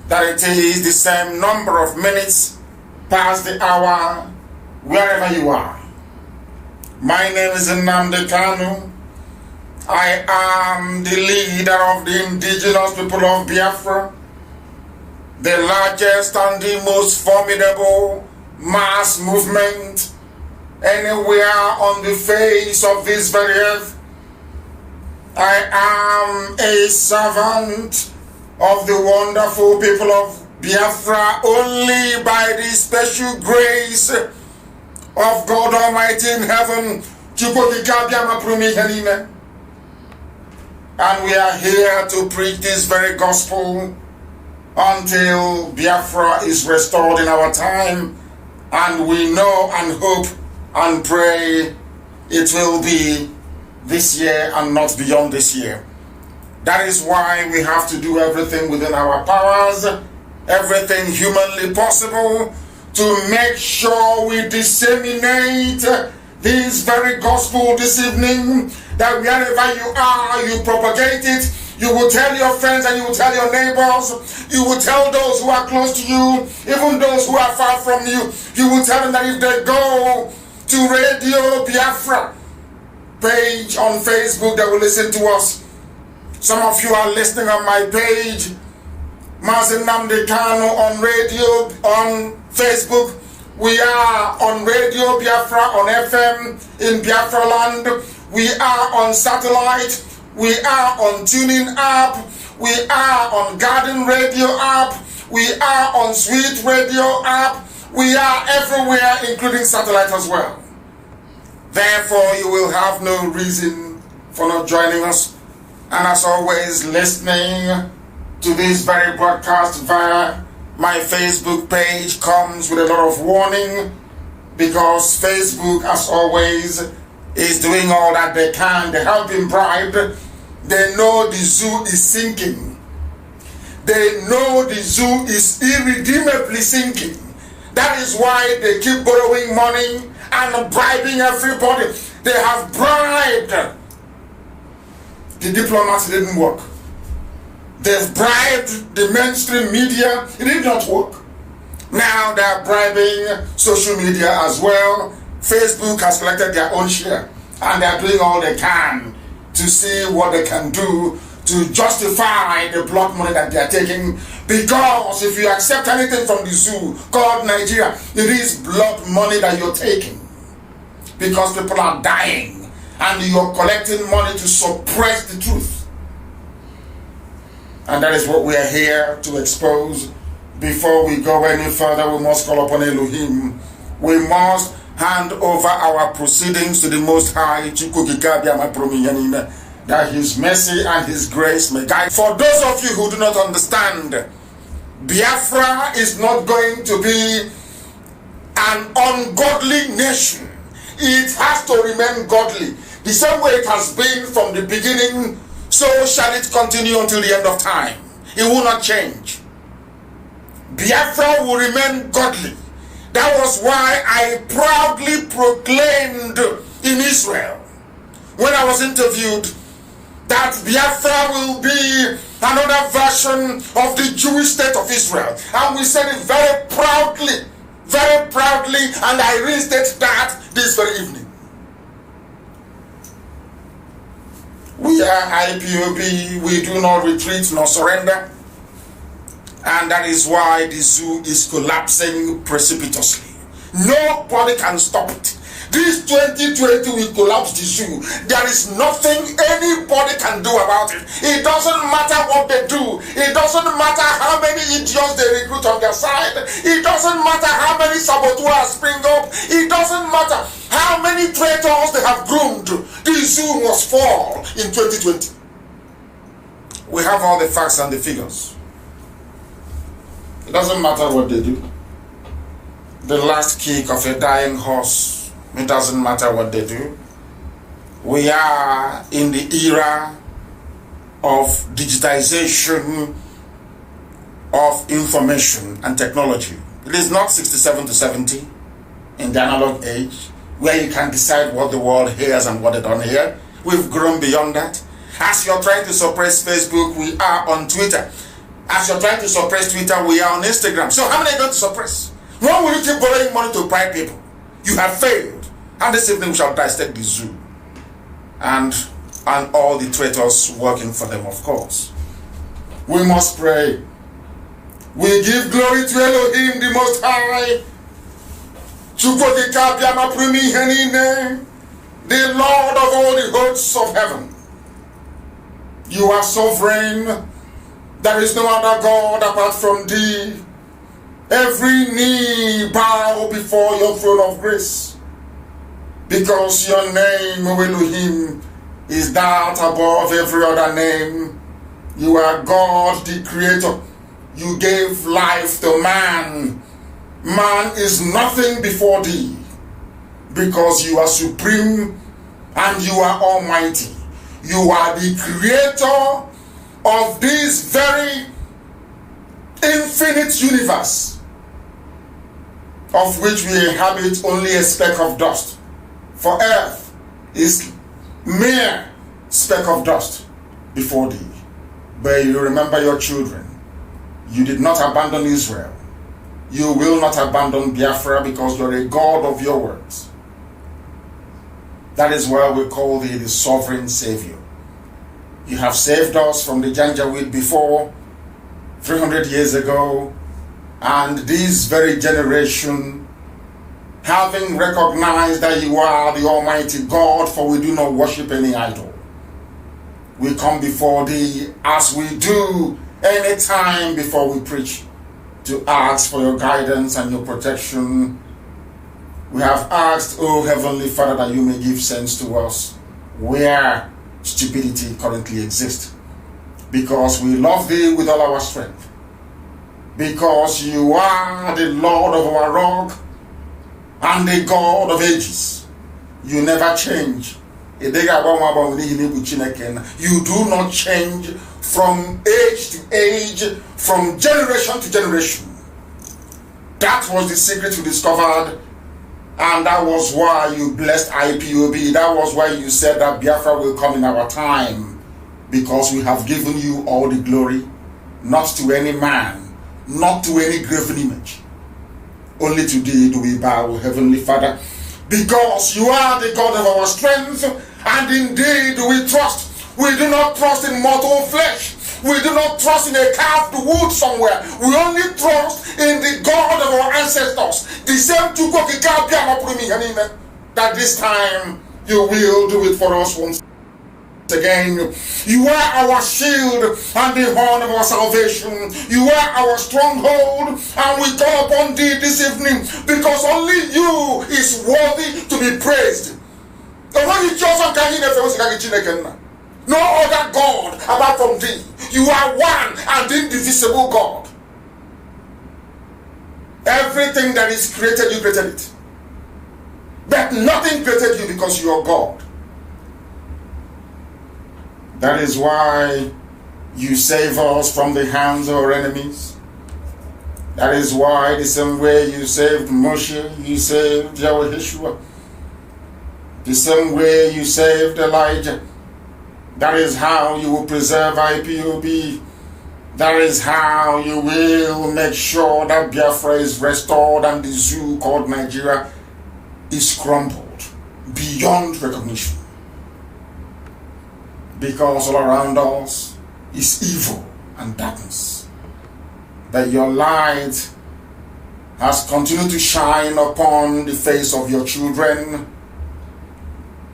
that it is the same number of minutes past the hour wherever you are. My name is Nnamdi Kanu. I am the leader of the indigenous people of Biafra, the largest and the most formidable mass movement anywhere on the face of this very earth. I am a servant of the wonderful people of Biafra only by the special grace of God Almighty in heaven. And we are here to preach this very gospel until Biafra is restored in our time, and we know and hope and pray it will be this year and not beyond this year. That is why we have to do everything within our powers, everything humanly possible, to make sure we disseminate this very gospel this evening, that wherever you are, you propagate it. You will tell your friends and you will tell your neighbors. You will tell those who are close to you, even those who are far from you. You will tell them that if they go to Radio Biafra page on Facebook, they will listen to us. Some of you are listening on my page, Mazi Nnamdi Kanu, on radio, on Facebook. We are on Radio Biafra, on FM in Biafra land. We are on satellite. We are on Tuning app. We are on Garden Radio app. We are on Sweet Radio app. We are everywhere, including satellite as well. Therefore, you will have no reason for not joining us. And as always, listening to this very broadcast via my Facebook page comes with a lot of warning, because Facebook, as always, is doing all that they can. They have been bribed. They know the zoo is sinking. They know the zoo is irredeemably sinking. That is why they keep borrowing money and bribing everybody. They have bribed. The diplomats didn't work. They've bribed the mainstream media. It did not work. Now they're bribing social media as well. Facebook has collected their own share, and they're doing all they can to see what they can do to justify the blood money that they're taking. Because if you accept anything from the zoo called Nigeria, it is blood money that you're taking. Because people are dying, and you're collecting money to suppress the truth. And that is what we are here to expose. Before we go any further, we must call upon Elohim. We must hand over our proceedings to the Most High, that His mercy and His grace may guide. For those of you who do not understand, Biafra is not going to be an ungodly nation. It has to remain godly. The same way it has been from the beginning, so shall it continue until the end of time. It will not change. Biafra will remain godly. That was why I proudly proclaimed in Israel, when I was interviewed, that Biafra will be another version of the Jewish state of Israel. And we said it very proudly, and I reinstate that this very evening. We are IPOB, we do not retreat nor surrender. And that is why the zoo is collapsing precipitously. Nobody can stop it. This 2020 will collapse the zoo. There is nothing anybody can do about it. It doesn't matter what they do. It doesn't matter how many idiots they recruit on their side. It doesn't matter how many saboteurs spring up. It doesn't matter how many traitors they have groomed. The zoo must fall in 2020. We have all the facts and the figures. It doesn't matter what they do. The last kick of a dying horse, it doesn't matter what they do. We are in the era of digitization of information and technology. It is not 67 to 70 in the analog age, where you can decide what the world hears and what they don't hear. We've grown beyond that. As you're trying to suppress Facebook, we are on Twitter. As you're trying to suppress Twitter, we are on Instagram. So how many are you going to suppress? When will you keep borrowing money to bribe people? You have failed. And this evening we shall dissect the zoo. And all the traitors working for them, of course. We must pray. We give glory to Elohim, the Most High, the Lord of all the hosts of heaven. You are sovereign. There is no other God apart from thee. Every knee bow before your throne of grace. Because your name, O Elohim, is that above every other name. You are God, the Creator. You gave life to man. Man is nothing before thee. Because you are supreme and you are almighty. You are the creator of this very infinite universe, of which we inhabit only a speck of dust. For earth is mere speck of dust before thee. But you remember your children. You did not abandon Israel. You will not abandon Biafra, because you're a God of your words. That is why we call thee the sovereign Savior. You have saved us from the Janjaweed before, 300 years ago, and this very generation, having recognized that you are the Almighty God, for we do not worship any idol. We come before thee as we do any time before we preach, to ask for your guidance and your protection. We have asked, O Heavenly Father, that you may give sense to us where stupidity currently exists, because we love thee with all our strength, because you are the Lord of our rock and the God of ages. You never change. You do not change from age to age, from generation to generation. That was the secret you discovered, and that was why you blessed IPOB. That was why you said that Biafra will come in our time, because we have given you all the glory, not to any man, not to any graven image. Only to thee do we bow, Heavenly Father, because you are the God of our strength, and indeed we trust. We do not trust in mortal flesh. We do not trust in a carved wood somewhere. We only trust in the God of our ancestors. The same that this time you will do it for us once again. You are our shield and the horn of our salvation. You are our stronghold, and we call upon thee this evening, because only you is worthy to be praised. No other God apart from thee. You are one and indivisible God. Everything that is created, you created it. But nothing created you, because you are God. That is why you save us from the hands of our enemies. That is why the same way you saved Moshe, you saved Yahweh. The same way you saved Elijah. That is how you will preserve IPOB. That is how you will make sure that Biafra is restored and the zoo called Nigeria is crumbled beyond recognition. Because all around us is evil and darkness. But your light has continued to shine upon the face of your children.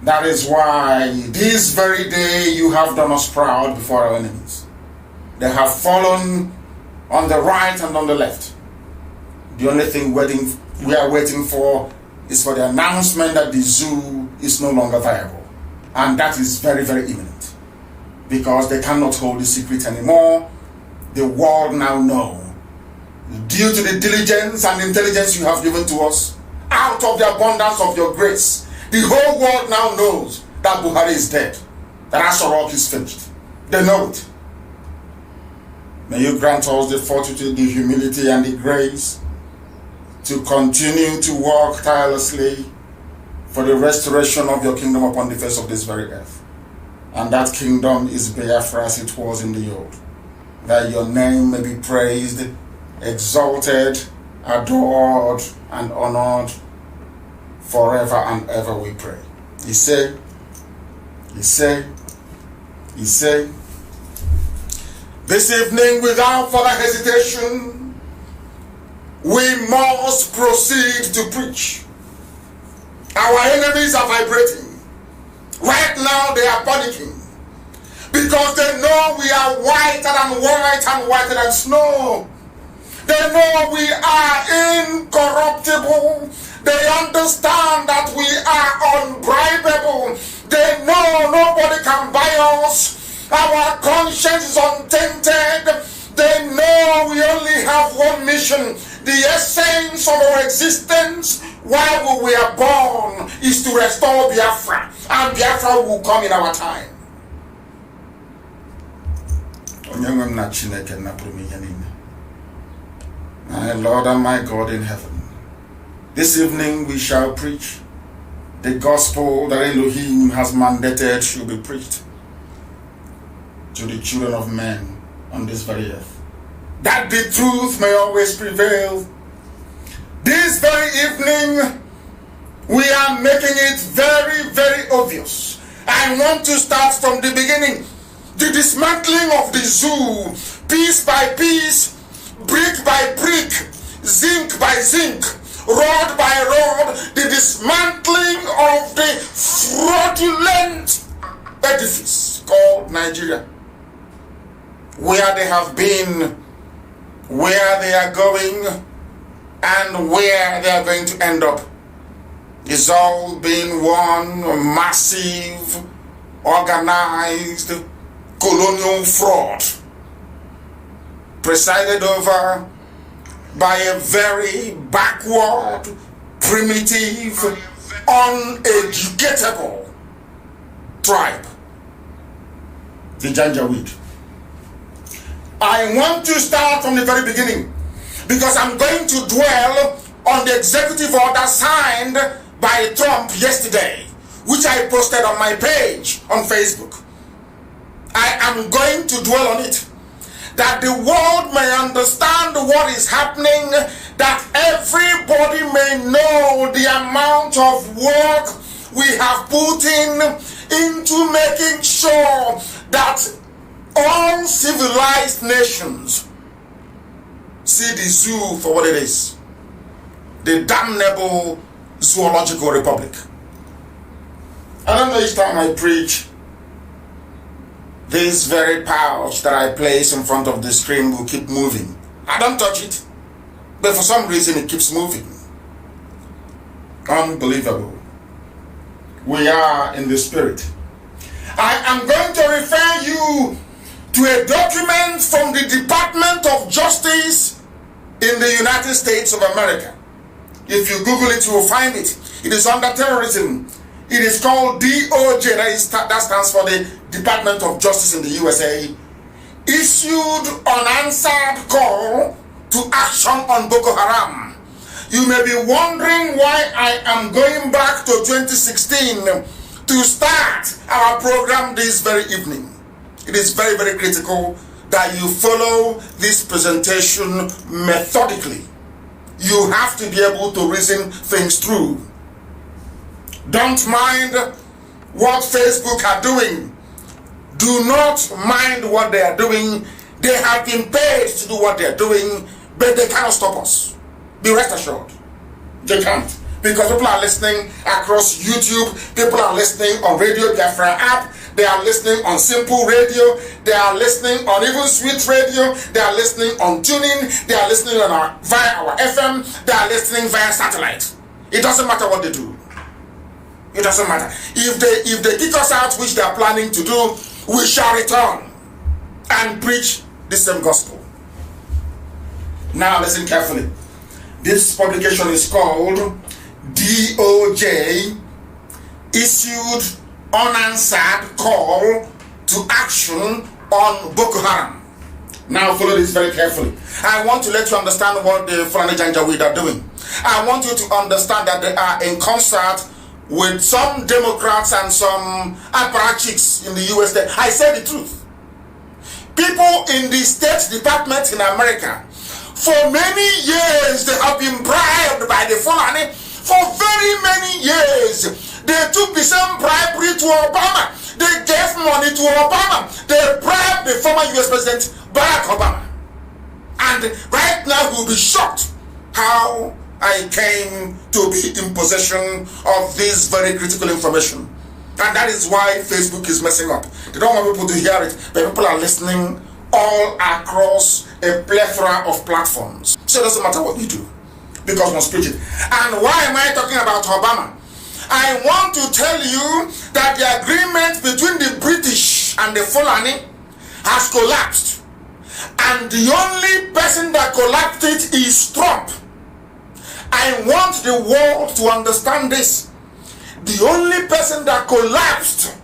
That is why this very day you have done us proud before our enemies. They have fallen on the right and on the left. The only thing we are waiting for is for the announcement that the zoo is no longer viable. And that is very, very imminent. Because they cannot hold the secret anymore. The world now knows. Due to the diligence and intelligence you have given to us, out of the abundance of your grace, the whole world now knows that Buhari is dead, that Asarok is finished. They know it. May you grant us the fortitude, the humility, and the grace to continue to work tirelessly for the restoration of your kingdom upon the face of this very earth. And that kingdom is Biafra as it was in the old. that your name may be praised, exalted, adored, and honored forever and ever, we pray. He said, this evening, without further hesitation, we must proceed to preach. Our enemies are vibrating. Right now, they are panicking because they know we are whiter than white and whiter than snow. They know we are incorruptible. They understand that we are unbribable. They know nobody can buy us. Our conscience is untainted. They know we only have one mission. The essence of our existence while we were born is to restore Biafra. And Biafra will come in our time. My Lord and my God in heaven, this evening we shall preach the gospel that Elohim has mandated should be preached to the children of men on this very earth, that the truth may always prevail. This very evening, we are making it very, very obvious. I want to start from the beginning. The dismantling of the zoo, piece by piece, brick by brick, zinc by zinc, rod by rod, the dismantling of the fraudulent edifice called Nigeria. Where they have been, where they are going, and where they are going to end up is all being one massive, organized, colonial fraud, presided over by a very backward, primitive, uneducatable tribe, the Janjaweed. I want to start from the very beginning because I'm going to dwell on the executive order signed by Trump yesterday, which I posted on my page on Facebook. I am going to dwell on it, that the world may understand what is happening, that everybody may know the amount of work we have put into making sure that all civilized nations see the zoo for what it is, the damnable zoological republic. I don't know, each time I preach, this very pouch that I place in front of the screen will keep moving. I don't touch it, but for some reason it keeps moving. Unbelievable. We are in the spirit. I am going to refer you to a document from the Department of Justice in the United States of America. If you Google it, you will find it. It is under terrorism. It is called DOJ, that stands for the Department of Justice in the USA. Issued unanswered call to action on Boko Haram. You may be wondering why I am going back to 2016 to start our program this very evening. It is very, very critical that you follow this presentation methodically. You have to be able to reason things through. Don't mind what Facebook are doing. Do not mind what they are doing. They have been paid to do what they are doing, but they cannot stop us. Be rest assured. They can't. Because people are listening across YouTube, people are listening on Radio Biafra app, they are listening on Simple Radio, they are listening on even Sweet Radio, they are listening on TuneIn, they are listening on via our FM, they are listening via satellite. It doesn't matter what they do. It doesn't matter. If they kick us out, which they are planning to do, we shall return and preach the same gospel. Now listen carefully. This publication is called DOJ Issued Unanswered Call to Action on Boko Haram. Now follow this very carefully. I want to let you understand what the Fulani Janjaweed are doing. I want you to understand that they are in concert with some Democrats and some apparatchiks in the US. I say the truth. people in the State Department in America, for many years they have been bribed by the Fulani. For very many years, they took the same bribery to Obama. They gave money to Obama. They bribed the former US President Barack Obama. And right now you'll be shocked how I came to be in possession of this very critical information. And that is why Facebook is messing up. They don't want people to hear it, but people are listening all across a plethora of platforms. So it doesn't matter what we do, because we must preach it. And why am I talking about Obama? I want to tell you that the agreement between the British and the Fulani has collapsed. And the only person that collapsed it is Trump. I want the world to understand this. The only person that collapsed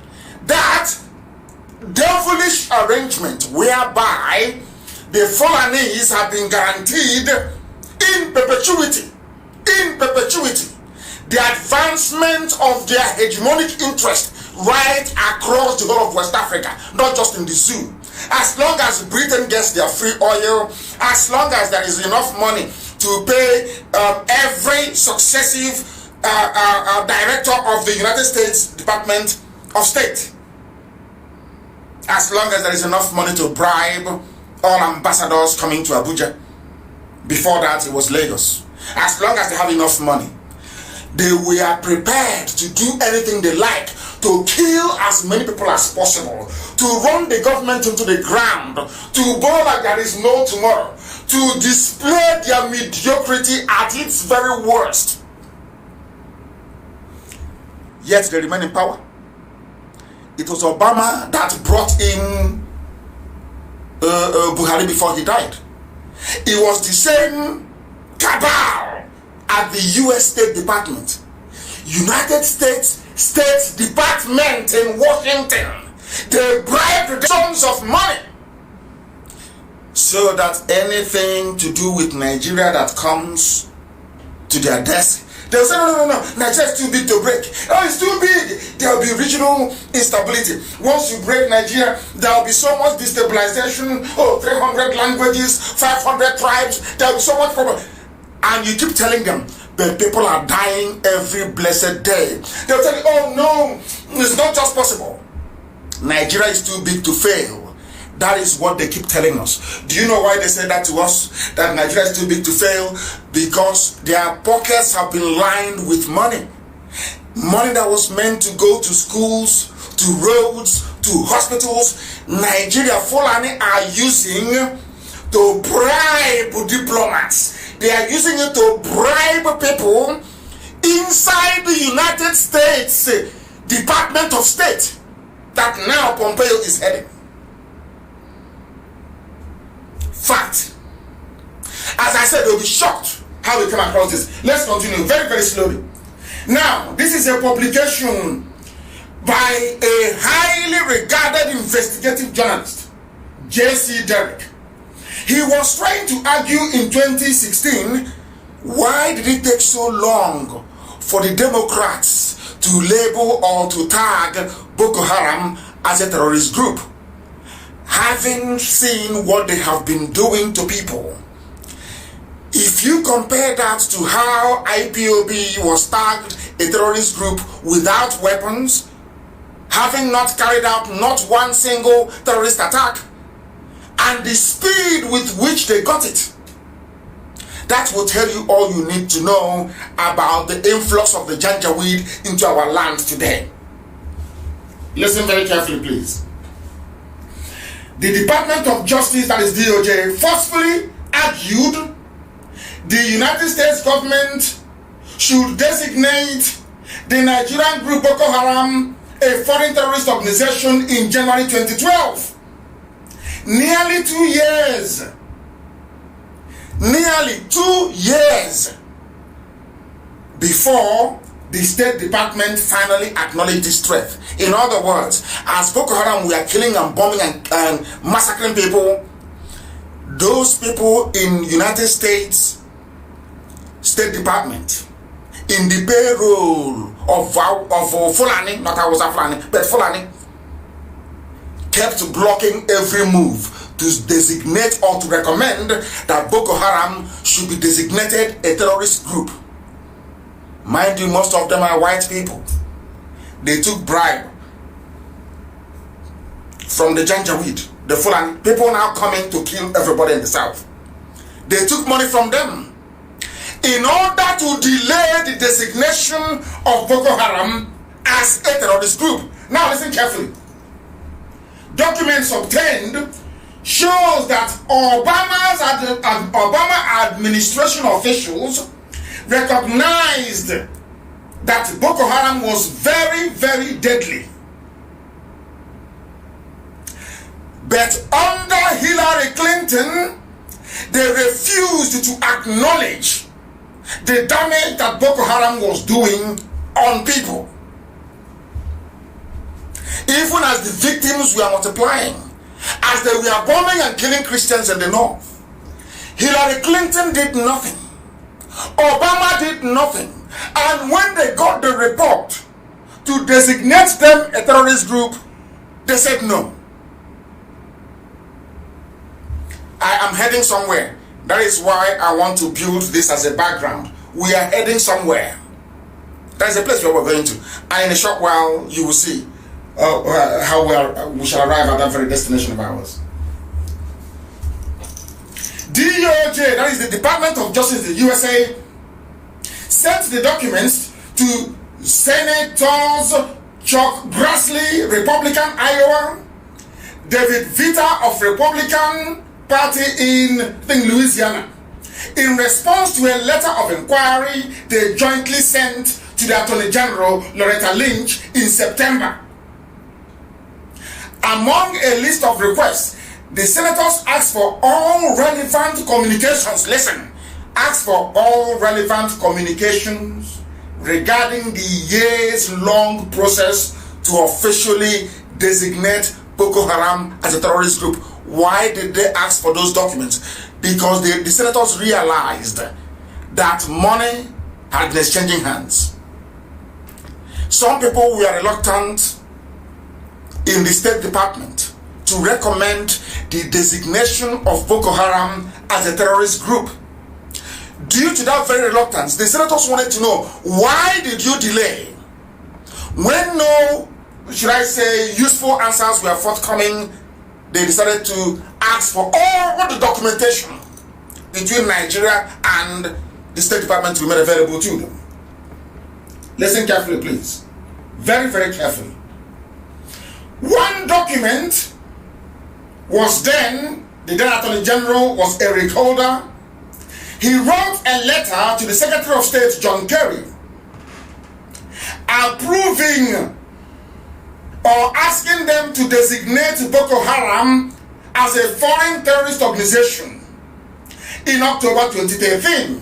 that devilish arrangement whereby the Fulanese have been guaranteed in perpetuity, the advancement of their hegemonic interest right across the whole of West Africa, not just in the zoo. As long as Britain gets their free oil, as long as there is enough money to pay every successive director of the United States Department of State, as long as there is enough money to bribe all ambassadors coming to Abuja. Before that, it was Lagos. As long as they have enough money, they were prepared to do anything they like to kill as many people as possible, to run the government into the ground, to bow like there is no tomorrow, to display their mediocrity at its very worst. Yet they remain in power. It was Obama that brought in Buhari before he died. It was the same cabal at the US State Department, United States State Department in Washington. They bribed sums of money so that anything to do with Nigeria that comes to their desk, they'll say, no, Nigeria is too big to break. Oh, it's too big. There will be regional instability. Once you break Nigeria, there will be so much destabilization. Oh, 300 languages, 500 tribes. There will be so much problem. And you keep telling them, but people are dying every blessed day. They'll tell you, oh no, it's not just possible. Nigeria is too big to fail. That is what they keep telling us. Do you know why they say that to us? That Nigeria is too big to fail? Because their pockets have been lined with money. Money that was meant to go to schools, to roads, to hospitals. Nigeria Fulani are using to bribe diplomats. They are using it to bribe people inside the United States Department of State that now Pompeo is heading. Fact. As I said, they'll be shocked how we come across this. Let's continue very, very slowly. Now, this is a publication by a highly regarded investigative journalist, J.C. Derrick. He was trying to argue in 2016, why did it take so long for the Democrats to label or to tag Boko Haram as a terrorist group? Having seen what they have been doing to people, if you compare that to how IPOB was tagged a terrorist group without weapons, having not carried out not one single terrorist attack, and the speed with which they got it, that will tell you all you need to know about the influx of the Janjaweed into our land today. Listen very carefully, please. The Department of Justice, that is DOJ, forcefully argued the United States government should designate the Nigerian group Boko Haram a foreign terrorist organization in January 2012. Nearly 2 years before the State Department finally acknowledged this threat. In other words, as Boko Haram were killing and bombing and massacring people, those people in United States State Department, in the payroll of Fulani, not Hausa Fulani, but Fulani, kept blocking every move to designate or to recommend that Boko Haram should be designated a terrorist group. Mind you, most of them are white people. They took bribe from the Janjaweed, the Fulani. People now coming to kill everybody in the south. They took money from them in order to delay the designation of Boko Haram as a terrorist group. Now listen carefully. Documents obtained shows that Obama administration officials recognized that Boko Haram was very, very deadly. But under Hillary Clinton, they refused to acknowledge the damage that Boko Haram was doing on people. Even as the victims were multiplying, as they were bombing and killing Christians in the north, Hillary Clinton did nothing. Obama did nothing. And when they got the report to designate them a terrorist group, they said no. I am heading somewhere. That is why I want to build this as a background. We are heading somewhere. That is the place where we're going to. And in a short while, you will see how we shall arrive at that very destination of ours. DOJ, that is the Department of Justice in the USA, sent the documents to Senators Chuck Grassley, Republican, Iowa, David Vita of Republican Party in Louisiana, in response to a letter of inquiry they jointly sent to the Attorney General Loretta Lynch in September. Among a list of requests, the senators asked for all relevant communications. Listen, asked for all relevant communications regarding the years-long process to officially designate Boko Haram as a terrorist group. Why did they ask for those documents? Because the senators realized that money had been exchanging hands. Some people were reluctant in the State Department to recommend the designation of Boko Haram as a terrorist group. Due to that very reluctance, the senators wanted to know, why did you delay? When no, should I say, useful answers were forthcoming, they decided to ask for all the documentation between Nigeria and the State Department to be made available to them. Listen carefully, please. Very, very carefully. One document was then, the then Attorney General was Eric Holder. He wrote a letter to the Secretary of State, John Kerry, approving or asking them to designate Boko Haram as a foreign terrorist organization in October 2013.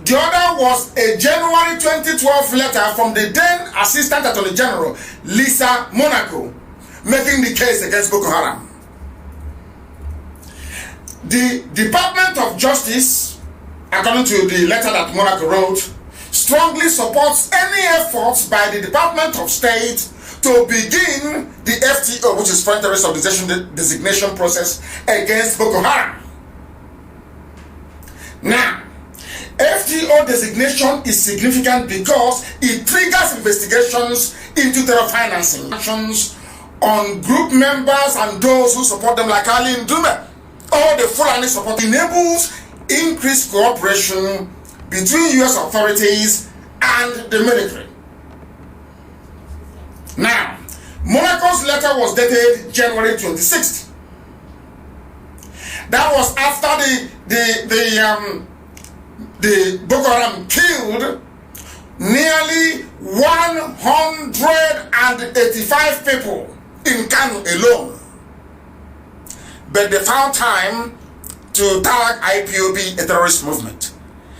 The other was a January 2012 letter from the then Assistant Attorney General, Lisa Monaco, making the case against Boko Haram. The Department of Justice, according to the letter that Monaco wrote, strongly supports any efforts by the Department of State to begin the FTO, which is Foreign Terrorist Organization designation process against Boko Haram. Now, FTO designation is significant because it triggers investigations into terror financing actions on group members and those who support them, like Ali Ndume, or the Fulani support. Enables increased cooperation between U.S. authorities and the military. Now, Monaco's letter was dated January 26th. That was after the Boko Haram killed nearly 185 people in Kanu alone. But they found time to tag IPOB a terrorist movement.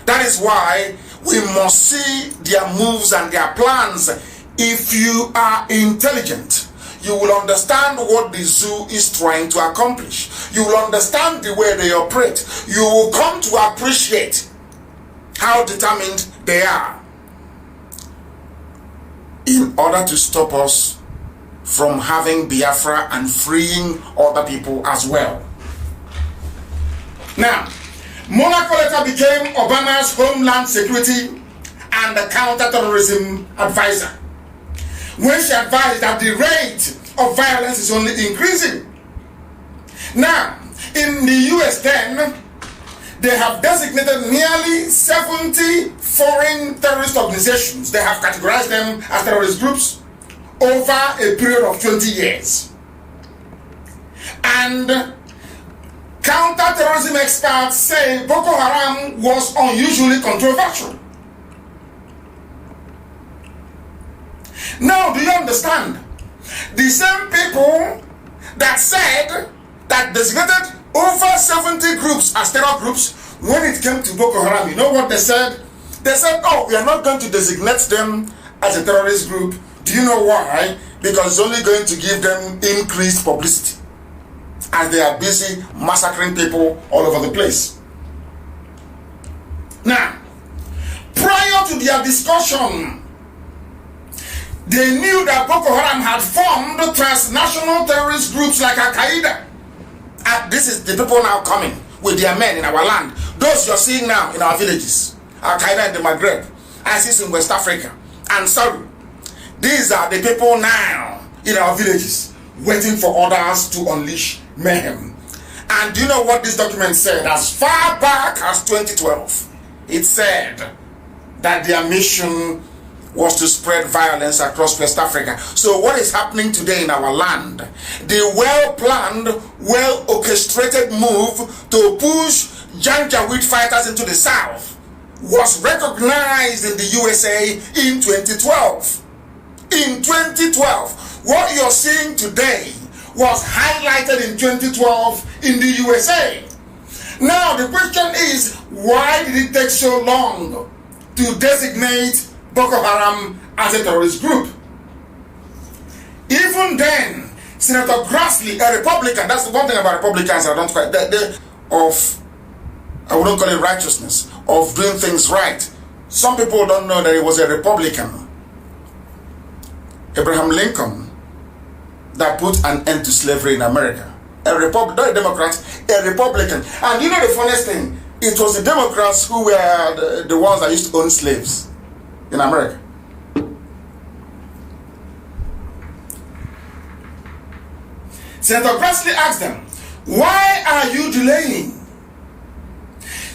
That is why we must see their moves and their plans. If you are intelligent, you will understand what the zoo is trying to accomplish. You will understand the way they operate. You will come to appreciate how determined they are in order to stop us from having Biafra and freeing other people as well. Now, Monaco later became Obama's Homeland Security and Counter-Terrorism Advisor, when she advised that the rate of violence is only increasing. Now, in the US then, they have designated nearly 70 foreign terrorist organizations. They have categorized them as terrorist groups over a period of 20 years. And counter-terrorism experts say Boko Haram was unusually controversial. Now, do you understand? The same people that said that designated over 70 groups as terror groups, when it came to Boko Haram, you know what they said? They said, oh, we are not going to designate them as a terrorist group. Do you know why? Because it's only going to give them increased publicity, as they are busy massacring people all over the place. Now, prior to their discussion, they knew that Boko Haram had formed transnational terrorist groups like Al-Qaeda. This is the people now coming with their men in our land. Those you're seeing now in our villages. Al-Qaeda in the Maghreb, ISIS in West Africa. And so, these are the people now in our villages waiting for orders to unleash mayhem. And do you know what this document said? As far back as 2012, it said that their mission was to spread violence across West Africa. So what is happening today in our land? The well-planned, well-orchestrated move to push Janjaweed fighters into the south was recognized in the USA in 2012. In 2012, what you're seeing today was highlighted in 2012 in the USA. Now the question is, why did it take so long to designate Boko Haram as a terrorist group? Even then, Senator Grassley, a Republican, that's the one thing about Republicans I don't quite, I wouldn't call it righteousness, of doing things right. Some people don't know that he was a Republican, Abraham Lincoln, that put an end to slavery in America. Not a Democrat, a Republican. And you know the funniest thing? It was the Democrats who were the ones that used to own slaves in America. Senator Grassley asked them, why are you delaying?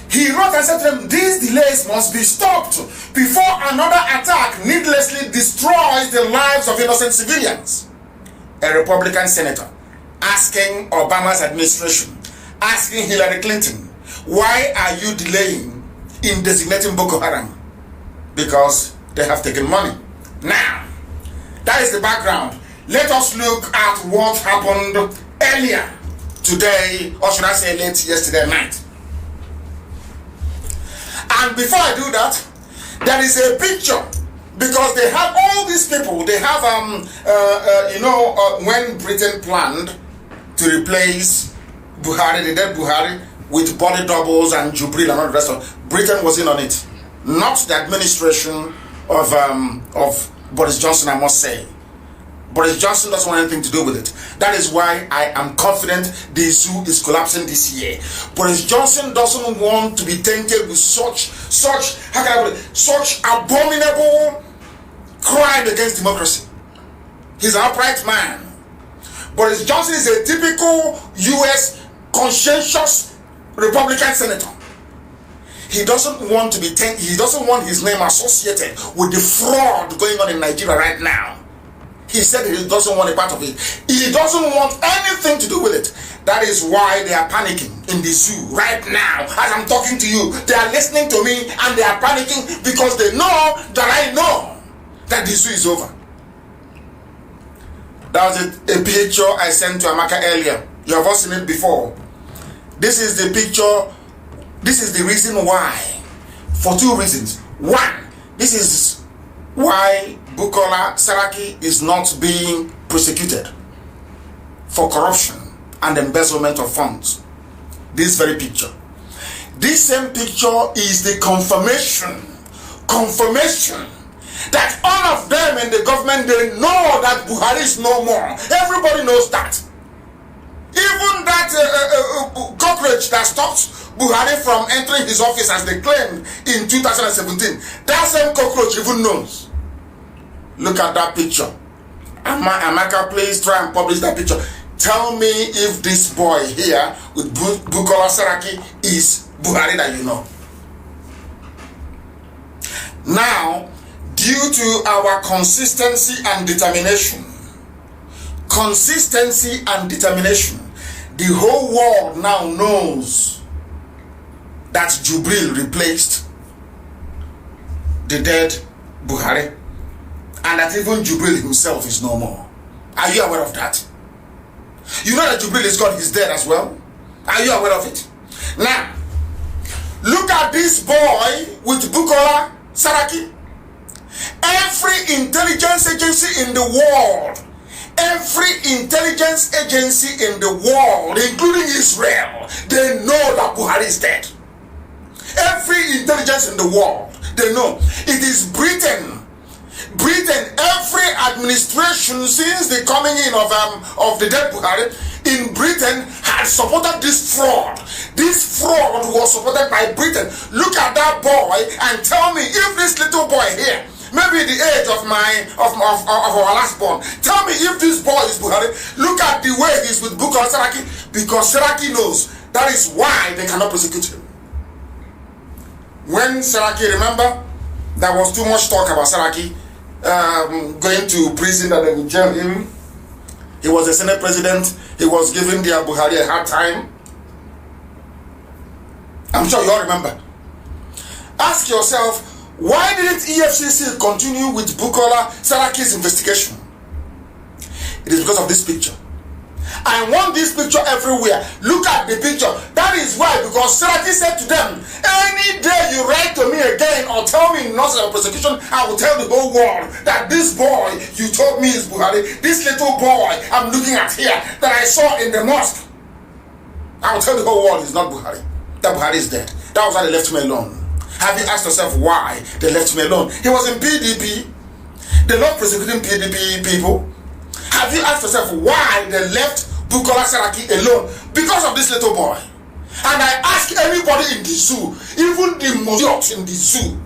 He wrote and said to them, these delays must be stopped before another attack needlessly destroys the lives of innocent civilians. A Republican senator asking Obama's administration, asking Hillary Clinton, why are you delaying in designating Boko Haram? Because they have taken money. Now, that is the background. Let us look at what happened earlier today, or should I say late yesterday night. And before I do that, there is a picture, because they have all these people. They have, when Britain planned to replace Buhari, the dead Buhari, with body doubles and Jubril and all the rest of it, Britain was in on it. Not the administration of Boris Johnson, I must say. Boris Johnson doesn't want anything to do with it. That is why I am confident the zoo is collapsing this year. Boris Johnson doesn't want to be tainted with such abominable crime against democracy. He's an upright man. Boris Johnson is a typical US conscientious Republican senator. He doesn't want to be he doesn't want his name associated with the fraud going on in Nigeria right now. He said he doesn't want a part of it. He doesn't want anything to do with it. That is why they are panicking in the zoo right now. As I'm talking to you, they are listening to me and they are panicking because they know that I know that the zoo is over. That was a picture I sent to Amaka earlier. You have all seen it before. This is the picture. This is the reason why. For two reasons. One, this is why Bukola Saraki is not being prosecuted for corruption and embezzlement of funds. This very picture. This same picture is the confirmation that all of them in the government, they know that Buhari is no more. Everybody knows that. Even that cockroach that stopped Buhari from entering his office as they claimed in 2017, that same cockroach even knows. Look at that picture. Amaka, please try and publish that picture. Tell me if this boy here with Bukola Saraki is Buhari that you know. Now, due to our consistency and determination, the whole world now knows that Jubril replaced the dead Buhari, and that even Jubril himself is no more. Are you aware of that? You know that Jubril is gone, he's dead as well. Are you aware of it? Now, look at this boy with Bukola Saraki. Every intelligence agency in the world, including Israel, they know that Buhari is dead. Every intelligence in the world, they know. It is Britain, every administration since the coming in of the dead Buhari in Britain has supported this fraud. This fraud was supported by Britain. Look at that boy and tell me if this little boy here, maybe the age of our last born, tell me if this boy is Buhari. Look at the way he's with Bukola Saraki, because Saraki knows that is why they cannot prosecute him. When Saraki, remember, there was too much talk about Saraki going to prison, that they would jail him. He was a Senate president. He was giving the Buhari a hard time. I'm sure you all remember. Ask yourself, why didn't EFCC continue with Bukola Saraki's investigation? It is because of this picture. I want this picture everywhere. Look at the picture. That is why, because Saraki said to them, any day you write to me again or tell me nonsense of prosecution, I will tell the whole world that this boy you told me is Buhari, this little boy I'm looking at here that I saw in the mosque, I will tell the whole world he's not Buhari, that Buhari is dead. That was why they left me alone. Have you asked yourself why they left me alone? He was in PDP. They love prosecuting PDP people. Have you asked yourself why they left Bukola Saraki alone? Because of this little boy. And I ask anybody in the zoo, even the most in the zoo,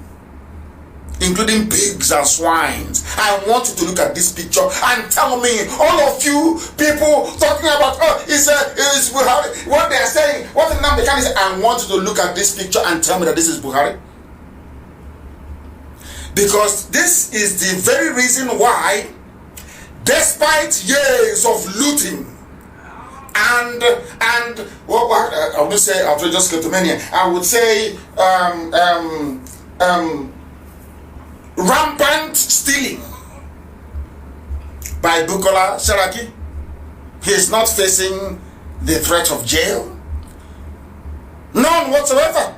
including pigs and swines, I want you to look at this picture and tell me, all of you people talking about, it's Buhari, what they are saying, what Nnamdi Kanu is, I want you to look at this picture and tell me that this is Buhari. Because this is the very reason why, despite years of looting and I would say outrageous kleptomania, I would say rampant stealing by Bukola Saraki, he is not facing the threat of jail. None whatsoever.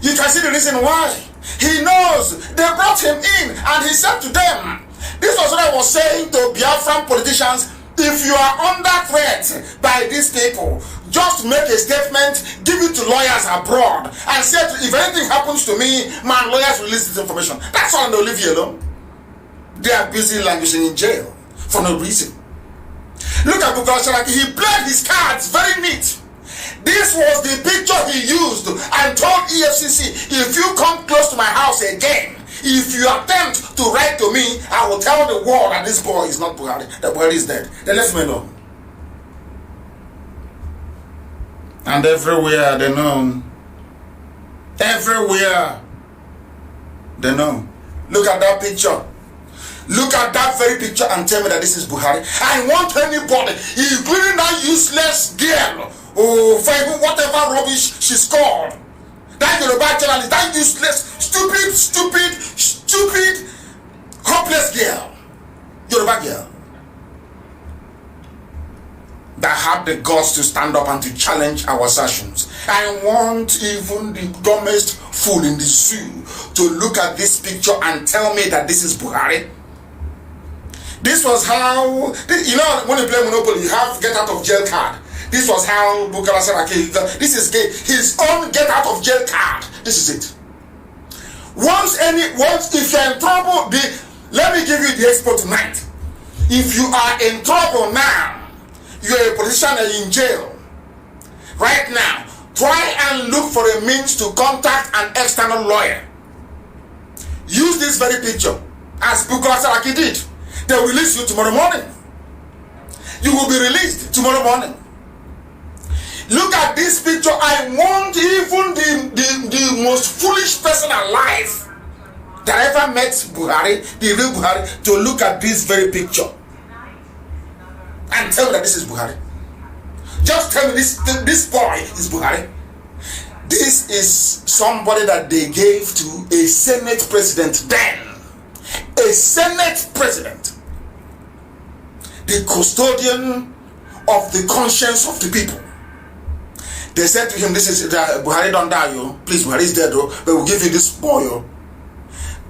You can see the reason why. He knows they brought him in and he said to them, this was what I was saying to Biafran politicians, if you are under threat by these people, just make a statement, give it to lawyers abroad, and say, if anything happens to me, my lawyers release this information. That's all, and they'll leave you alone. They are busy languishing in jail for no reason. Look at Bukola Saraki, he played his cards very neat. This was the picture he used and told EFCC, if you come close to my house again, if you attempt to write to me, I will tell the world that this boy is not Buhari, that Buhari is dead. They left me alone. And everywhere they know. Everywhere they know. Look at that picture. Look at that very picture and tell me that this is Buhari. I want anybody, including that useless girl, or whatever rubbish she's called, that Yoruba journalist, that useless, stupid, hopeless girl, Yoruba girl, that had the guts to stand up and to challenge our assertions. I want even the dumbest fool in the zoo to look at this picture and tell me that this is Buhari. This was how, you know, when you play Monopoly, you have get out of jail card. This was how Bukola Saraki, this is his own get out of jail card. This is it. Once if you're in trouble, let me give you the expo tonight. If you are in trouble now, you're a politician in jail, right now, try and look for a means to contact an external lawyer. Use this very picture, as Bukola Saraki did. They will release you tomorrow morning. You will be released tomorrow morning. Look at this picture. I want even the most foolish person alive that ever met Buhari, the real Buhari, to look at this very picture and tell me that this is Buhari. Just tell me this boy is Buhari. This is somebody that they gave to a Senate president then. A Senate president. The custodian of the conscience of the people. They said to him, this is Buhari don't die, yo. Please, Buhari is dead, though, but we'll give you this boy, yo.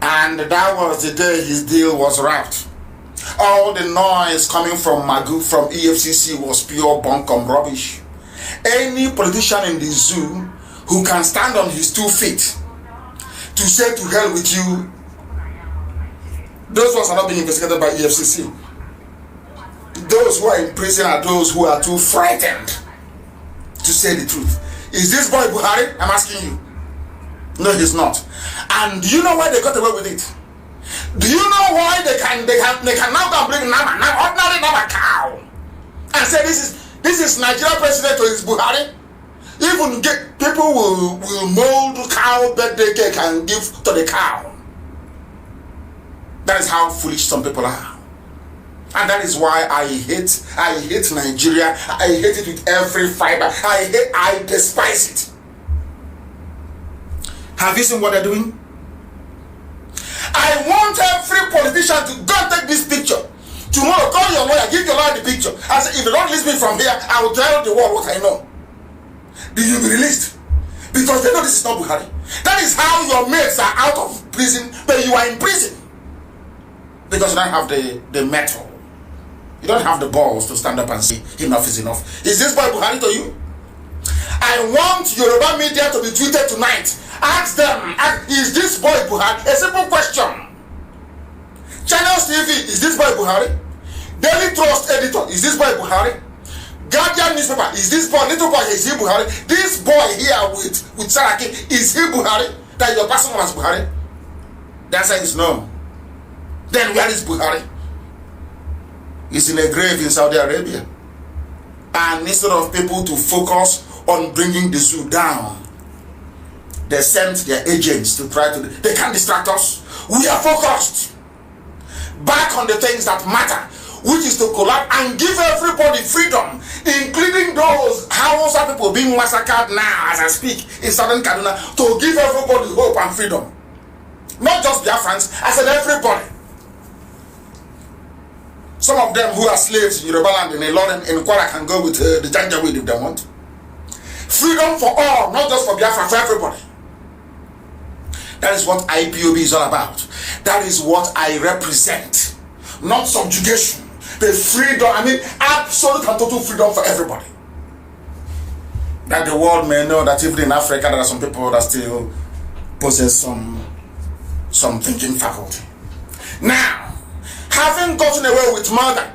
And that was the day his deal was wrapped. All the noise coming from Magu, from EFCC, was pure bunkum rubbish. Any politician in the zoo who can stand on his 2 feet to say to hell with you, those ones are not being investigated by EFCC. Those who are in prison are those who are too frightened to say the truth. Is this boy Buhari? I'm asking you. No, he's not. And do you know why they got away with it? Do you know why they can now go and bring ordinary Nama cow and say this is Nigeria president or is Buhari? Even people will mold cow birthday cake and give to the cow. That is how foolish some people are. And that is why I hate Nigeria. I hate it with every fiber. I despise it. Have you seen what they're doing? I want every politician to go take this picture. Tomorrow, call your lawyer, give your lawyer the picture. I say, if you don't release me from here, I will tell the world what I know. Then you'll be released. Because they know this is not Buhari. That is how your mates are out of prison, but you are in prison. Because you don't have the metal. You don't have the balls to stand up and say, enough is enough. Is this boy Buhari to you? I want Yoruba media to be tweeted tonight. Ask them, is this boy Buhari? A simple question. Channels TV, is this boy Buhari? Daily Trust editor, is this boy Buhari? Guardian newspaper, is this boy, little boy, is he Buhari? This boy here with Saraki, is he Buhari? That your person was Buhari? The answer is no. Then where is Buhari? He's in a grave in Saudi Arabia. And instead of people to focus on bringing the zoo down, they sent their agents to try to... They can't distract us. We are focused back on the things that matter, which is to collapse and give everybody freedom, including those Hausa people being massacred now as I speak in southern Kaduna, to give everybody hope and freedom. Not just Biafrans, I said everybody. Some of them who are slaves in Yoruba land in Ilorin, in Kwara can go with the Janjaweed if they want. Freedom for all, not just for Biafra, for everybody. That is what IPOB is all about. That is what I represent. Not subjugation. The freedom, I mean absolute and total freedom for everybody. That the world may know that even in Africa there are some people that still possess some thinking faculty. Now, having gotten away with murder,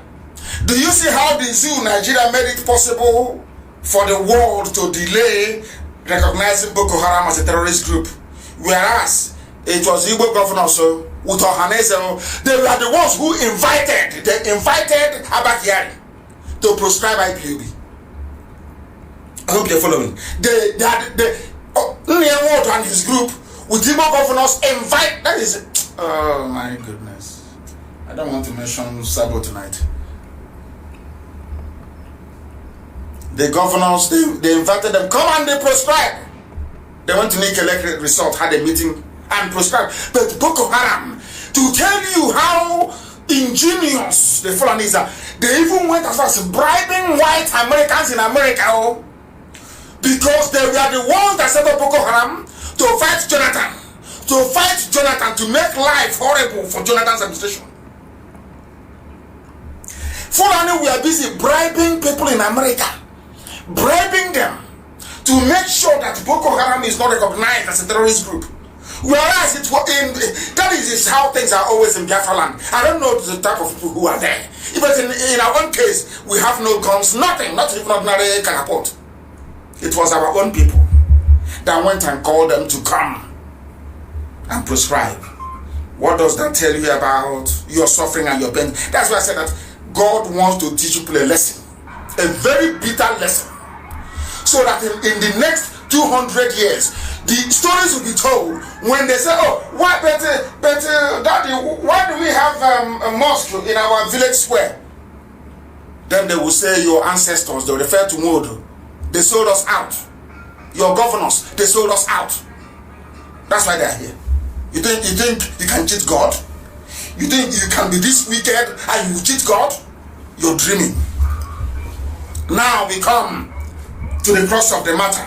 do you see how the zoo Nigeria made it possible for the world to delay recognizing Boko Haram as a terrorist group? Whereas it was Igbo governor, so with Ohanese, they were the ones who invited Abakari to proscribe IPOB. I hope you're following. Nyewoto and his group with Igbo governors invite. That is, oh my goodness. I don't want to mention Sabo tonight. The governors, they invited them, come and they proscribe. They went to Nike Electric Resort, had a meeting and proscribed. But Boko Haram, to tell you how ingenious the Fulanis are, they even went as far as bribing white Americans in America, because they were the ones that set up Boko Haram to fight Jonathan, to make life horrible for Jonathan's administration. Fulani were busy bribing people in America, bribing them to make sure that Boko Haram is not recognized as a terrorist group. Whereas that is how things are always in Biafra land. I don't know the type of people who are there. But in our own case, we have no guns, nothing, not even ordinary catapult. It was our own people that went and called them to come and prescribe. What does that tell you about your suffering and your pain? That's why I said that God wants to teach people a lesson, a very bitter lesson, so that in the next 200 years, the stories will be told when they say, oh, why, Daddy, why do we have a mosque in our village square? Then they will say, your ancestors, they will refer to Modo, they sold us out. Your governors, they sold us out. That's why they are here. You think you can cheat God? You think you can be this wicked and you cheat God? You're dreaming. Now we come to the crux of the matter.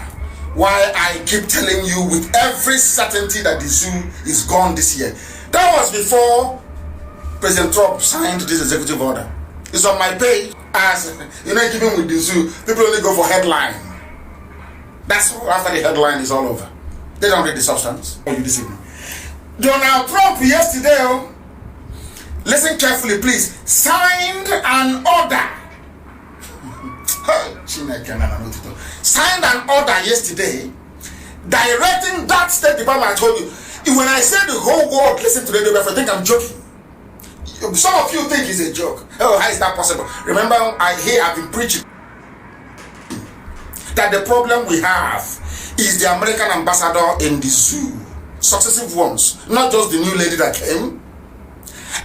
Why I keep telling you with every certainty that the zoo is gone this year. That was before President Trump signed this executive order. It's on my page. As you know, even with the zoo, people only go for headline. That's all. After the headline is all over. They don't read the substance. Oh, you this evening. Donald Trump yesterday, listen carefully please, signed an order. Signed an order yesterday directing that State Department. I told you, when I say the whole world listen to the Biafra, I think I'm joking. Some of you think it's a joke. Oh, how is that possible? Remember, I've been preaching that the problem we have is the American ambassador in the zoo, successive ones, not just the new lady that came.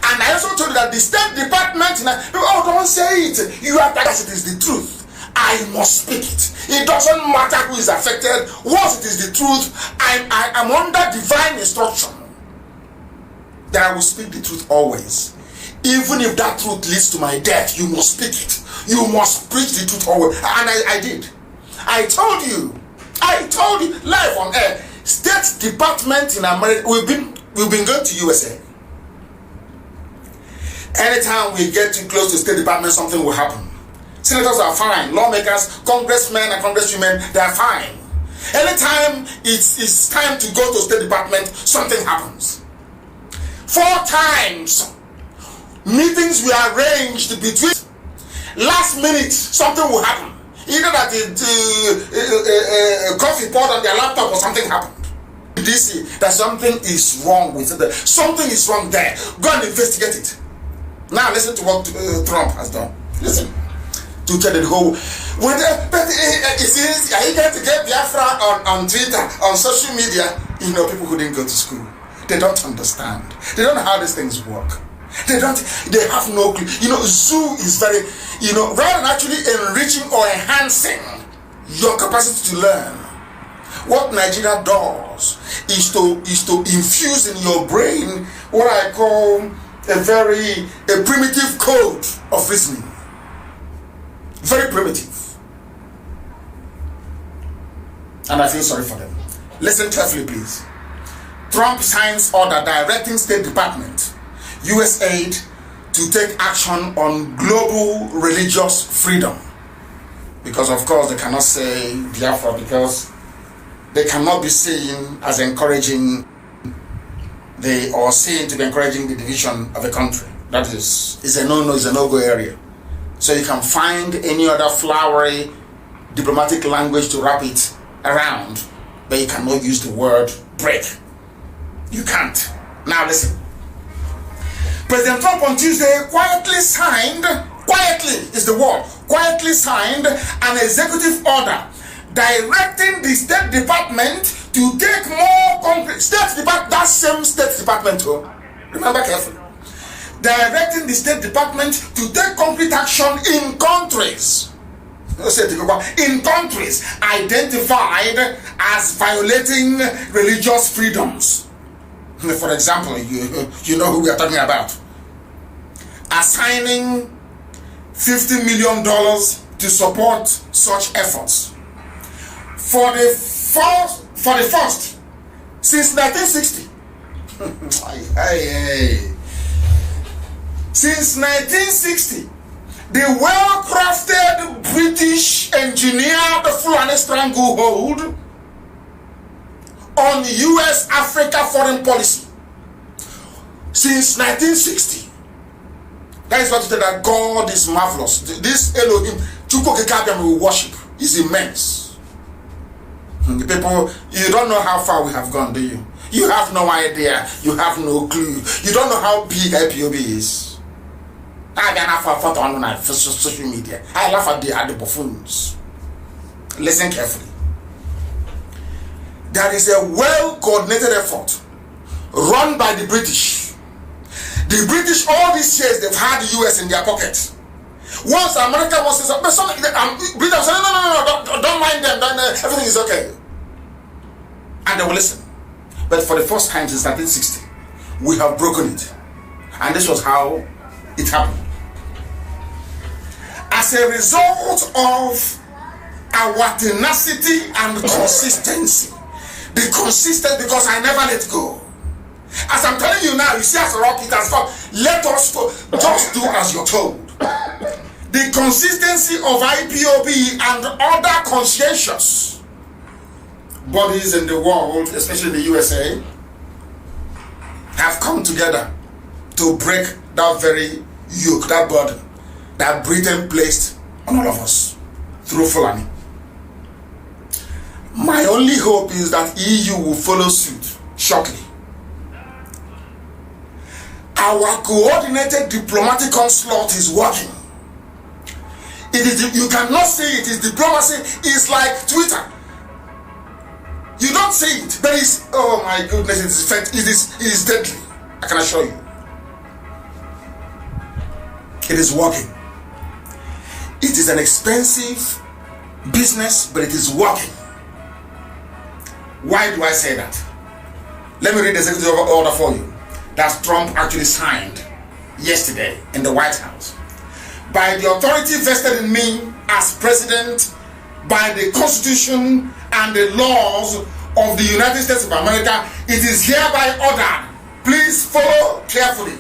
And I also told you that the State Department, oh, don't say it. You are that it is the truth. I must speak it. It doesn't matter who is affected. Once it is the truth, I'm under divine instruction that I will speak the truth always. Even if that truth leads to my death, you must speak it. You must preach the truth always. And I did. I told you live on air. State Department in America, we've been going to USA. Anytime we get too close to State Department, something will happen. Senators are fine. Lawmakers, congressmen and congresswomen, they are fine. Anytime it's time to go to State Department, something happens. 4 times meetings were arranged between. Last minute, something will happen. Either that coffee pot on their laptop or something happened. Did you see that something is wrong with it? Something is wrong there. Go and investigate it. Now listen to what Trump has done. Listen to tell the whole. Are you going to get Biafra on Twitter, on social media? You know, people who didn't go to school, they don't understand. They don't know how these things work. They have no clue. You know, zoo is very, rather than actually enriching or enhancing your capacity to learn, what Nigeria does is to infuse in your brain what I call a primitive code of reasoning. Very primitive. And I feel sorry for them. Listen carefully, please. Trump signs order directing State Department, USAID, to take action on global religious freedom. Because of course they cannot say Biafra, because they cannot be seen as encouraging or seen to be encouraging the division of a country. That is a no-no, is a no-go area. So you can find any other flowery diplomatic language to wrap it around, but you cannot use the word break. You can't. Now listen. President Trump on Tuesday quietly signed an executive order directing the State Department to take more concrete that same State Department, remember carefully, directing the State Department to take concrete action in countries identified as violating religious freedoms. For example, you know who we are talking about. Assigning $50 million to support such efforts. For the first since 1960. Since 1960, the well-crafted British engineered Fulani stranglehold on U.S. Africa foreign policy. Since 1960. That is what you tell that God is marvelous. This Elohim, Chukwu we worship, is immense. The people, you don't know how far we have gone, do you? You have no idea. You have no clue. You don't know how big IPOB is. I laugh at on social media. I laugh at the buffoons. Listen carefully. There is a well-coordinated effort run by the British. The British, all these years, they've had the US in their pocket. Once America wants to say, Britain say, no, don't mind them, everything is okay. And they will listen. But for the first time since 1960, we have broken it. And this was how it happened. As a result of our tenacity and consistency, because I never let go. As I'm telling you now, you see as a rock it has come. Let us just do as you're told. The consistency of IPOB and other conscientious bodies in the world, especially in the USA, have come together to break that very yoke, that burden that Britain placed on all of us through Fulani. My only hope is that EU will follow suit shortly. Our coordinated diplomatic onslaught is working. You cannot say it is diplomacy. It's like Twitter. You don't see it, but it's, oh my goodness, it is deadly. I can assure you. It is working. It is an expensive business, but it is working. Why do I say that? Let me read the executive order for you that Trump actually signed yesterday in the White House. By the authority vested in me as president, by the Constitution and the laws of the United States of America, it is hereby ordered. Please follow carefully.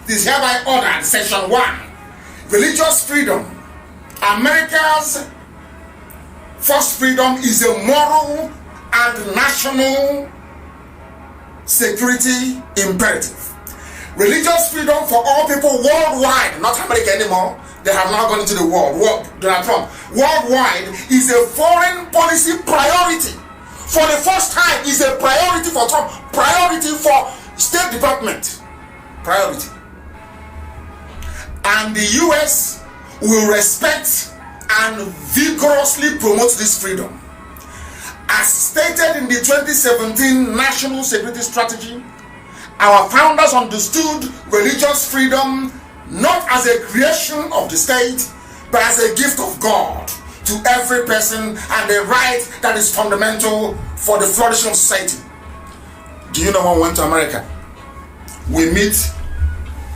It is hereby ordered, Section 1. Religious freedom. America's first freedom is a moral and national security imperative. Religious freedom for all people worldwide, not America anymore. They have now gone into the world. Donald Trump. Worldwide is a foreign policy priority. For the first time, is a priority for Trump. Priority for State Department. Priority. And the US will respect and vigorously promote this freedom. As stated in the 2017 National Security Strategy, our founders understood religious freedom not as a creation of the state, but as a gift of God to every person and a right that is fundamental for the flourishing of society. Do you know when we went to America? We meet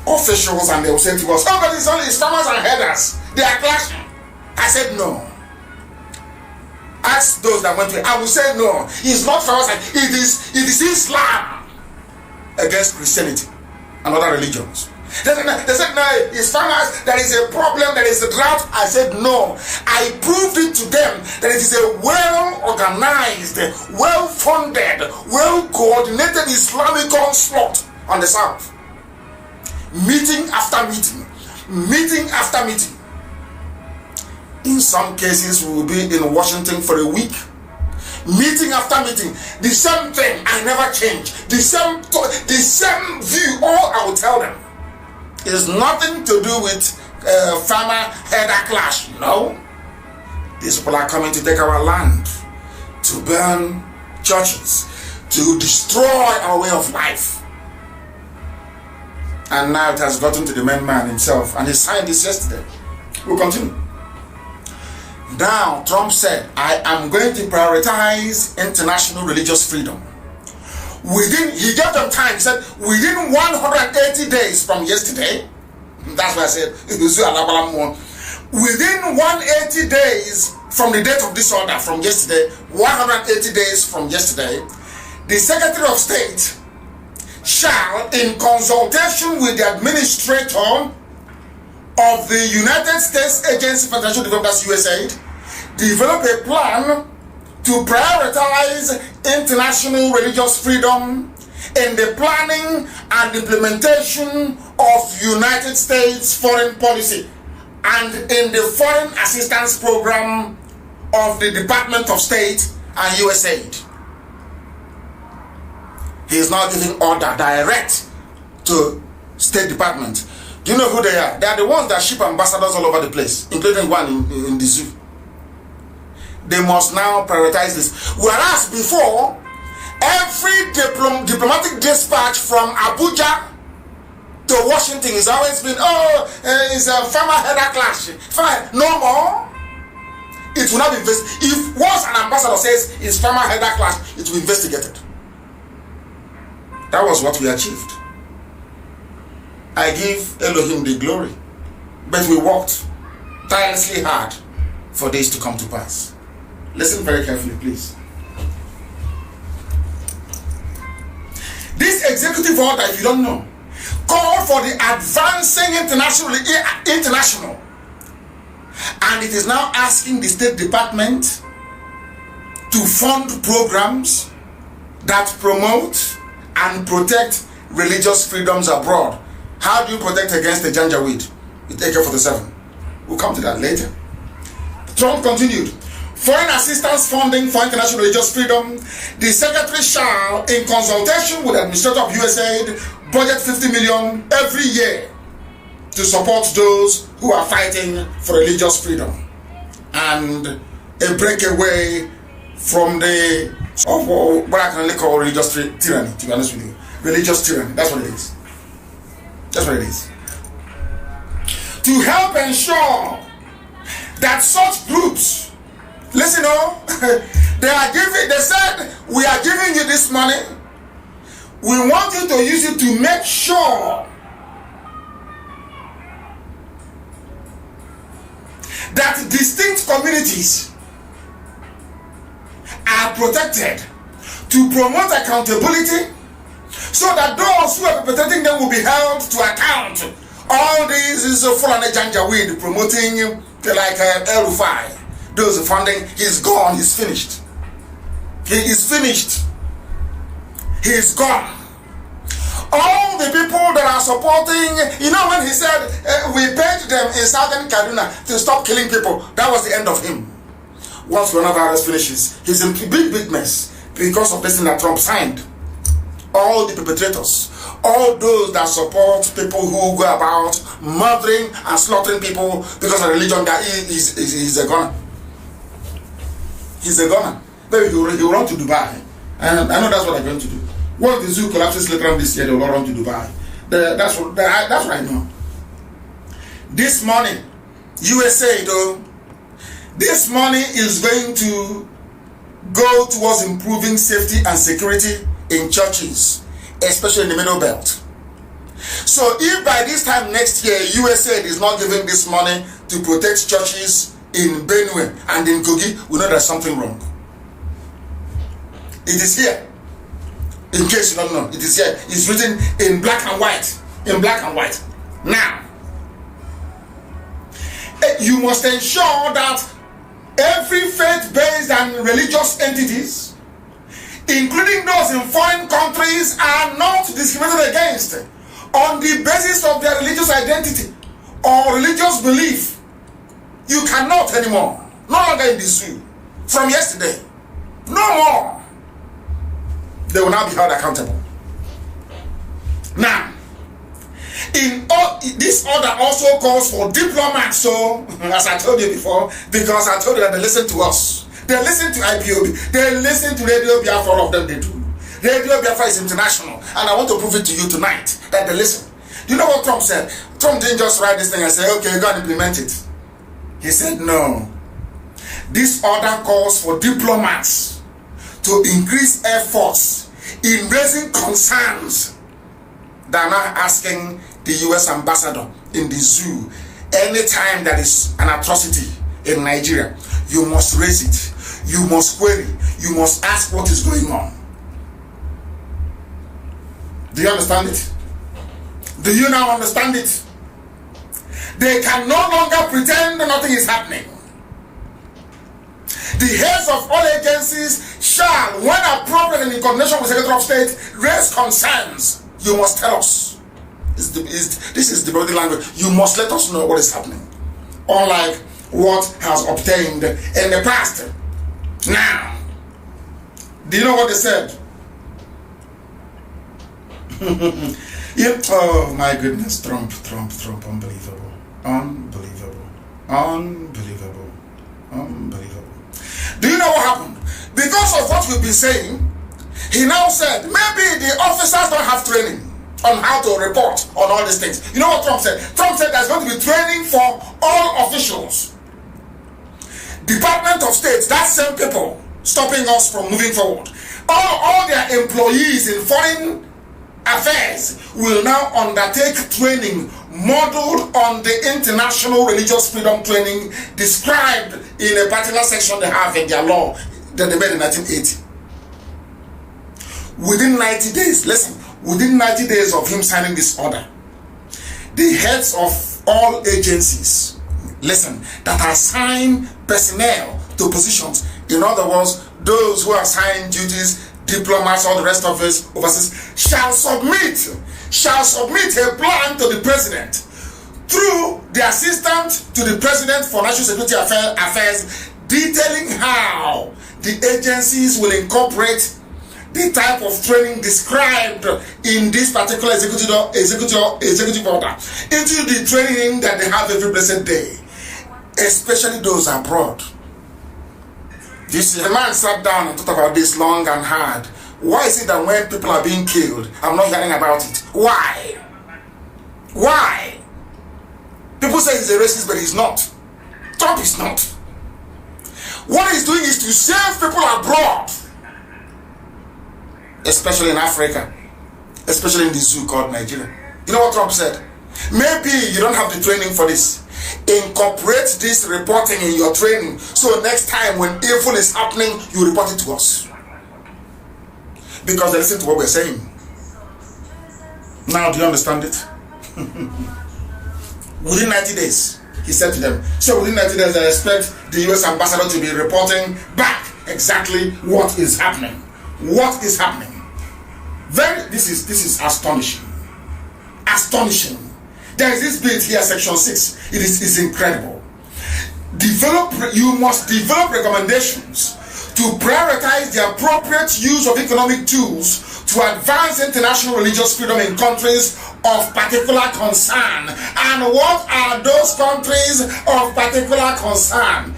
officials and they will say to us, oh, but it's only farmers and herders. They are clashing. I said no. Ask those that went to it. I will say no. It's not farmers and it is Islam against Christianity and other religions. They said no, it's farmers, there is a problem, there is a drought. I said no. I proved it to them that it is a well-organized, well-funded, well-coordinated Islamic onslaught on the South. Meeting after meeting, meeting after meeting. In some cases, we will be in Washington for a week. Meeting after meeting, the same thing. I never change. The same view. All I will tell them is nothing to do with farmer herder clash. No, these people are coming to take our land, to burn churches, to destroy our way of life. And now it has gotten to the main man himself, and he signed this yesterday. We'll continue. Now, Trump said, I am going to prioritize international religious freedom. He gave them time. He said, within 180 days from yesterday, that's why I said, within 180 days from the date of this order, from yesterday, 180 days from yesterday, the Secretary of State shall, in consultation with the administrator of the United States Agency for International Development, that's USAID, develop a plan to prioritize international religious freedom in the planning and implementation of United States foreign policy and in the foreign assistance program of the Department of State and USAID. He is now giving order direct to State Department. Do you know who they are? They are the ones that ship ambassadors all over the place, including one in the zoo. They must now prioritize this. Whereas before, every diplomatic dispatch from Abuja to Washington has always been, it's a farmer header clash. Fine, no more. It will not be investigated. If once an ambassador says it's farmer header clash, it will be investigated. That was what we achieved. I give Elohim the glory. But we worked tirelessly hard for this to come to pass. Listen very carefully, please. This executive order, if you don't know, called for the advancing international, and it is now asking the State Department to fund programs that promote and protect religious freedoms abroad. How do you protect against the Janjaweed with AK-47? We'll come to that later. Trump continued. Foreign assistance funding for international religious freedom. The Secretary shall, in consultation with the Administrator of USAID, budget 50 million every year to support those who are fighting for religious freedom and a breakaway from the what I can only call religious tyranny, to be honest with you. Religious tyranny, that's what it is. That's what it is. To help ensure that such groups, listen, they said, we are giving you this money. We want you to use it to make sure that distinct communities are protected, to promote accountability, so that those who are perpetrating them will be held to account. All this is Fulani Janjaweed promoting like El Rufai. Those funding, he's gone, he's finished. He is finished. He is gone. All the people that are supporting, when he said we paid them in Southern Kaduna to stop killing people, that was the end of him. Once coronavirus finishes, he's in big mess because of this thing that Trump signed. All the perpetrators, all those that support people who go about murdering and slaughtering people because of religion, that he's a gunner. He's a gunner. Maybe he'll run to Dubai. And I know that's what they're going to do. Once the zoo collapses later on this year, they'll run to Dubai. That's what I know. This money, USA though, this money is going to go towards improving safety and security in churches, especially in the Middle Belt. So if by this time next year, USA is not giving this money to protect churches in Benue and in Kogi, we know there's something wrong. It is here. In case you don't know, it is here. It's written in black and white. In black and white. Now, you must ensure that every faith-based and religious entities, including those in foreign countries, are not discriminated against on the basis of their religious identity or religious belief. You cannot anymore. No longer in the zoo. From yesterday. No more. They will now be held accountable. Now, this order also calls for diplomats. So, as I told you before, because I told you that they listen to us. They listen to IPOB. They listen to Radio Biafra. All of them they do. Radio Biafra is international. And I want to prove it to you tonight that they listen. Do you know what Trump said? Trump didn't just write this thing and say, okay, go and implement it. He said, no. This order calls for diplomats to increase efforts in raising concerns that are now asking the US ambassador in the zoo, anytime there is an atrocity in Nigeria, you must raise it, you must query, you must ask what is going on. Do you understand it? Do you now understand it? They can no longer pretend that nothing is happening. The heads of all agencies shall, when appropriate and in coordination with the Secretary of State, raise concerns. You must tell us. This is the body language. You must let us know what is happening. Unlike what has obtained in the past. Now, Do you know what they said? Oh my goodness, Trump, unbelievable, unbelievable, unbelievable, unbelievable. Do you know what happened? Because of what we've been saying, he now said, maybe the officers don't have training on how to report on all these things. You know what Trump said? Trump said there's going to be training for all officials. Department of State, that same people stopping us from moving forward. All their employees in foreign affairs will now undertake training modeled on the international religious freedom training described in a particular section they have in their law that they made in 1980. Within 90 days, listen, within 90 days of him signing this order, the heads of all agencies, listen, that assign personnel to positions, in other words, those who assign duties, diplomats, all the rest of us overseas, shall submit a plan to the president through the assistant to the president for national security affairs, detailing how the agencies will incorporate the type of training described in this particular executive order into the training that they have every blessed day, especially those abroad. You see, the man sat down and thought about this long and hard. Why is it that when people are being killed, I'm not hearing about it? Why? Why? People say he's a racist, but he's not. Trump is not. What he's doing is to save people abroad, especially in Africa, especially in the zoo called Nigeria. You know what Trump said? Maybe you don't have the training for this. Incorporate this reporting in your training, so next time when evil is happening, you report it to us. Because they listen to what we're saying. Now, do you understand it? Within 90 days, he said to them, so within 90 days, I expect the US ambassador to be reporting back exactly what is happening. What is happening? This is astonishing. Astonishing. There is this bit here, section 6. It is incredible. You must develop recommendations to prioritize the appropriate use of economic tools to advance international religious freedom in countries of particular concern. And what are those countries of particular concern?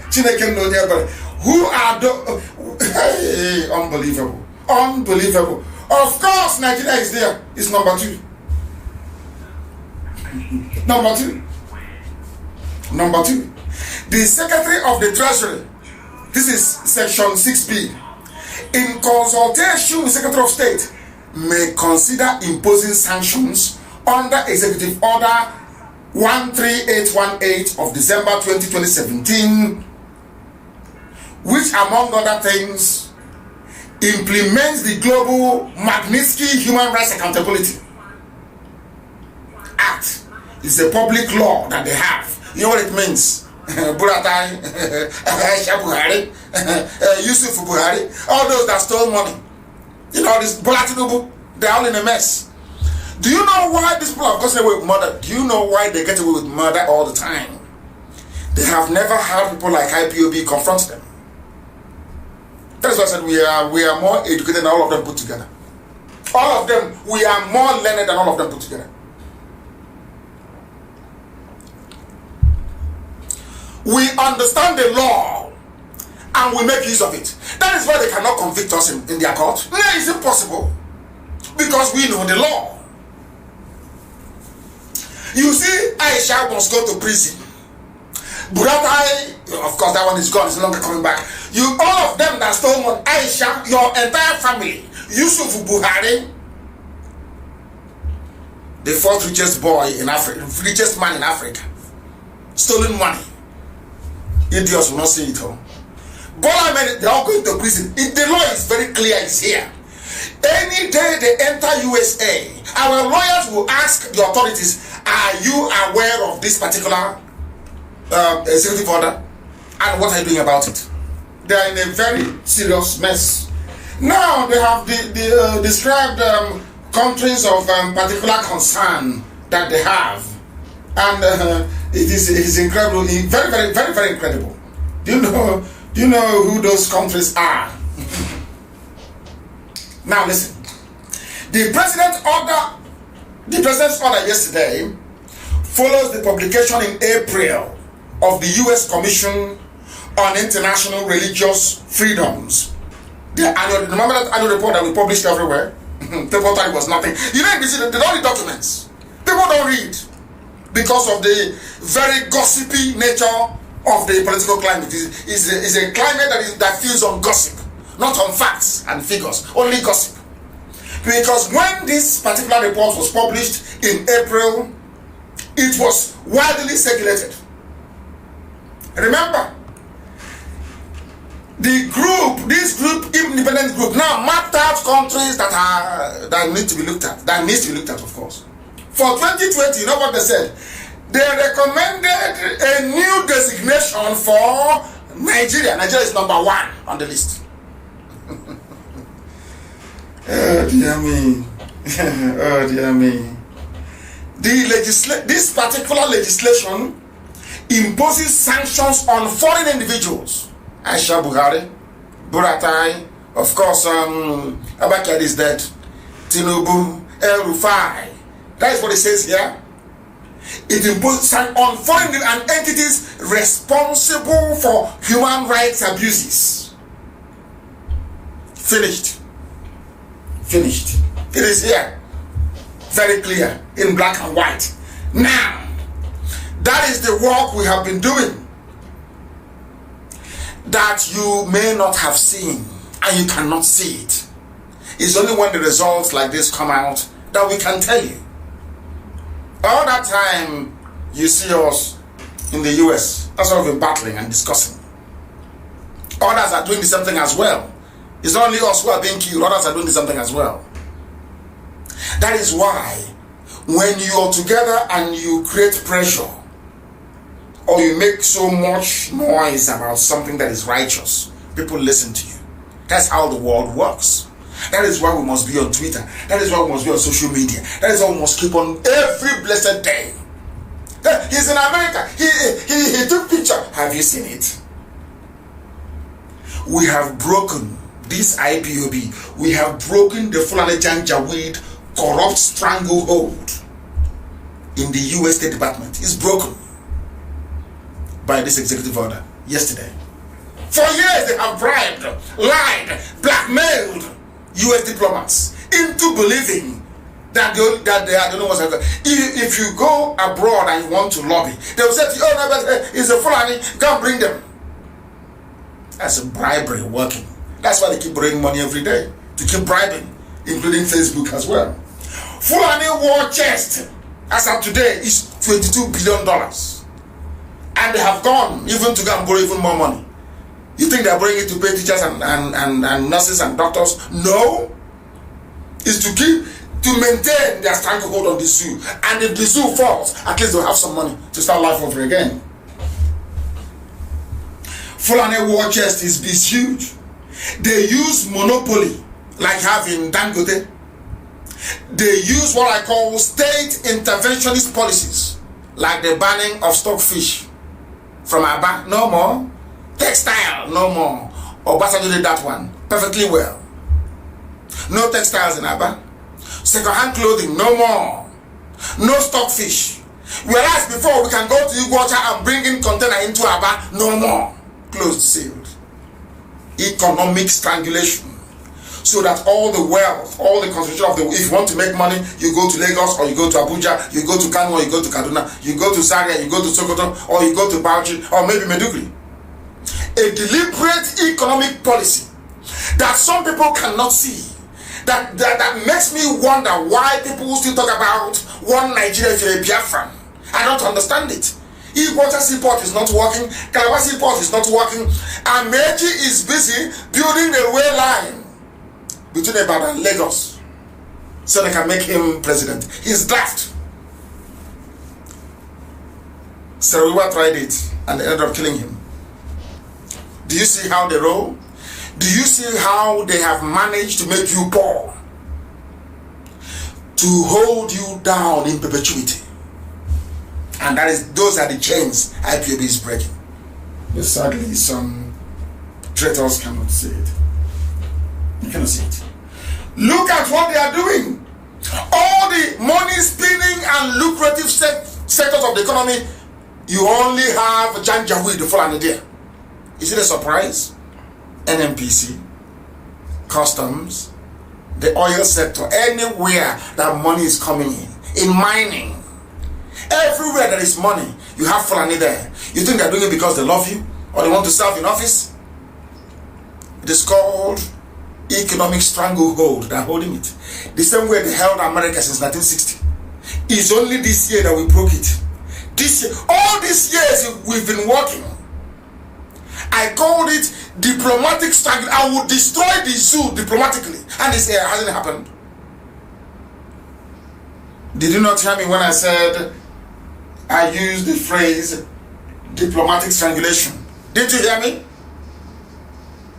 Who are those? Unbelievable. Unbelievable. Of course, Nigeria is there. It's number 2. Number 2. Number 2. The Secretary of the Treasury, this is section 6B, in consultation with Secretary of State, may consider imposing sanctions under Executive Order 13818 of December 2017, which among other things implements the Global Magnitsky Human Rights Accountability Act. It's a public law that they have. You know what it means? Buratai, Aisha Buhari, Yusuf Buhari, all those that stole money. You know, this Bolatinubu, they're all in a mess. Do you know why these people have gotten away with murder? Do you know why they get away with murder all the time? They have never had people like IPOB confront them. That's why I said we are more educated than all of them put together. All of them, we are more learned than all of them put together. We understand the law and we make use of it. That is why they cannot convict us in their court. No, it's impossible. Because we know the law. You see, Aisha must go to prison. Buratai, of course, that one is gone, it's no longer coming back. All of them that stole money, Aisha, your entire family, Yusuf Buhari, the 4th richest boy in Africa, richest man in Africa, stolen money. Idiots will not see it all. Bola men, they are going to prison. The law is very clear, it's here. Any day they enter USA, our lawyers will ask the authorities, are you aware of this particular executive order? And what are you doing about it? They are in a very serious mess. Now they have described countries of particular concern that they have. And it is incredible, very, very, very, very incredible. Do you know who those countries are? Now listen. The president's order yesterday follows the publication in April of the U.S. Commission on International Religious Freedoms. Remember that annual report that we published everywhere? People thought it was nothing. You know, they don't read documents. People don't read because of the very gossipy nature of the political climate. It's a climate that feeds on gossip, not on facts and figures, only gossip. Because when this particular report was published in April, it was widely circulated. Remember, this independent group, now mapped out countries that need to be looked at. That needs to be looked at, of course. For 2020, you know what they said? They recommended a new designation for Nigeria. Nigeria is number 1 on the list. Oh dear me. Oh dear me. This particular legislation imposes sanctions on foreign individuals. Aisha Buhari, Buratai, of course, Abakari is dead, Tinubu, El Rufai. That is what it says here. It imposes sanctions on foreign and entities responsible for human rights abuses. Finished. It is here. Very clear, in black and white. Now, that is the work we have been doing that you may not have seen, and you cannot see it. It's only when the results like this come out that we can tell you. All that time you see us in the US, that's what we've been battling and discussing. Others are doing the same thing as well. It's not only us who are being killed, others are doing the same thing as well. That is why when you are together and you create pressure, or you make so much noise about something that is righteous, people listen to you. That's how the world works. That is why we must be on Twitter. That is why we must be on social media. That is why we must keep on every blessed day. He's in America. He took picture. Have you seen it? We have broken this IPOB. We have broken the Fulani Janjaweed corrupt stranglehold in the US State Department. It's broken by this executive order yesterday. For years they have bribed, lied, blackmailed US diplomats into believing that they are the ones. If you go abroad and you want to lobby, they will say to you, oh no, it's a Fulani, go and bring them. That's a bribery working. That's why they keep bringing money every day, to keep bribing, including Facebook as well. Fulani war chest, as of today, is $22 billion. And they have gone even to go and borrow even more money. You think they're borrowing it to pay teachers and nurses and doctors? No. It's to maintain their stranglehold on the zoo. And if the zoo falls, at least they'll have some money to start life over again. Fulani war chest is huge. They use monopoly, like having Dangote. They use what I call state interventionist policies, like the banning of stockfish from Aba, no more. Textile, no more. Obasanjo did that one perfectly well. No textiles in Aba. Second-hand clothing, no more. No stockfish. Whereas before we can go to Iguacha and bring in container into Aba, no more. Closed, sealed. Economic strangulation. So that all the wealth, all the concentration of the, if you want to make money, you go to Lagos, or you go to Abuja, you go to Kano, or you go to Kaduna, you go to Zaria, you go to Sokoto, or you go to Bauchi, or maybe Meduguri. A deliberate economic policy that some people cannot see, that makes me wonder why people still talk about one Nigeria if you're a Biafran. I don't understand it. Iguacha seaport is not working, Calabar seaport is not working, and Meji is busy building the rail line between Ibadan and Lagos so they can make him president. He's daft. Sarawiwa tried it and they ended up killing him. Do you see how they roll? Do you see how they have managed to make you poor? To hold you down in perpetuity. And those are the chains IPOB is breaking. But sadly, some traitors cannot see it. You cannot see it. Look at what they are doing. All the money spinning and lucrative sectors of the economy, you only have Janjaweed falling there. Is it a surprise? NNPC, customs, the oil sector, anywhere that money is coming in mining, everywhere there is money, you have Fulani there. You think they're doing it because they love you or they want to serve in office? It is called economic stranglehold. They're holding it. The same way they held America since 1960. It's only this year that we broke it. This year, all these years we've been working. I called it diplomatic struggle. I would destroy the zoo diplomatically, and this year hasn't happened. Did you not hear me when I said I used the phrase diplomatic strangulation? Did you hear me?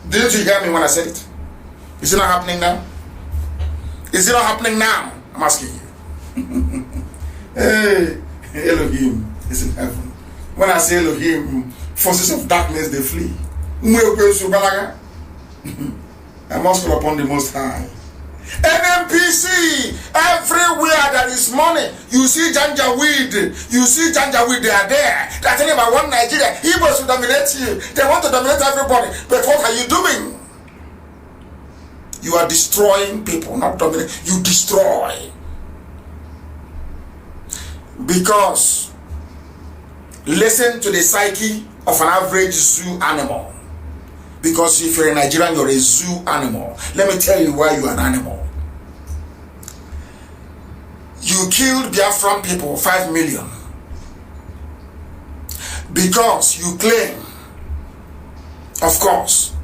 Didn't you hear me when I said it? Is it not happening now? Is it not happening now? I'm asking you. Hey, Elohim is in heaven. When I say Elohim, forces of darkness they flee. I must call upon the Most High. NNPC, everywhere there is money, you see Janjaweed, they are there. They're telling about one Nigeria. Igbos will dominate you. They want to dominate everybody. But what are you doing? You are destroying people, not dominating. You destroy. Because listen to the psyche of an average zoo animal. Because if you're a Nigerian, you're a zoo animal. Let me tell you why you're an animal. You killed Biafran people, 5 million. Because you claim, of course,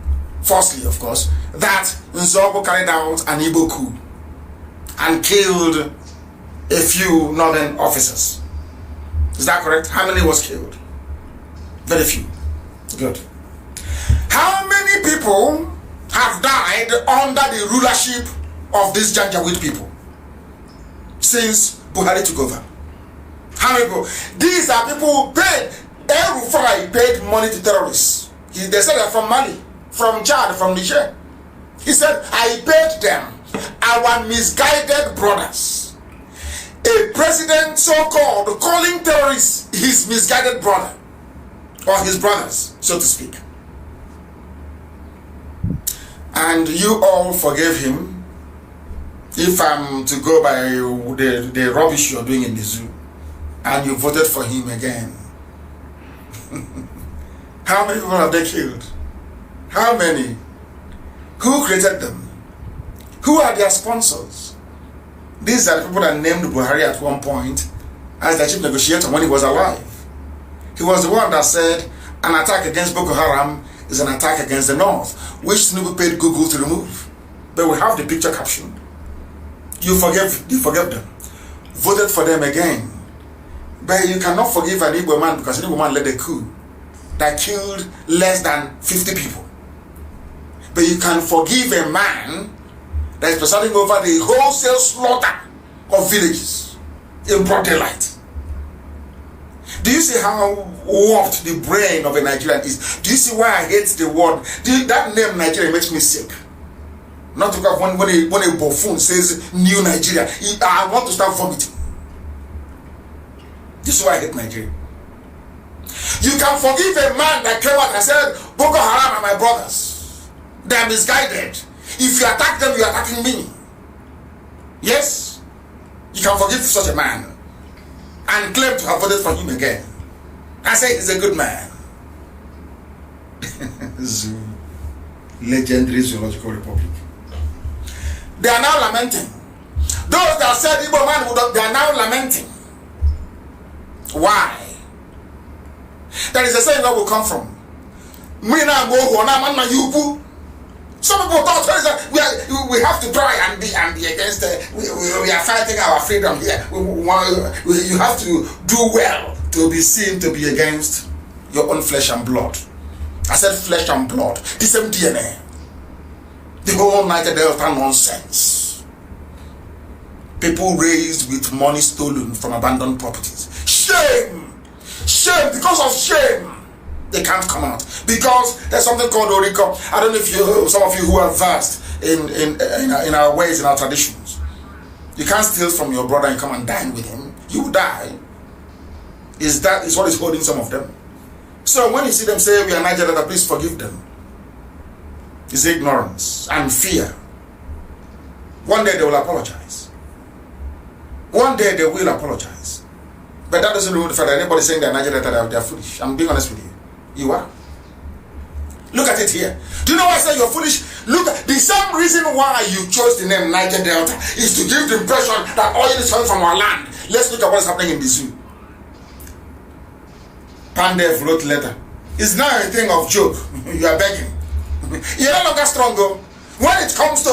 firstly, of course, that Nzobo carried out an Igbo coup and killed a few northern officers. Is that correct? How many was killed? Very few. Good. How many people have died under the rulership of these Janjaweed people since Buhari took over? How many people? These are people who paid. El Rufai paid money to terrorists. They said they're from Mali, from Chad, from Niger. He said, I paid them, our misguided brothers. A president so-called calling terrorists his misguided brother, or his brothers, so to speak. And you all forgave him. If I'm to go by the rubbish you're doing in the zoo, and you voted for him again. How many people have they killed? How many? Who created them? Who are their sponsors? These are the people that named Buhari at one point as the chief negotiator when he was alive. He was the one that said an attack against Boko Haram is an attack against the North, which Tinubu paid Google to remove. But we have the picture caption. You forgave them, voted for them again. But you cannot forgive an Igbo man because an Igbo man led a coup that killed less than 50 people. But you can forgive a man that is presiding over the wholesale slaughter of villages in broad daylight. Do you see how warped the brain of a Nigerian is? Do you see why I hate the word? That name Nigeria makes me sick. Not because when a buffoon says new Nigeria, I want to start vomiting. This is why I hate Nigeria. You can forgive a man that came out and said, Boko Haram are my brothers. They are misguided. If you attack them, you are attacking me. Yes, you can forgive such a man and claim to have voted for him again. I say he's a good man. Zoo, legendary zoological republic. They are now lamenting. Those that said Igbo man would have, they are now lamenting. Why? There is a saying where we come from. Some people thought we have to try and be against we are fighting our freedom here. You have to do well to be seen to be against your own flesh and blood. I said flesh and blood. The same DNA. The whole Niger Delta nonsense. People raised with money stolen from abandoned properties. Shame! Shame! Because of shame! They can't come out because there's something called Oriko. I don't know if you, some of you who are versed in our ways, in our traditions. You can't steal from your brother and come and dine with him. You will die. Is what is holding some of them. So when you see them say we are Niger Delta, please forgive them. It's ignorance and fear. One day they will apologize. One day they will apologize. But that doesn't remove the fact that anybody saying they're Niger Delta, they're foolish. I'm being honest with you. You are. Look at it here. Do you know why I say you're foolish? Look, the same reason why you chose the name Niger Delta is to give the impression that oil is coming from our land. Let's look at what's happening in the zoo. Pandev wrote letter. It's now a thing of joke. You are begging. You're no longer strong. When it comes to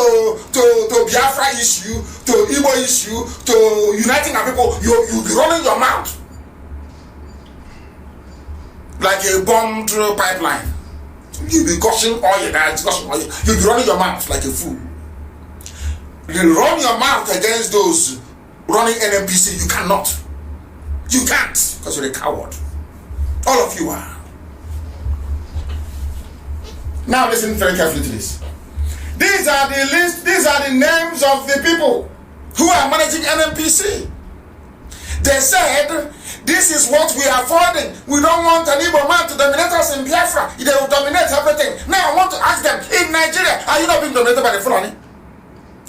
Biafra issue, to Igbo issue, to uniting our people, you'll be running your mouth like a bombed pipeline. You'll be gushing oil, you'll be running your mouth like a fool. You run your mouth against those running NMPC, you cannot. You can't, because you're a coward. All of you are. Now listen very carefully to this. These are the names of the people who are managing NMPC. They said, this is what we are affording. We don't want an Igbo man to dominate us in Biafra. They will dominate everything. Now I want to ask them, in Nigeria, are you not being dominated by the Fulani?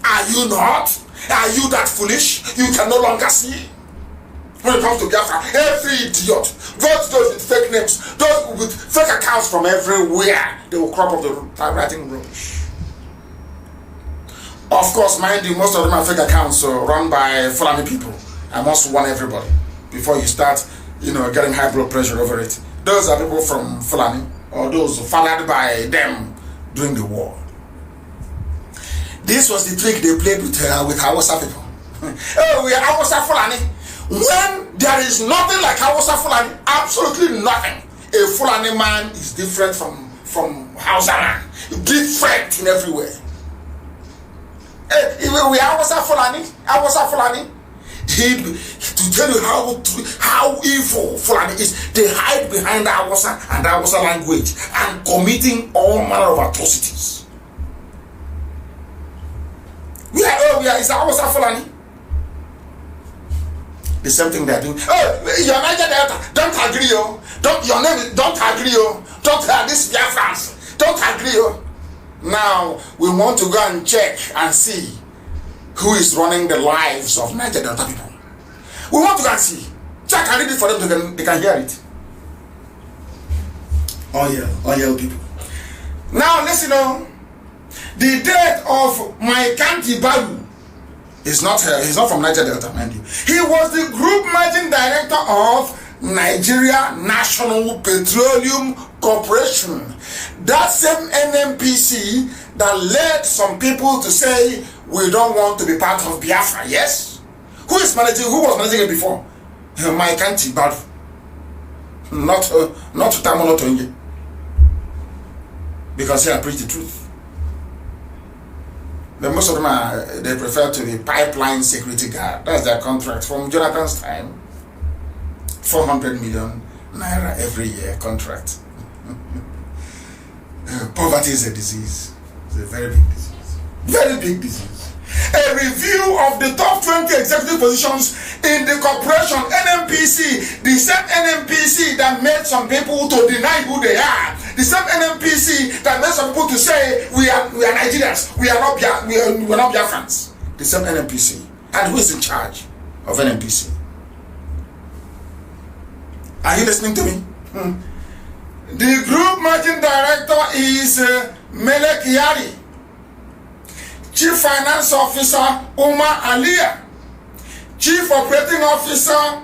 Are you not? Are you that foolish? You can no longer see? When it comes to Biafra, every idiot, those with fake names, those with fake accounts from everywhere, they will crop up the writing rubbish. Of course, mind you, most of them are fake accounts run by Fulani people. I must warn everybody before you start, getting high blood pressure over it. Those are people from Fulani or those followed by them during the war. This was the trick they played with Hausa people. Oh, we are Hausa Fulani. When there is nothing like Hausa Fulani, absolutely nothing. A Fulani man is different from Hausa man. Different in every way. We are Hausa Fulani. To tell you how evil Fulani is, they hide behind the Hausa and the Hausa language and committing all manner of atrocities. Is Hausa Fulani. The same thing they are doing. Oh, you're Niger Delta. Don't agree, Your name is, don't agree, Don't this Biafrans. Don't agree, Now we want to go and check and see who is running the lives of Niger Delta people. We want to go and see. Check and read it for them, they can hear it. Oil people. Now listen, the death of my Kanti Balu is not he's not from Niger Delta, mind you. He was the group managing director of Nigeria National Petroleum Corporation. That same NMPC that led some people to say we don't want to be part of Biafra. Yes? Who was managing it before? My Kanti Balu. Not Tamono Tonye. Because I preach the truth. But most of them they prefer to be pipeline security guard. That's their contract from Jonathan's time. 400 million naira every year contract. Poverty is a disease. It's a very big disease. Very big disease. A review of the top 20 executive positions in the corporation, NMPC, the same NMPC that made some people to deny who they are, the same NMPC that made some people to say we are Nigerians, we are not Biafrans. The same NMPC. And who is in charge of NMPC? Are you listening to me? The group managing director is Melek Yari. Chief Finance Officer Umar Aliyah, Chief Operating Officer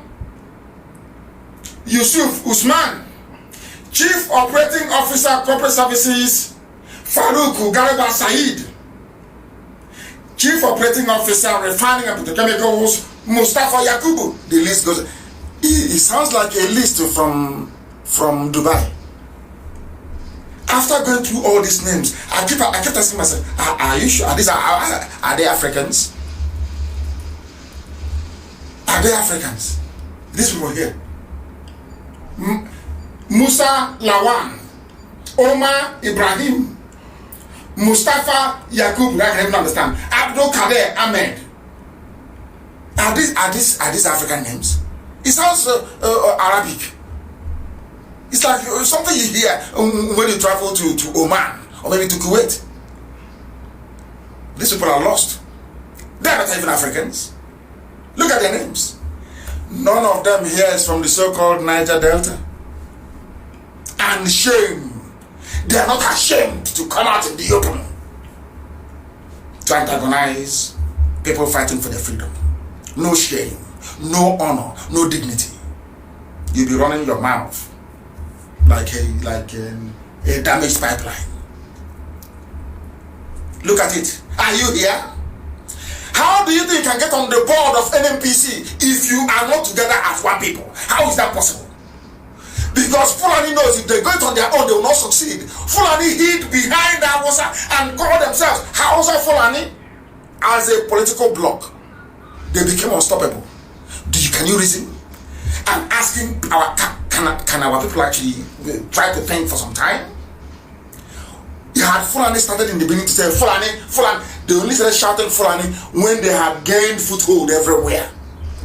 Yusuf Usman, Chief Operating Officer Corporate Services Farouk Garba Said, Chief Operating Officer Refining and Petrochemicals Mustafa Yakubu. The list goes. It sounds like a list from Dubai. After going through all these names, I kept asking myself, are you sure? Are they Africans? Are they Africans? These people here. Musa Lawan, Omar Ibrahim, Mustafa Yakub, I can even understand, Abdul Kader Ahmed. Are these African names? It sounds Arabic. It's like something you hear when you travel to Oman or maybe to Kuwait. These people are lost. They are not even Africans. Look at their names. None of them here is from the so-called Niger Delta. And shame. They are not ashamed to come out in the open to antagonize people fighting for their freedom. No shame, no honor, no dignity. You'll be running your mouth like a damaged pipeline. Look at it. Are you here? How do you think you can get on the board of NMPC if you are not together as one people? How is that possible? Because Fulani knows if they go it on their own, they will not succeed. Fulani hid behind Hausa and called themselves Hausa Fulani as a political bloc. They became unstoppable. Can you reason? I'm asking can our people actually try to think for some time? You had Fulani started in the beginning to say Fulani. They only started shouting Fulani when they had gained foothold everywhere.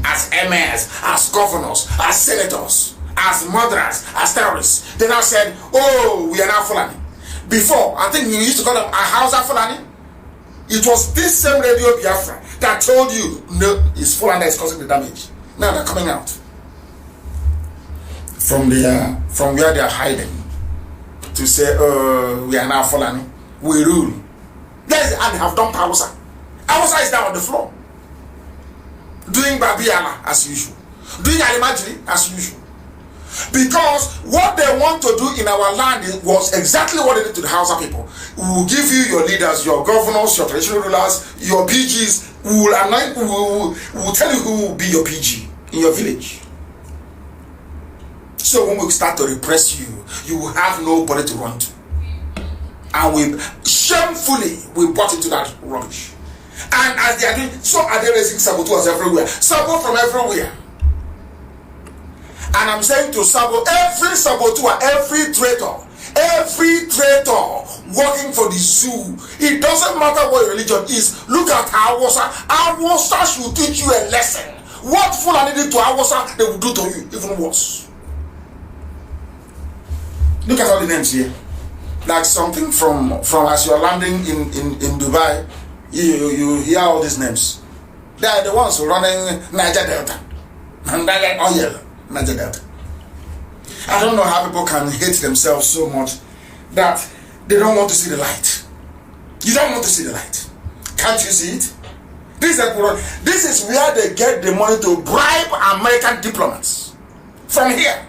As emirs, as governors, as senators, as murderers, as terrorists. They now said, oh, we are now Fulani. Before, I think you used to call them a Hausa Fulani. It was this same radio Biafra that told you, no, it's Fulani that is causing the damage. Now they're coming out from where they are hiding to say, we are now Fulani. We rule. Yes, and they have dumped Hausa. Hausa is down on the floor. Doing Babiala as usual. Doing Alimajiri as usual. Because what they want to do in our land was exactly what they did to the Hausa people. We will give you your leaders, your governors, your traditional rulers, your PGs. We will anoint, we will tell you who will be your PG in your village. So when we start to repress you, you will have nobody to run to. And we shamefully bought into that rubbish. And as they are doing, so are they raising saboteurs everywhere. Sabo from everywhere. And I'm saying to Sabo, every saboteur, every traitor working for the zoo, it doesn't matter what your religion is. Look at Hausa. Hausa should teach you a lesson. What Fulani did to Hausa, they will do to you, even worse. Look at all the names here. Like something from as you're landing in Dubai, you hear all these names. They are the ones running Niger Delta. And they're like oil. Niger Delta. I don't know how people can hate themselves so much that they don't want to see the light. You don't want to see the light. Can't you see it? This is where they get the money to bribe American diplomats. From here.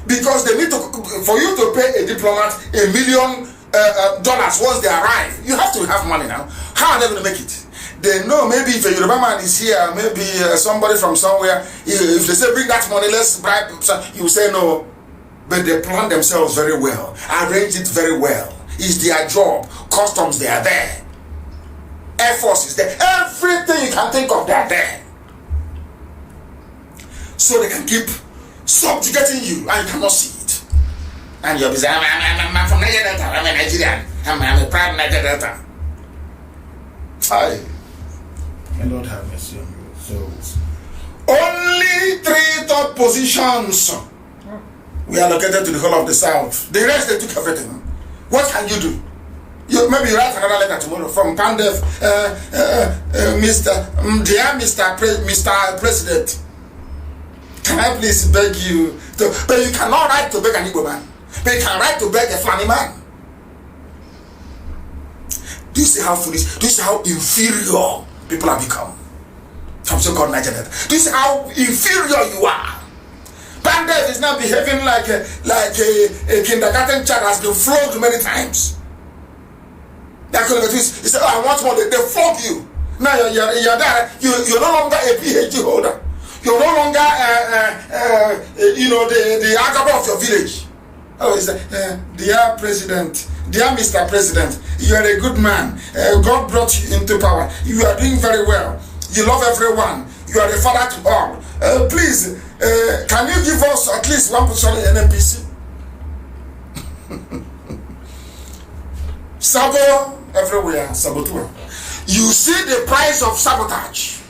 Because they need to, for you to pay a diplomat $1 million once they arrive, you have to have money now. How are they going to make it? They know maybe if a Yoruba man is here, maybe somebody from somewhere, if they say bring that money, let's bribe, you say no. But they plan themselves very well, arrange it very well. It's their job. Customs, they are there. Air Force is there. Everything you can think of, they are there. So they can keep subjugating you and you cannot see it. And you'll be saying, I'm from Niger Delta, I'm a Nigerian, I'm a proud Niger Delta. Hi. May Lord have mercy on your souls. Only 3 top positions we allocated to the whole of the South. The rest, they took everything. What can you do? Maybe you write another letter tomorrow from Pandef, Mr. President. Can I please beg you to, but you cannot write to beg an Igbo man. But you can write to beg a Fulani man. Do you see how foolish? Do you see how inferior people have become? From so-called Niger Delta. Do you see how inferior you are? Pandef is now behaving like a kindergarten child has been flogged many times. That kind of he said, oh, I want more. They flog you. Now you're there. You're no longer a PhD holder. You're no longer, the Agaba of your village. Oh, he said, dear President, dear Mr. President, you are a good man. God brought you into power. You are doing very well. You love everyone. You are the father to all. Please, can you give us at least one position in NNPC? Sabo everywhere, saboteur. You see the price of sabotage.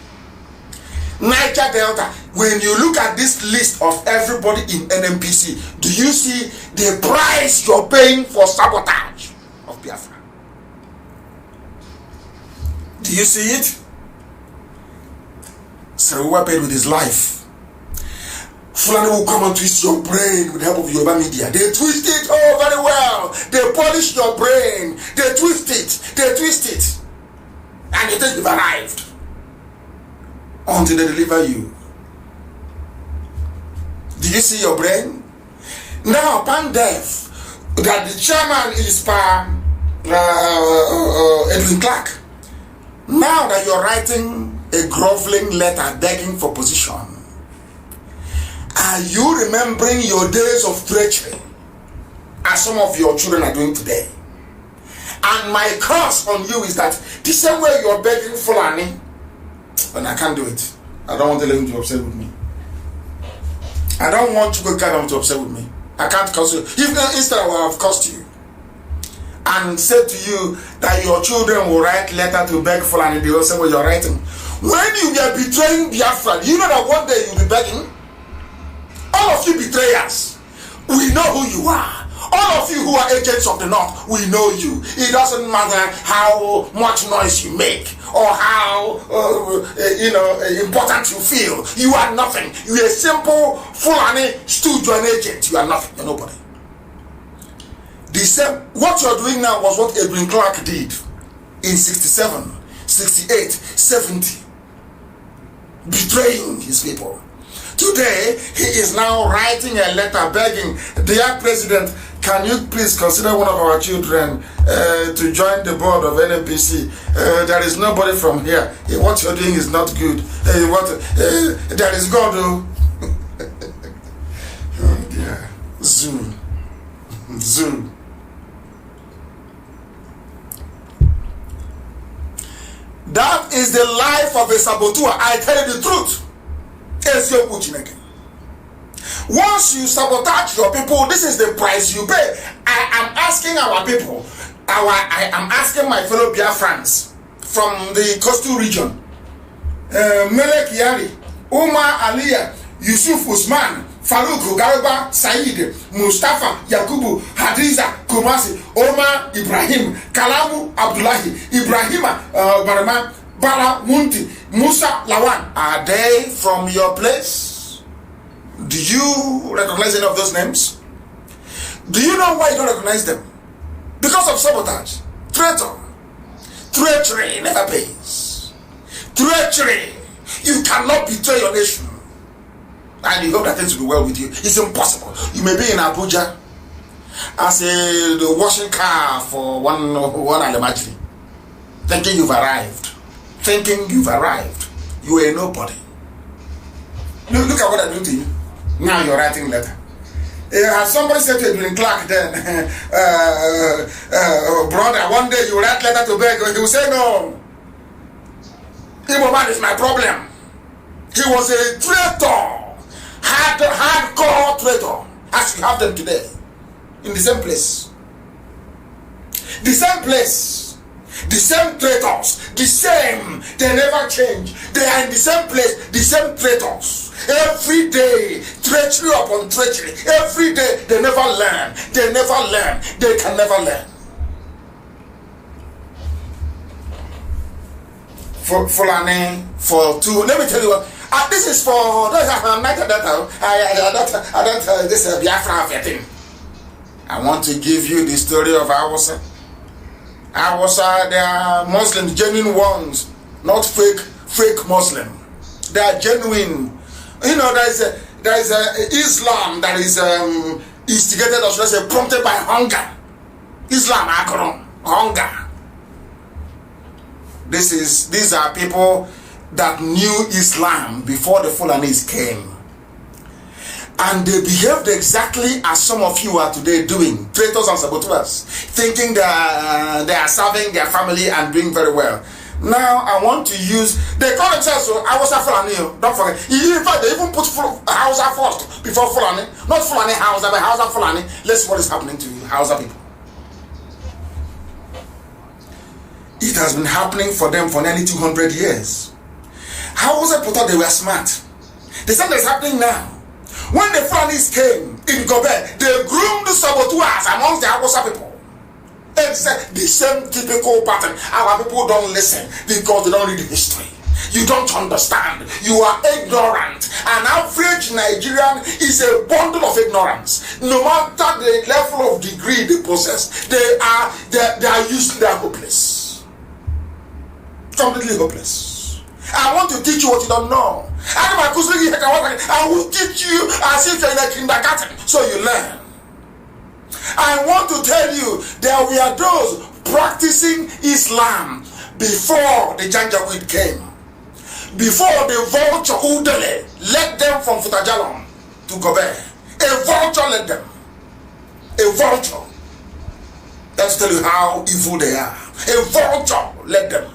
Niger Delta. When you look at this list of everybody in NNPC, do you see the price you're paying for sabotage of Biafra? Do you see it? Seruwa paid with his life. Fulani will come and twist your brain with the help of Yoruba media. They twist it very well. They polish your brain. They twist it. And you think you've arrived. Until they deliver you. Do you see your brain? Now, upon death, that the chairman is Edwin Clark. Now that you're writing a groveling letter begging for position, are you remembering your days of treachery, as some of your children are doing today? And my curse on you is that the same way you're begging Fulani, and I can't do it. I don't want to let him to be upset with me. I don't want you to get him to upset with me. I can't curse you. If not, instead I will have cursed you and said to you that your children will write letter to beg Fulani the same way you're writing. When you are betraying Biafra, you know that one day you'll be begging? All of you betrayers, we know who you are. All of you who are agents of the North, we know you. It doesn't matter how much noise you make or how important you feel. You are nothing. You are a simple Fulani studio agent. You are nothing. You're nobody. The same. What you're doing now was what Edwin Clark did in 67, 68, 70, betraying his people. Today, he is now writing a letter begging, dear President, can you please consider one of our children to join the board of NNPC? There is nobody from here. What you're doing is not good. There is God. Oh dear. Zoo. That is the life of a saboteur. I tell you the truth. Once you sabotage your people, this is the price you pay. I am asking our people, I am asking my fellow Biafrans from the coastal region, Melek Yari, Umar Aliyah, Yusuf Usman, Farouk Garba, Said, Mustafa, Yakubu, Hadiza, Kumasi, Omar Ibrahim, Kalamu Abdullahi, Ibrahima Barama, Bala Munti, Musa Lawan. Are they from your place? Do you recognize any of those names? Do you know why you don't recognize them? Because of sabotage. Traitor. Treachery never pays. Treachery. You cannot betray your nation. And you hope that things will be well with you. It's impossible. You may be in Abuja as the washing car for one alemajiri, thinking you've arrived. You are nobody. Look at what I'm doing to you. Now you're writing letter. As somebody said to Edwin Clark then, brother, one day you write letter to beg, he will say no. Igbo man is my problem. He was a traitor. Hardcore traitor, as you have them today, in the same place. The same place, the same traitors, the same, they never change. They are in the same place, the same traitors. Every day, treachery upon treachery. Every day, they never learn. They can never learn. Fulani, for two, let me tell you what. This is for those I don't this is Biafra thing. I want to give you the story of Awasa. They are Muslims, genuine ones, not fake Muslim. They are genuine. You know, there is a Islam that is instigated, or should I say, prompted by hunger. Islam, hunger. These are people that knew Islam before the Fulanis came. And they behaved exactly as some of you are today doing, traitors and saboteurs, thinking they are serving their family and doing very well. Now I want to use, they call themselves Hausa Fulani, don't forget. In fact, they even put Hausa first before Fulani. Not Fulani Hausa, but Hausa Fulani. Let's see what is happening to Hausa people. It has been happening for them for nearly 200 years. Hausa people thought they were smart. They said it's happening now. When the Fulanis came in Gobe, they groomed saboteurs amongst the Hausa people. Exactly the same typical pattern. Our people don't listen because they don't read history. You don't understand. You are ignorant. An average Nigerian is a bundle of ignorance. No matter the level of degree they possess, they are useless. They are hopeless. Completely hopeless. I want to teach you what you don't know. I will teach you as if you're in a kindergarten, so you learn. I want to tell you, there were those practicing Islam before the Janjaweed came. Before the vulture Udele led them from Futajalon to Gobe. A vulture led them. A vulture. Let's tell you how evil they are. A vulture led them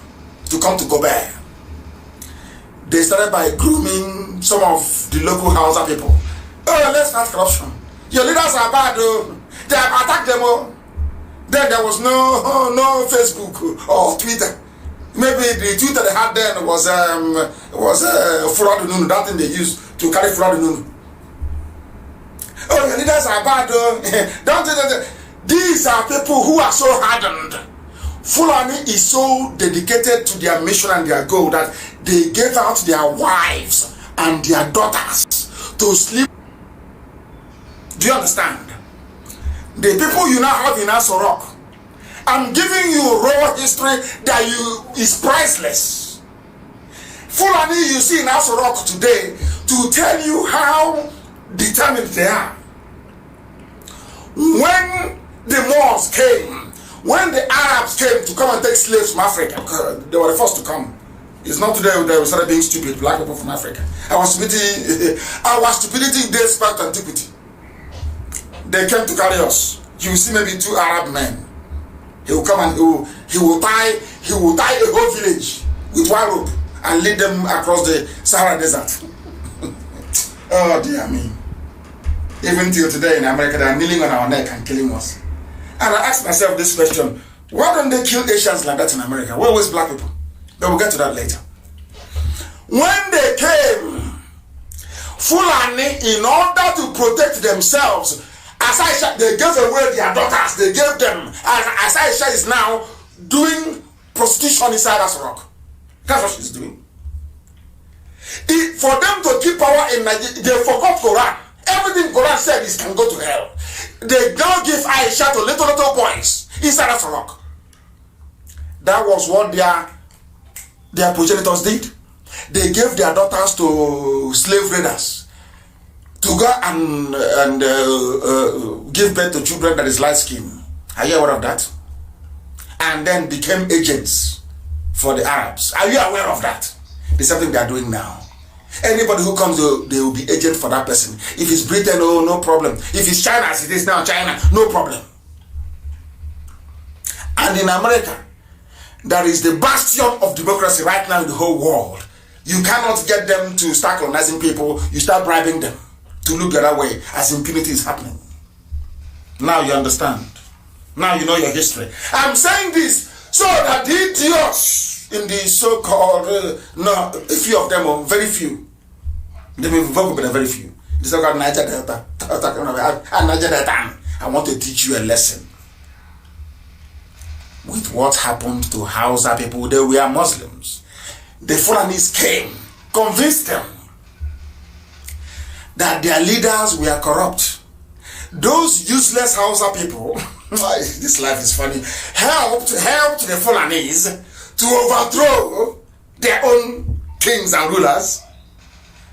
to come to Gobe. They started by grooming some of the local Hausa people. Oh, let's not corruption. Your leaders are bad, though. They have attacked them all. Then there was no Facebook or Twitter. Maybe the Twitter they had then was Furadununu, that thing they used to carry Furadununu. Oh, your leaders are bad, though. Don't. These are people who are so hardened. Fulani is so dedicated to their mission and their goal that they gave out their wives and their daughters to sleep. Do you understand? The people you now have in Asorok, I'm giving you raw history that is priceless. Fulani you see in Asorok today to tell you how determined they are. When the Moors came, when the Arabs came to come and take slaves from Africa, they were the first to come. It's not today they started being stupid, black people from Africa. Our stupidity dates back to antiquity. They came to carry us. You will see maybe 2 Arab men. He will come and he will tie a whole village with one rope and lead them across the Sahara Desert. Oh dear me. Even till today in America, they are kneeling on our neck and killing us. And I ask myself this question: why don't they kill Asians like that in America? We're always black people. But we'll get to that later. When they came, Fulani, in order to protect themselves, as Aisha, they gave away their daughters. They gave them. As Aisha is now doing prostitution inside Asorok. That's what she's doing. For them to keep power in Nigeria, they forgot Quran. Everything Quran said is can go to hell. They don't give Aisha to little boys inside Asorok. That was what their progenitors did. They gave their daughters to slave raiders to go and give birth to children that is light skin. Are you aware of that? And then became agents for the Arabs. Are you aware of that? It's something they are doing now. Anybody who comes, they will be agent for that person. If it's Britain, oh, no problem. If it's China, as it is now China, no problem. And in America, there is the bastion of democracy right now in the whole world. You cannot get them to start colonizing people. You start bribing them to look the other way as impunity is happening. Now you understand. Now you know your history. I'm saying this so that the idiots in the so-called, no, a few of them, or very few, they may vote, but very few. The so-called Niger Delta, Niger Delta. I want to teach you a lesson. With what happened to Hausa people, they were Muslims. The Fulanis came, convinced them that their leaders were corrupt. Those useless Hausa people, this life is funny, helped the Fulanis to overthrow their own kings and rulers.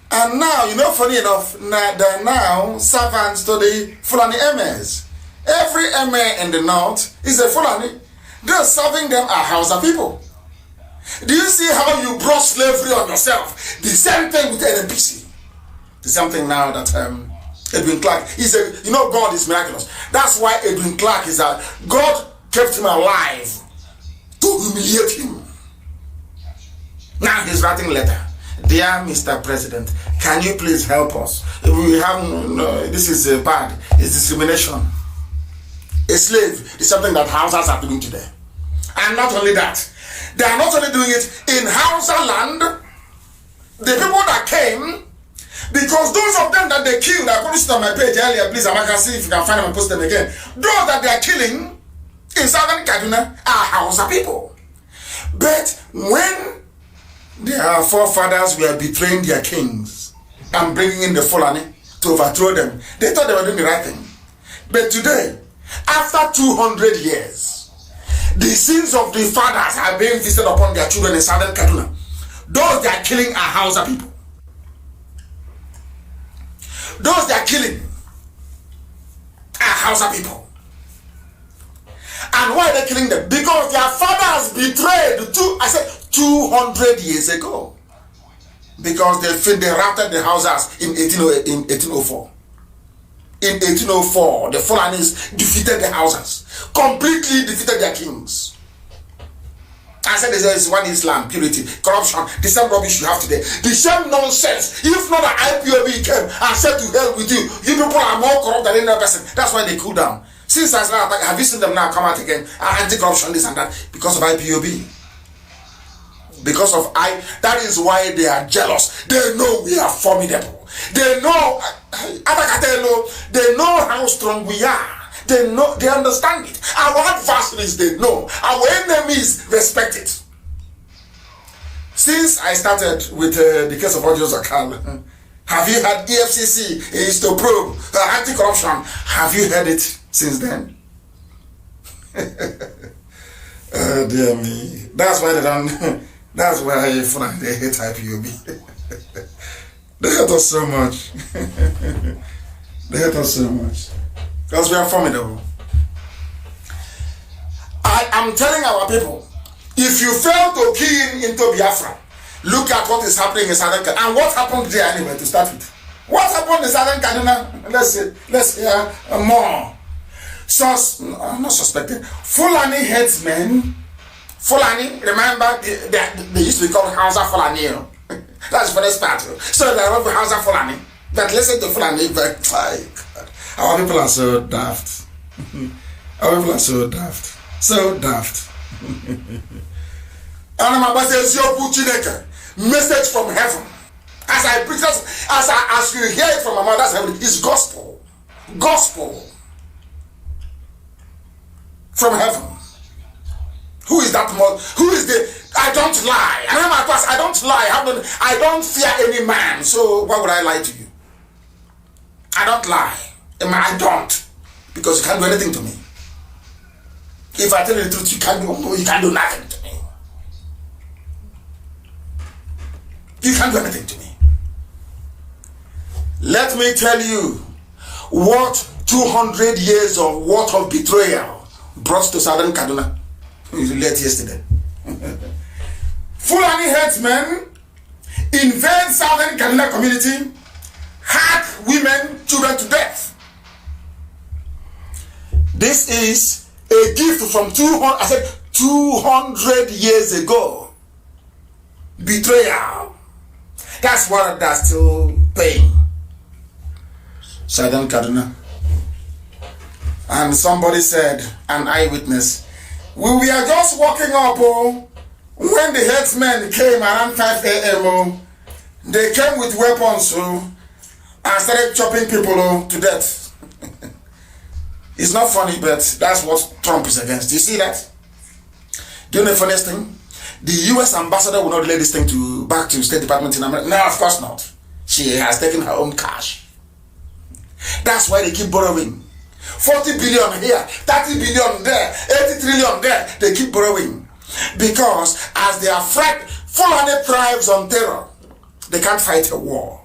And now, you know, funny enough, they're now servants to the Fulani emirs. Every emir in the north is a Fulani. Those serving them are Hausa people. Do you see how you brought slavery on yourself? The same thing with NNPC. The same thing now that Edwin Clark, he said, you know, God is miraculous. That's why Edwin Clark is that God kept him alive to humiliate him. Now he's writing letter. Dear Mr. President, can you please help us? We have this is bad. It's discrimination. A slave is something that Hausas are doing today. And not only that, they are not only doing it in Hausa land. The people that came, because those of them that they killed, I put it on my page earlier, please, I can see if you can find them and post them again. Those that they are killing in southern Kaduna are Hausa people. But when their forefathers were betraying their kings and bringing in the Fulani to overthrow them, they thought they were doing the right thing. But today, after 200 years, the sins of the fathers are being visited upon their children in southern Kaduna. Those they are killing are Hausa people. Those they are killing are Hausa people. And why are they killing them? Because their fathers betrayed 200 years ago. Because they routed the Hausas in 1804. In 1804, the Fulanis defeated the Hausas. Completely defeated their kings. I said there is one Islam, purity, corruption, the same rubbish you have today. The same nonsense. If not that IPOB came and said to hell with you, you people are more corrupt than any other person. That's why they cool down. Since I started, have you seen them now come out again? Anti-corruption, this and that, because of IPOB. Because of that is why they are jealous. They know we are formidable. They know, they know how strong we are. They know, they understand it. Our adversaries, they know. Our enemies respect it. Since I started with the case of Audio Zakal, have you had EFCC is to probe anti-corruption? Have you heard it since then? Oh, dear me. That's why they don't. That's why they hate IPOB. They hate us so much. They hate us so much. Because we are formidable. I am telling our people, if you fail to key into Biafra, look at what is happening in Southern Kaduna. And what happened there anyway to start with? What happened in Southern Kaduna? Let's hear more. I'm not suspecting. Fulani headsmen. Fulani, remember, they used to be called Hausa Fulani. That's the first part. So they are Hausa Fulani. But listen to Fulani, but our people are so daft. Our people are so daft. So daft. Message from heaven. As I preach, as you hear it from my mother's heaven, it's gospel. Gospel. From heaven. Who is that? Who is the? I don't lie. I don't lie. I don't fear any man. So why would I lie to you? I don't lie. I don't, because you can't do anything to me. If I tell you the truth, you can't do nothing to me. You can't do anything to me. Let me tell you what 200 years of what of betrayal brought to Southern Kaduna. Late yesterday. Fulani headsmen invade Southern Kaduna community, hack women, children to death. This is a gift from 200 years ago. Betrayal. That's what they're still paying. Southern Kaduna. And somebody said, an eyewitness, we were just walking up when the headsmen came around 5 a.m. They came with weapons and started chopping people to death. It's not funny, but that's what Trump is against. You see that? Do you know the funniest thing? The US ambassador will not relay this thing back to State Department in America. No, of course not. She has taken her own cash. That's why they keep borrowing. 40 billion here, 30 billion there, 80 trillion there. They keep borrowing. Because as they are Fulani tribes on terror, they can't fight a war.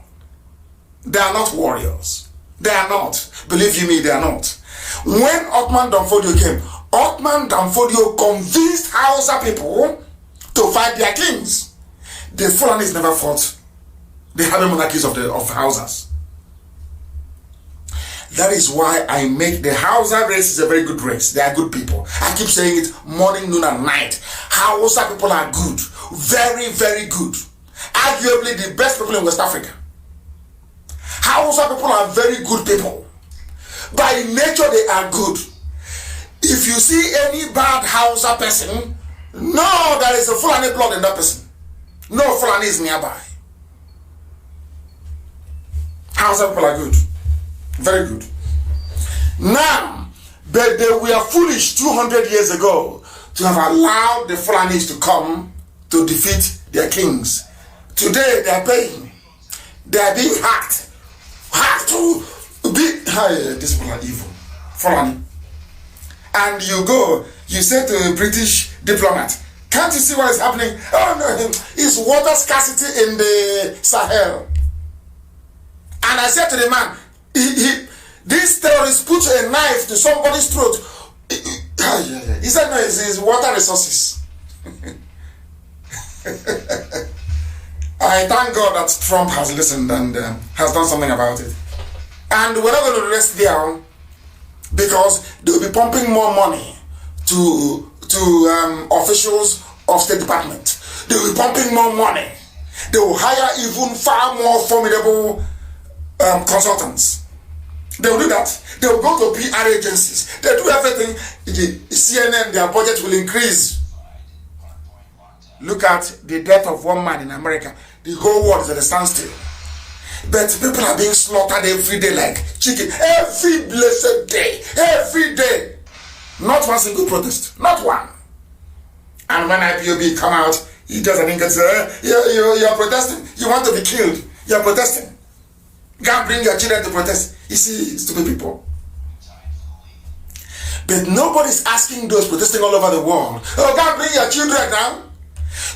They are not warriors. They are not. Believe you me, they are not. When Ottoman Danfodio came, Ottoman Danfodio convinced Hausa people to fight their kings. The Fulanis never fought the heavy monarchies of Hausas. That is why I make the Hausa race is a very good race. They are good people. I keep saying it morning, noon, and night. Hausa people are good. very, very good. Arguably the best people in West Africa. Hausa people are very good people. By nature, they are good. If you see any bad Hausa person, no, there is a Fulani blood in that person. No Fulani is nearby. Hausa people are good. Very good. Now, but they were foolish 200 years ago to have allowed the Fulanis to come to defeat their kings. Today, they are paying. They are being hacked. Hacked to be... These people are evil. Fulani. And you go, you say to a British diplomat, can't you see what is happening? Oh no, it's water scarcity in the Sahel. And I said to the man, this terrorist put a knife to somebody's throat. He said, no, it's water resources. I thank God that Trump has listened and has done something about it. And we're not going to rest there because they'll be pumping more money to officials of State Department. They will be pumping more money. They will hire even far more formidable consultants. They will do that. They will go to PR agencies. They do everything. The CNN, their budget will increase. Look at the death of one man in America. The whole world is at a standstill. But people are being slaughtered every day like chicken. Every blessed day. Every day. Not one single protest. Not one. And when IPOB come out, he does an thing and say, you're protesting. You want to be killed. You're protesting. Can't bring your children to protest. You see, stupid people. But nobody's asking those protesting all over the world, oh, can't bring your children down.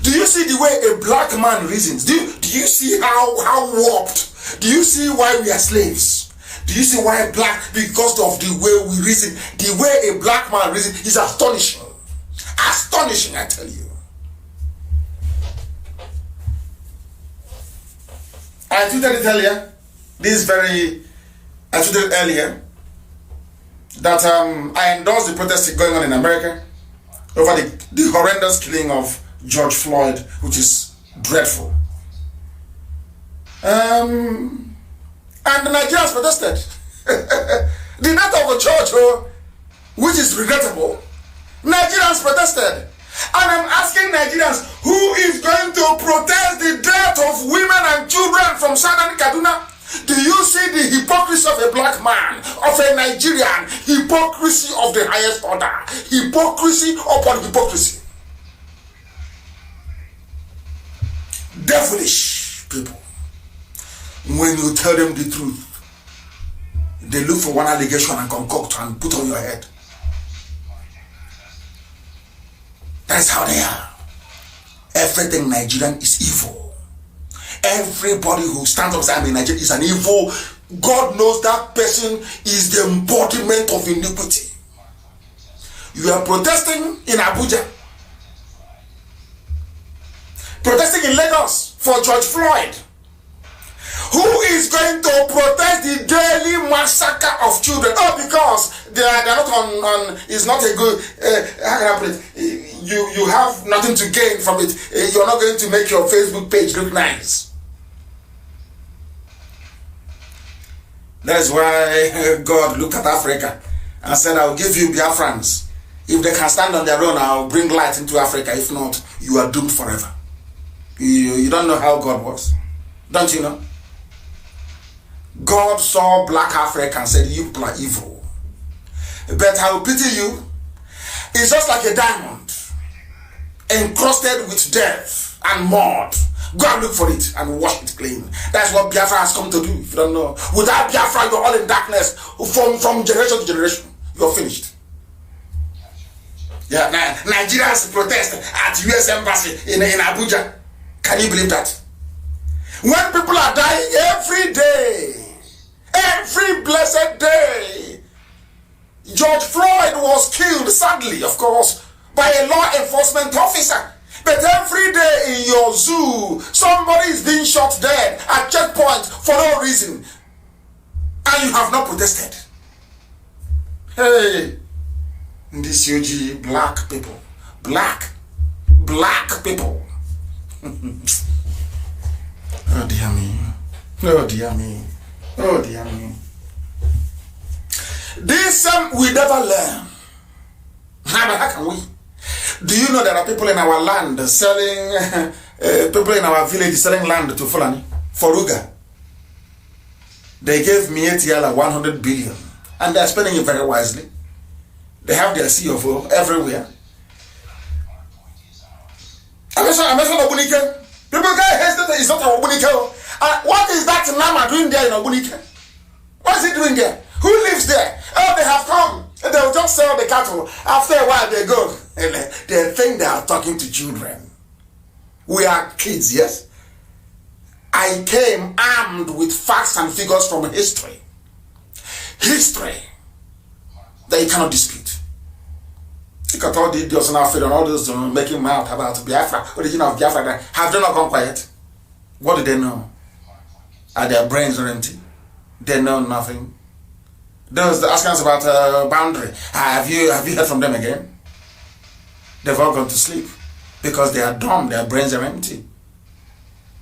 Do you see the way a black man reasons? Do you see how warped? Do you see why we are slaves? Do you see why because of the way we reason, the way a black man reasons is astonishing. Astonishing, I tell you. I tweeted it earlier. I tweeted earlier that I endorse the protest going on in America over the horrendous killing of George Floyd, which is dreadful. And the Nigerians protested. The death of a church, which is regrettable. Nigerians protested. And I'm asking Nigerians, who is going to protest the death of women and children from Southern Kaduna? Do you see the hypocrisy of a black man, of a Nigerian? Hypocrisy of the highest order. Hypocrisy upon hypocrisy. Devilish people. When you tell them the truth, they look for one allegation and concoct and put on your head. That's how they are. Everything Nigerian is evil. Everybody who stands up in Nigeria is an evil. God knows that person is the embodiment of iniquity. You are protesting in Abuja, protesting in Lagos for George Floyd. Who is going to protest the daily massacre of children? Oh, because they're not on it's not a good, how can I put it? You have nothing to gain from it. You're not going to make your Facebook page look nice. That's why God looked at Africa and said, I'll give you Biafrans. If they can stand on their own, I'll bring light into Africa. If not, you are doomed forever. You don't know how God works. Don't you know? God saw black Africa and said, you people are evil. But I will pity you. It's just like a diamond encrusted with death and mud. Go and look for it and wash it clean. That's what Biafra has come to do, if you don't know. Without Biafra, you're all in darkness. From generation to generation, you're finished. Yeah, Nigerians protest at US Embassy in Abuja. Can you believe that? When people are dying every day, every blessed day. George Floyd was killed, sadly, of course, by a law enforcement officer. But every day in your zoo, somebody is being shot dead at checkpoint for no reason. And you have not protested. Hey, this UG, black people. Black people. Oh dear me. Oh dear me. Oh dear me. This we never learn. How can we? Do you know there are people in our land selling, people in our village selling land to Fulani for Ruga? They gave me ATL 100 billion and they're spending it very wisely. They have their CFO everywhere. I'm not Obunike. People get hesitant, it's not Obunike. What is that Nama doing there in Obunike? What is he doing there? Who lives there? Oh, they have come. They'll just sell the cattle. After a while, they go. They think they are talking to children. We are kids, yes? I came armed with facts and figures from history. History that you cannot dispute. Look at all the idiots and all those making mouth about Biafra, origin of Biafra. Have they not gone quiet? What do they know? Are their brains empty? They know nothing. Those asking us about boundary. Have you heard from them again? They've all gone to sleep because they are dumb. Their brains are empty.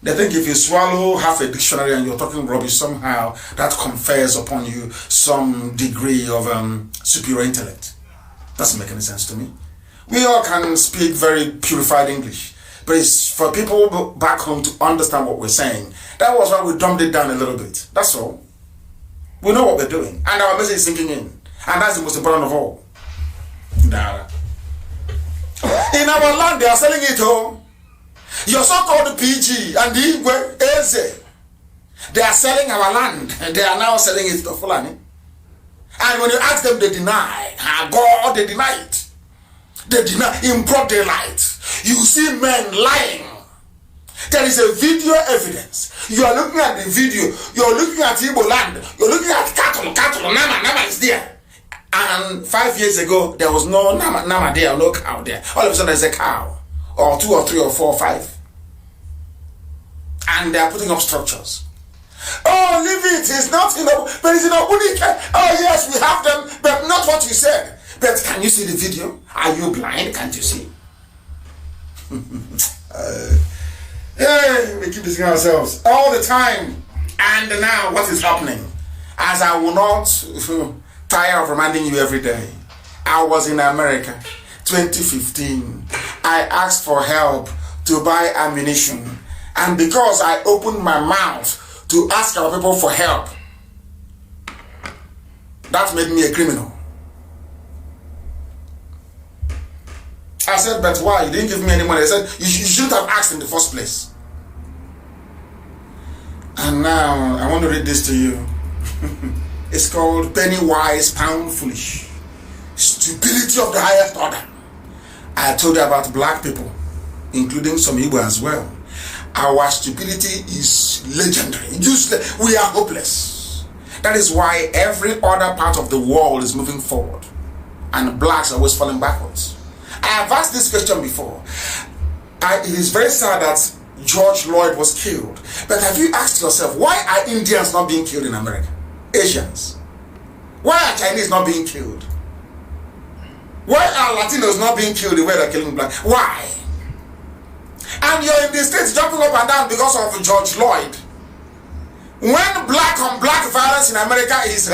They think if you swallow half a dictionary and you're talking rubbish, somehow that confers upon you some degree of superior intellect. Doesn't make any sense to me. We all can speak very purified English, but it's for people back home to understand what we're saying. That was why we dumbed it down a little bit. That's all. We know what we're doing, and our message is sinking in, and that's the most important of all. In our land, they are selling it all. Your so-called PG and the Igwe Eze, they are selling our land, and they are now selling it to Fulani. And when you ask them, they deny. God, they deny it. They deny in broad daylight. You see men lying. There is a video evidence. You are looking at the video. You are looking at Igbo land. You are looking at cattle. Nama is there. And 5 years ago, there was no Nama there, no cow there. All of a sudden, there's a cow. Or 2 or 3 or 4 or 5. And they are putting up structures. Oh, leave it. It's not in but it's in Obunike. Oh, yes, we have them, but not what you said. But can you see the video? Are you blind? Can't you see? We keep deceiving ourselves all the time. And now, what is happening? As I will not tire of reminding you every day, I was in America, 2015. I asked for help to buy ammunition. And because I opened my mouth to ask our people for help, that made me a criminal. I said, but why? You didn't give me any money. I said, you shouldn't have asked in the first place. And now, I want to read this to you. It's called Penny Wise, Pound Foolish. Stupidity of the highest order. I told you about black people, including some Igbo as well. Our stupidity is legendary. Useless. We are hopeless. That is why every other part of the world is moving forward. And blacks are always falling backwards. I have asked this question before. It is very sad that George Floyd was killed. But have you asked yourself, why are Indians not being killed in America? Asians? Why are Chinese not being killed? Why are Latinos not being killed the way they're killing black? Why? And you're in the States jumping up and down because of George Floyd. When black on black violence in America is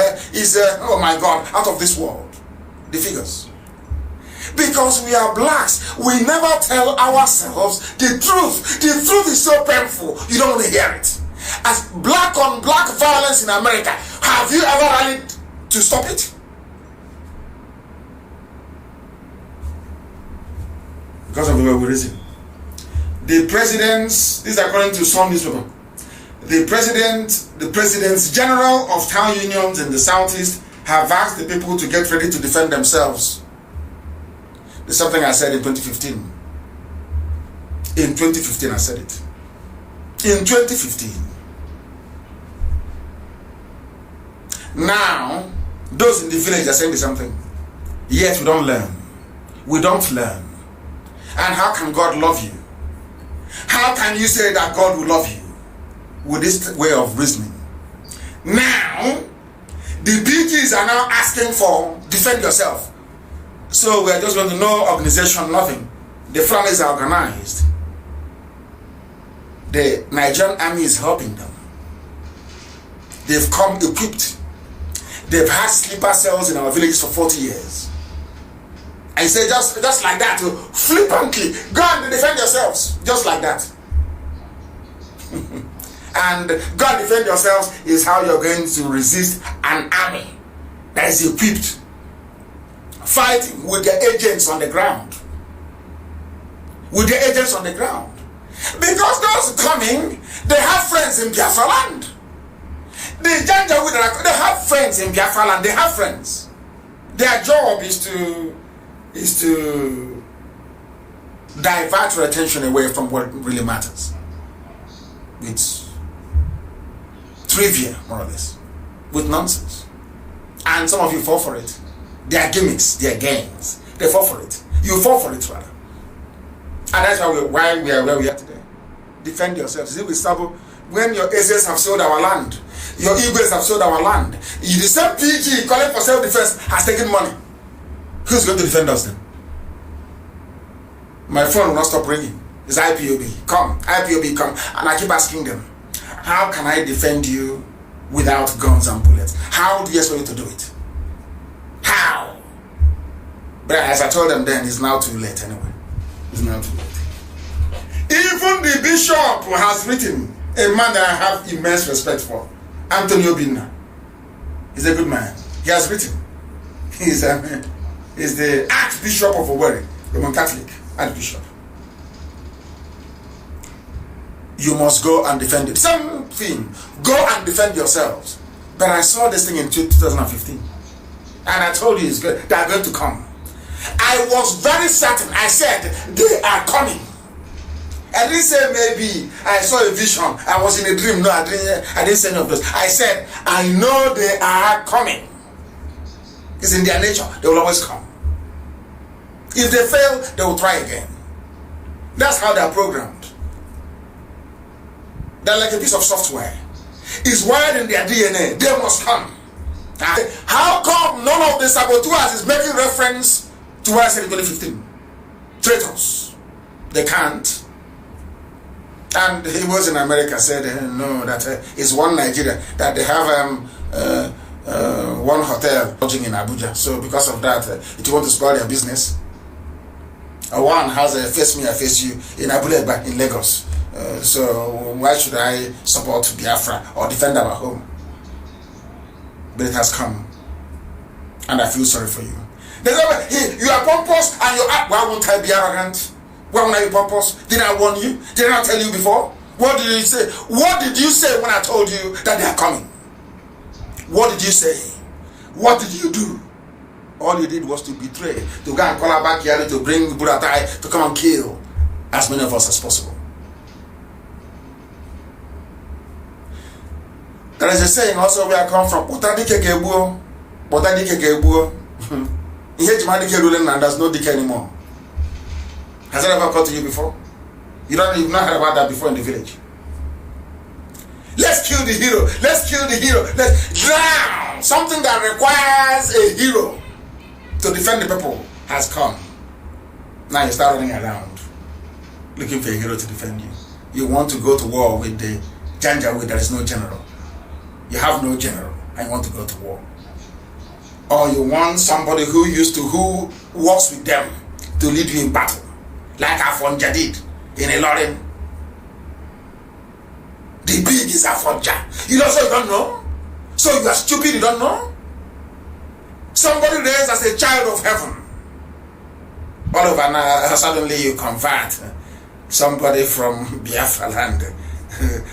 oh my God, out of this world. The figures. Because we are blacks, we never tell ourselves the truth. The truth is so painful, you don't want to hear it. As black on black violence in America, have you ever rallied to stop it? Because of the way we reason. The presidents, this is according to some newspaper, the presidents general of town unions in the southeast have asked the people to get ready to defend themselves. It's something I said in 2015. In 2015 I said it. In 2015. Now, those in the village are saying the same thing. Yet we don't learn. We don't learn. And how can God love you? How can you say that God will love you with this way of reasoning? Now, the BGs are now asking for defend yourself. So we are just going to no organization, nothing. The families are organized. the Nigerian army is helping them. They've come equipped. They've had sleeper cells in our villages for 40 years. And you say just like that, flippantly, go and defend yourselves, just like that. And go and defend yourselves is how you're going to resist an army that is equipped, fighting with their agents on the ground. With their agents on the ground. Because those coming, they have friends in Biafra land. The Janjaweed, they have friends in Biafra land, they have friends. Their job is to divert your attention away from what really matters. With trivia, more or less. With nonsense. And some of you fall for it. Their gimmicks, their games. They fall for it. You fall for it, rather. And that's why we are where we are today. Defend yourself. See, we stubble. When your Aces have sold our land, your Igwes have sold our land, the same PG calling for self-defense has taken money. Who's going to defend us then? My phone will not stop ringing. It's IPOB. Come, IPOB, come. And I keep asking them, how can I defend you without guns and bullets? How do you expect me to do it? How? But as I told them then, it's now too late anyway. It's now too late. Even the bishop has written, a man that I have immense respect for, Antonio Binna. He's a good man. He has written. He's the Archbishop of Owerri, Roman Catholic Archbishop. You must go and defend it. Same thing. Go and defend yourselves. But I saw this thing in 2015. And I told you it's good. They are going to come. I was very certain. I said, they are coming. I didn't say maybe I saw a vision. I was in a dream. No, I didn't say any of those. I said, I know they are coming. It's in their nature. They will always come. If they fail, they will try again. That's how they are programmed. They're like a piece of software. It's wired in their DNA. They must come. How come none of the saboteurs is making reference to what I said in 2015? Traitors. They can't. And he was in America, said no, that it's one Nigeria, that they have one hotel lodging in Abuja. So because of that, if you want to spoil their business, one has a face me, I face you in Abuja in Lagos. So why should I support Biafra or defend our home? But it has come, and I feel sorry for you. You are pompous and you act. Why won't I be arrogant? Why won't I be pompous? Didn't I warn you? Didn't I tell you before? What did you say? What did you say when I told you that they are coming? What did you say? What did you do? All you did was to betray, to go and call our backyard, to bring Buratai to come and kill as many of us as possible. There is a saying also where I come from. There's no decay anymore. Has that ever occurred to you before? You've not heard about that before in the village. Let's kill the hero. Let's kill the hero. Let's drown. Something that requires a hero to defend the people has come. Now you start running around looking for a hero to defend you. You want to go to war with the Janjaweed. There is no general. You have no general and you want to go to war. Or you want somebody who works with them to lead you in battle. Like Afonja did in Ilorin. The big is Afonja. You don't know? So you are stupid, you don't know? Somebody raised as a child of heaven. All over now, suddenly you convert. Somebody from Biafra land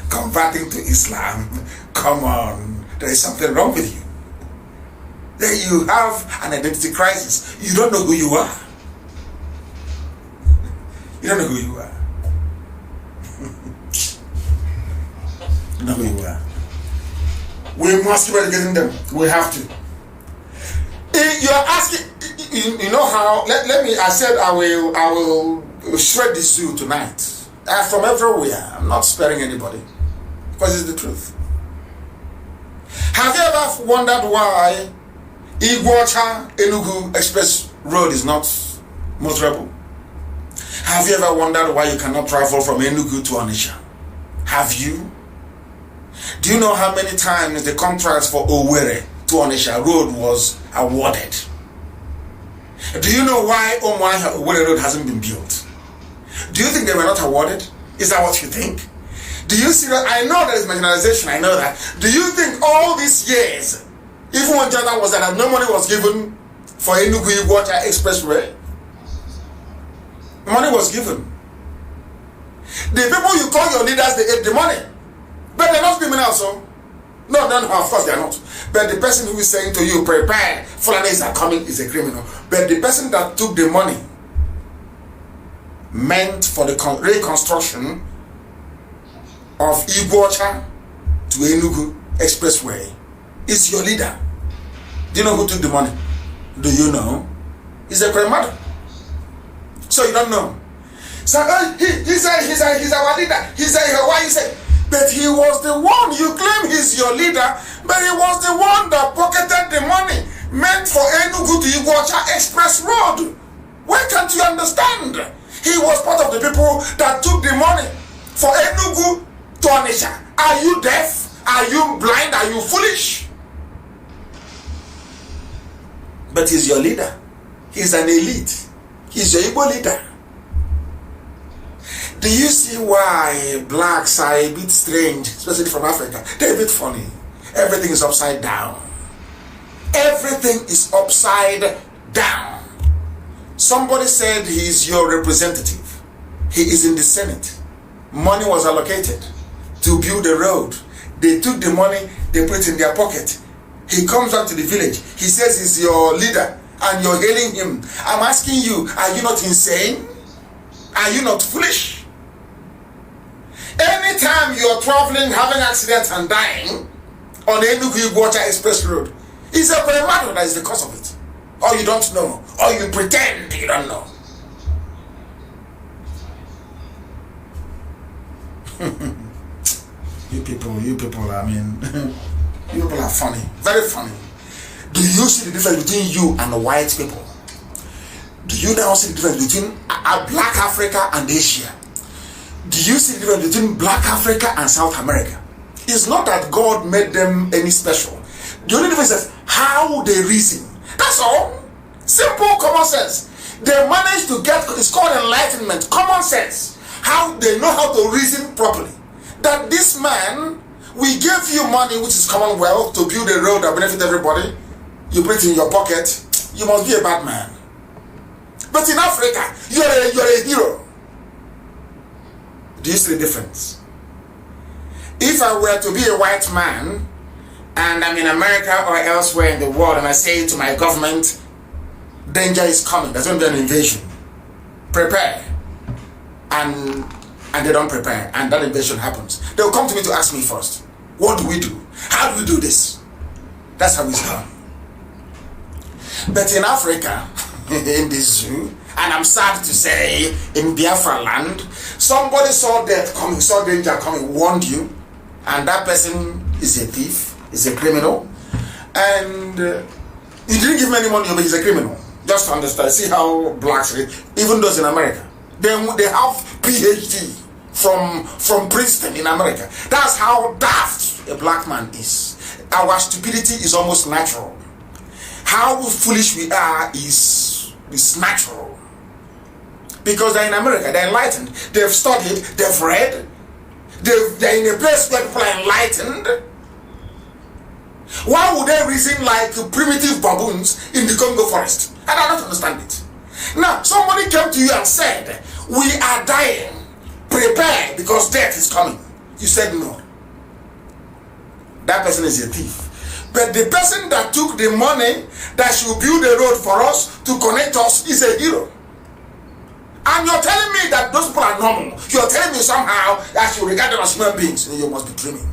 converting to Islam. Come on, there is something wrong with you. Then you have an identity crisis. You don't know who you are. You don't know who you are. You know who you are. We must keep educating them. We have to. You're asking, you know how, let me, I said I will shred the zoo tonight. From everywhere. I'm not sparing anybody. Because it's the truth. Have you ever wondered why Iguacha Enugu Express Road is not motorable? Have you ever wondered why you cannot travel from Enugu to Onitsha? Have you? Do you know how many times the contracts for Owerri to Onitsha Road was awarded? Do you know why Owerri Road hasn't been built? Do you think they were not awarded? Is that what you think? Do you see that? I know there is marginalization, I know that. Do you think all these years, even when Jonathan was there, that no money was given for Enugu-Iguacha Expressway? Money was given. The people you call your leaders, they ate the money. But they're not criminals, so. No, of course they're not. But the person who is saying to you, prepare, Fulanis are coming, is a criminal. But the person that took the money meant for the reconstruction of Iguacha to Enugu Expressway is your leader. Do you know who took the money? Do you know? He's a grandmother. So you don't know. So he's our leader. He said, why you say? But he was the one, you claim he's your leader, but he was the one that pocketed the money meant for Enugu to Iguacha Express Road. Why can't you understand? He was part of the people that took the money for Enugu to Onitsha. Are you deaf? Are you blind? Are you foolish? But he's your leader. He's an elite. He's your Igbo leader. Do you see why blacks are a bit strange, especially from Africa? They're a bit funny. Everything is upside down. Everything is upside down. Somebody said he's your representative. He is in the Senate. Money was allocated to build a road. They took the money, they put it in their pocket. He comes back to the village. He says he's your leader and you're hailing him. I'm asking you, are you not insane? Are you not foolish? Anytime you're traveling, having accidents and dying on the Enugu-Iguacha Express Road, it's a matter that is the cause of it. Or you don't know, or you pretend you don't know. You people, I mean, you people are funny, very funny. Do you see the difference between you and the white people? Do you now see the difference between Black Africa and Asia? Do you see the difference between Black Africa and South America? It's not that God made them any special. The only difference is how they reason. That's all. Simple common sense. They managed to get, it's called enlightenment, common sense. How they know how to reason properly. That this man, we gave you money, which is commonwealth, to build a road that benefit everybody. You put it in your pocket. You must be a bad man. But in Africa, you're a hero. Do you see the difference? If I were to be a white man and I'm in America or elsewhere in the world and I say to my government, danger is coming, there's going to be an invasion, prepare, and they don't prepare and that invasion happens, they'll come to me to ask me first, what do we do? How do we do this? That's how it's done. But in Africa, in the zoo, and I'm sad to say, in Biafra land, somebody saw death coming, saw danger coming, warned you, and that person is a thief, is a criminal, and he didn't give me any money, but he's a criminal. Just to understand, see how blacks, even those in America, they have PhD from Princeton in America. That's how daft a black man is. Our stupidity is almost natural. How foolish we are is natural. Because they're in America, they're enlightened, they've studied, they've read, they're in a place where people are enlightened. Why would they reason like primitive baboons in the Congo forest? And I don't understand it. Now, somebody came to you and said, we are dying, prepare because death is coming. You said no. That person is a thief. But the person that took the money that should build a road for us to connect us is a hero. And you're telling me that those people are normal. You're telling me somehow that you regard them as human beings. You must be dreaming.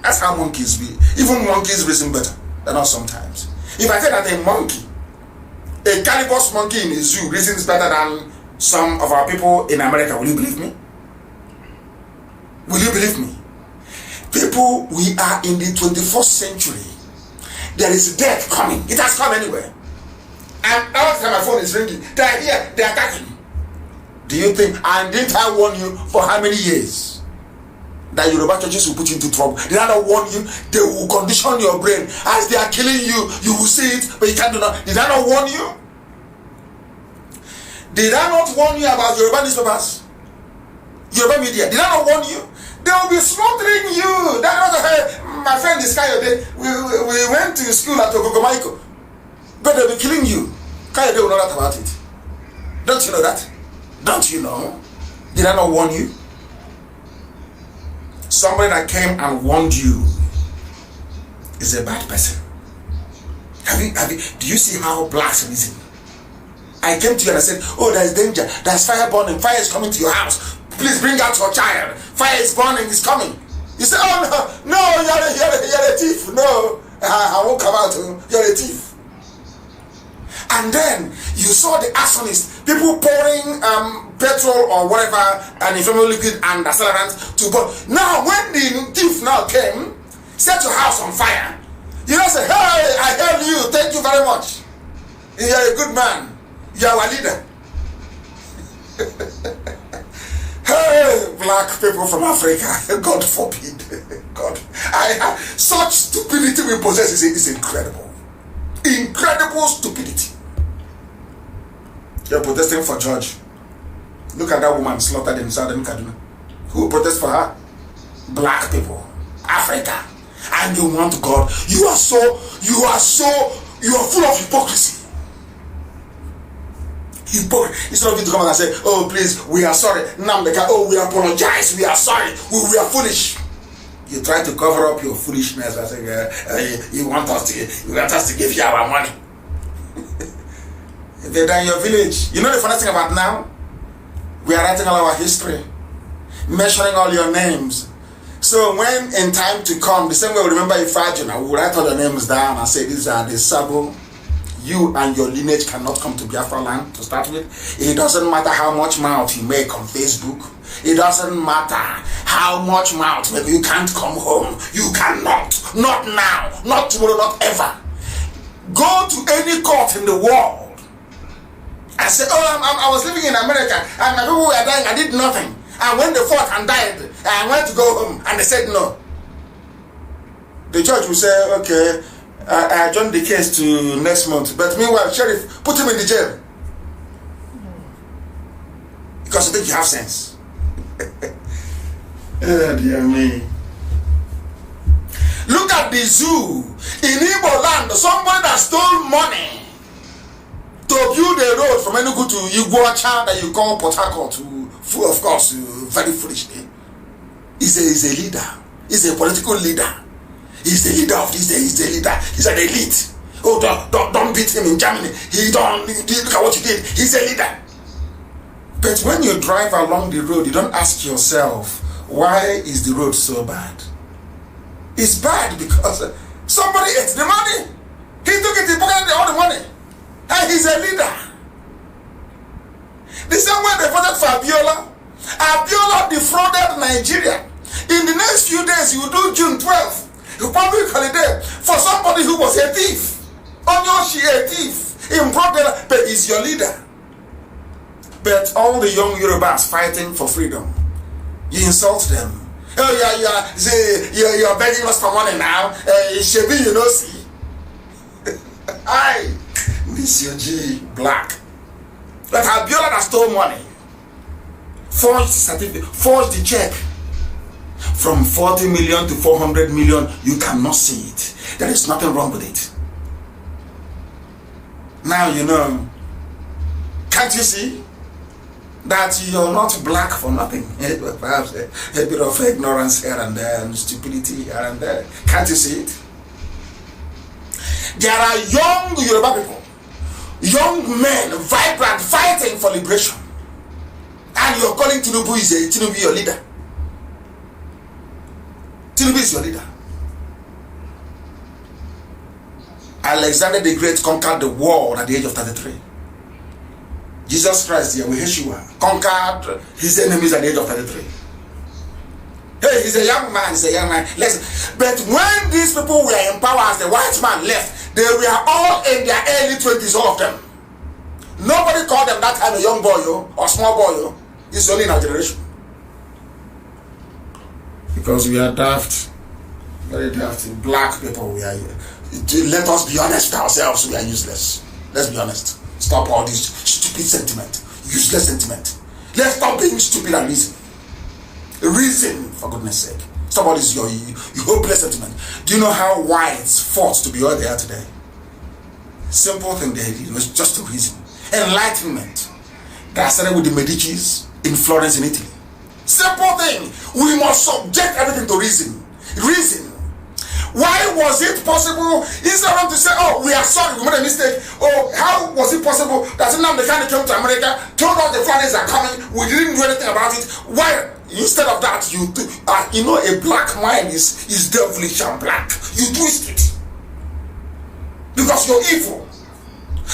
That's how monkeys be. Even monkeys reason better than us sometimes. If I say that a monkey, a carnivorous monkey in a zoo reasons better than some of our people in America, will you believe me? Will you believe me? People, we are in the 21st century. There is death coming. It has come anywhere. And all the time my phone is ringing. They are here. They are attacking. Do you think? And didn't I warn you for how many years? that Yoruba churches will put you into trouble? Did I not warn you? They will condition your brain. As they are killing you, you will see it, but you can't do that. Did I not warn you? Did I not warn you about Yoruba newspapers? Yoruba media? Did I not warn you? They will be slaughtering you. That was my friend is Kayode. We went to school at Ogogomaiko. But they'll be killing you. Kayode will know that about it. Don't you know that? Don't you know? Did I not warn you? Somebody that came and warned you is a bad person. Do you see how blasphemous? I came to you and I said, oh, there's danger. There's fire burning. Fire is coming to your house. Please bring out your child. Fire is burning. It's coming. You say, oh, no, you're a thief. No, I won't come out. You're a thief. And then you saw the arsonists, people pouring petrol or whatever, and inflammable liquid and accelerant to burn. Now, when the thief now came, set your house on fire. You don't say, hey, I help you. Thank you very much. You're a good man. You're our leader. Hey, black people from Africa, God forbid. God, such stupidity we possess is incredible. Incredible stupidity. You're protesting for George. Look at that woman slaughtered in Southern Kaduna. Who protest for her? Black people, Africa, and you want God. You are full of hypocrisy. Instead of you to come and say, oh please, we are sorry. Nnamdi Kanu, oh we apologize, we are sorry, we are foolish. You try to cover up your foolishness by saying, you want us to give you our money. They're in your village. You know the funny thing about now? We are writing all our history, mentioning all your names. So when in time to come, the same way we remember Ifajuna, we will write all your names down and say these are the Sabo. You and your lineage cannot come to Biafra land to start with. It doesn't matter how much mouth you make on Facebook. It doesn't matter how much mouth maybe you can't come home. You cannot. Not now. Not tomorrow. Not ever. Go to any court in the world and say, oh, I was living in America and my people were dying. I did nothing. And when they fought and died, I went to go home and they said no. The judge will say, okay, I adjourned the case to next month. But meanwhile, sheriff, put him in the jail. Because you think you have sense. Oh, dear me. Look at the zoo. In Igbo land, somebody that stole money to build a road from Enugu to Iguacha that you call Port Harcourt, of course, very foolishly. He's a leader. He's a political leader. He's the leader of this day. He's the leader. He's an elite. Oh, don't beat him in Germany. Look at what you did. He's a leader. But when you drive along the road, you don't ask yourself, why is the road so bad? It's bad because somebody ate the money. He took it, he pocketed all the money. And he's a leader. The same way they voted for Abiola. Abiola defrauded Nigeria. In the next few days, you will do June 12th. Public holiday for somebody who was a thief. Onyoshi, a thief. In broad daylight, but he's your leader. But all the young Yorubas fighting for freedom, you insult them. Oh, you're begging us for money now. Shebi, you know, see. Aye, Monsieur G. Black. But Abiola that stole money, forged certificate, forged the check. From 40 million to 400 million, you cannot see it. There is nothing wrong with it. Now you know. Can't you see that you're not black for nothing? Perhaps a bit of ignorance here and there, and stupidity here and there. Can't you see it? There are young Yoruba people, young men, vibrant, fighting for liberation. And you're calling Tinubu your leader. Tinubu is your leader. Alexander the Great conquered the world at the age of 33. Jesus Christ, Yeshua, conquered his enemies at the age of 33. Hey, he's a young man, Listen, but when these people were in power as the white man left, they were all in their early 20s, all of them. Nobody called them that time a young boy or small boy. It's only in our generation. Because we are daft. Very daft. Black people, we are. Let us be honest with ourselves, we are useless. Let's be honest. Stop all this stupid sentiment. Useless sentiment. Let's stop being stupid and reason. Reason, for goodness sake. Stop all this your hopeless sentiment. Do you know how whites fought to be where they are today? Simple thing they did was just a reason. Enlightenment. That started with the Medicis in Florence in Italy. Simple thing. We must subject everything to reason. Reason. Why was it possible, instead of to say, oh, we are sorry, we made a mistake. Oh, how was it possible that Nnamdi Kanu came to America, told us the foreigners are coming, we didn't do anything about it? Why, instead of that, you know, a black mind is devilish and black. You twist it. Because you're evil.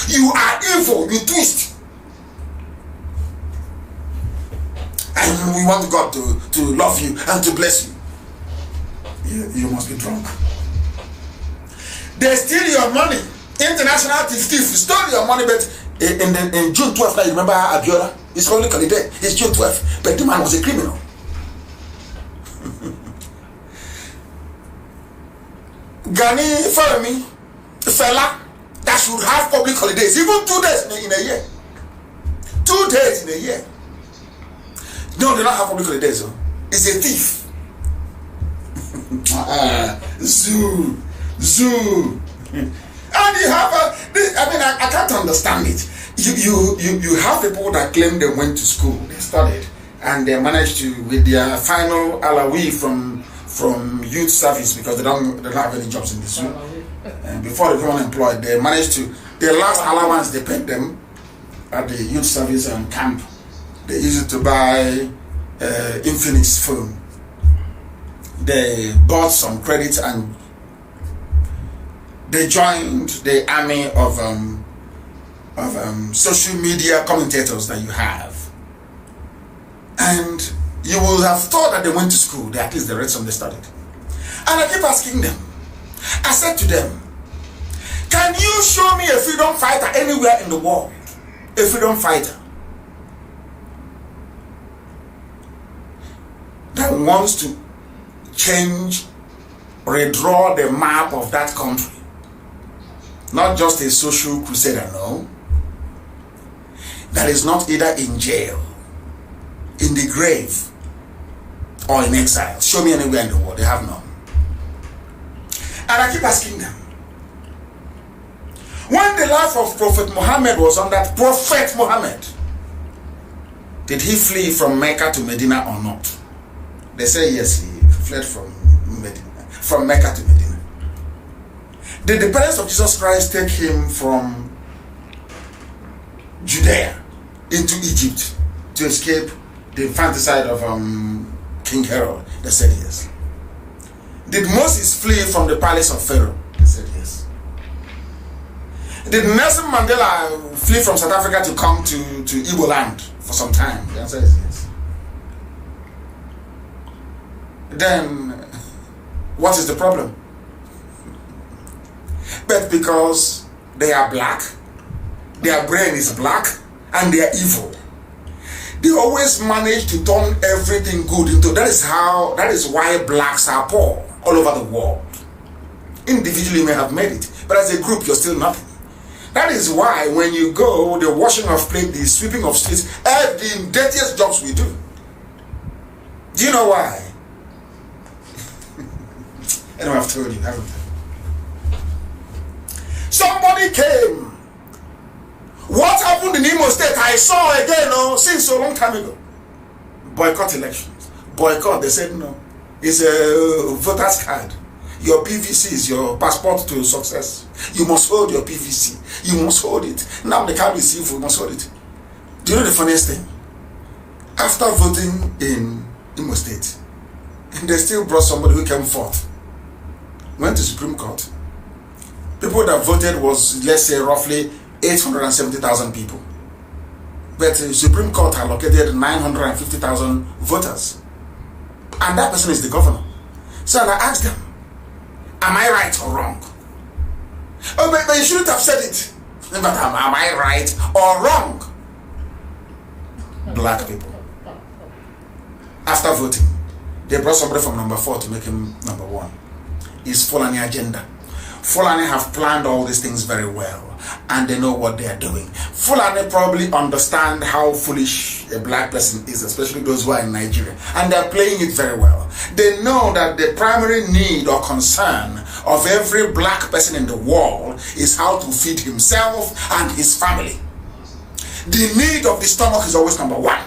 You are evil, you twist. And we want God to love you and to bless you. You must be drunk. They steal your money. International thief stole your money, but in June 12th, you remember Abiola? It's only holiday. It's June 12th, but the man was a criminal. Gani Fermi, fella that should have public holidays, even 2 days in a year. 2 days in a year. No, they don't have public holidays. It's a thief. Zoo. And you have I can't understand it. You have people that claim they went to school, they studied, and they managed to, with their final alawi from youth service, because they don't have any jobs in the zoo. And before they become unemployed, they managed to, their last allowance they paid them at the youth service and camp. They used it to buy Infinix phone. They bought some credit and they joined the army of social media commentators that you have. And you will have thought that they went to school, at least they read some, they studied. And I keep asking them, I said to them, can you show me a freedom fighter anywhere in the world? A freedom fighter that wants to change, redraw the map of that country. Not just a social crusader, no. That is not either in jail, in the grave, or in exile. Show me anywhere in the world. They have none. And I keep asking them, when the life of Prophet Muhammad was on that, Prophet Muhammad, did he flee from Mecca to Medina or not? They say yes, he fled from Mecca to Medina. Did the parents of Jesus Christ take him from Judea into Egypt to escape the infanticide of King Herod? They said yes. Did Moses flee from the palace of Pharaoh? They said yes. Did Nelson Mandela flee from South Africa to come to Igbo land for some time? The answer is yes. Then what is the problem? But because they are black, their brain is black, and they are evil, they always manage to turn everything good into, that is why blacks are poor all over the world. Individually you may have made it, but as a group you're still nothing. That is why when you go, the washing of plate, the sweeping of streets, the dirtiest jobs we do. Do you know why? Anyway, I've told you, haven't I? Somebody came. What happened in Imo State? I saw again, since a long time ago. Boycott elections. Boycott, they said no. It's a voter's card. Your PVC is your passport to success. You must hold your PVC. You must hold it. Now the card is evil, you must hold it. Do you know the funniest thing? After voting in Imo State, they still brought somebody who came forth. Went to Supreme Court. People that voted was, let's say, roughly 870,000 people. But the Supreme Court allocated 950,000 voters. And that person is the governor. So I asked them, am I right or wrong? Oh, but you shouldn't have said it. But am I right or wrong? Black people. After voting, They brought somebody from number 4 to make him number 1. It's Fulani agenda. Fulani have planned all these things very well, and they know what they are doing. Fulani probably understand how foolish a black person is, especially those who are in Nigeria, and they're playing it very well. They know that the primary need or concern of every black person in the world is how to feed himself and his family. The need of the stomach is always number 1.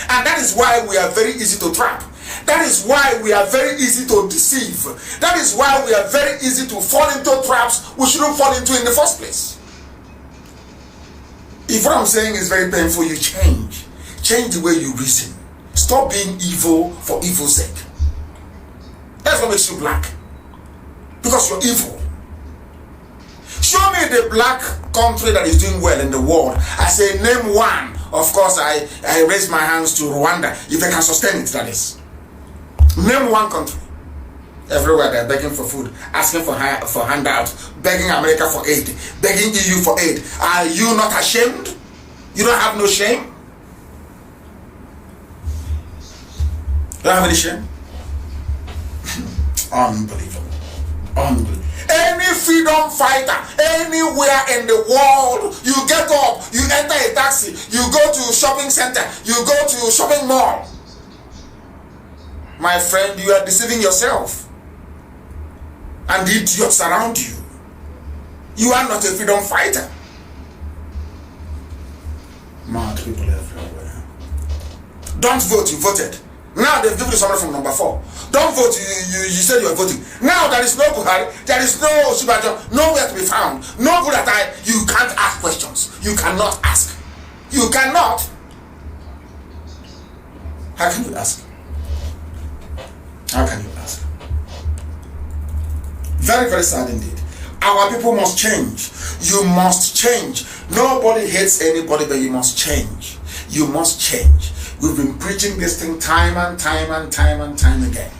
And that is why we are very easy to trap. That is why we are very easy to deceive. That is why we are very easy to fall into traps we shouldn't fall into in the first place. If what I'm saying is very painful, you change. Change the way you reason. Stop being evil for evil's sake. That's what makes you black. Because you're evil. Show me the black country that is doing well in the world. I say name one. Of course, I raise my hands to Rwanda. If they can sustain it, that is. Name one country. Everywhere they're begging for food, asking for handouts, begging America for aid, begging EU for aid. Are you not ashamed? You don't have no shame? You don't have any shame? Unbelievable. Unbelievable. Any freedom fighter, anywhere in the world, you get up, you enter a taxi, you go to a shopping center, you go to a shopping mall. My friend, you are deceiving yourself and the idiots around you. You are not a freedom fighter. Mad people everywhere. Don't vote, you voted. Now they've given you somebody from number 4. Don't vote, you said you are voting. Now there is no Buhari, there is no Osibajo, nowhere to be found. No good at I. You can't ask questions. You cannot ask. You cannot. How can you ask? How can you ask? Very, very sad indeed. Our people must change. You must change. Nobody hates anybody, but you must change. You must change. We've been preaching this thing time and time and time and time again.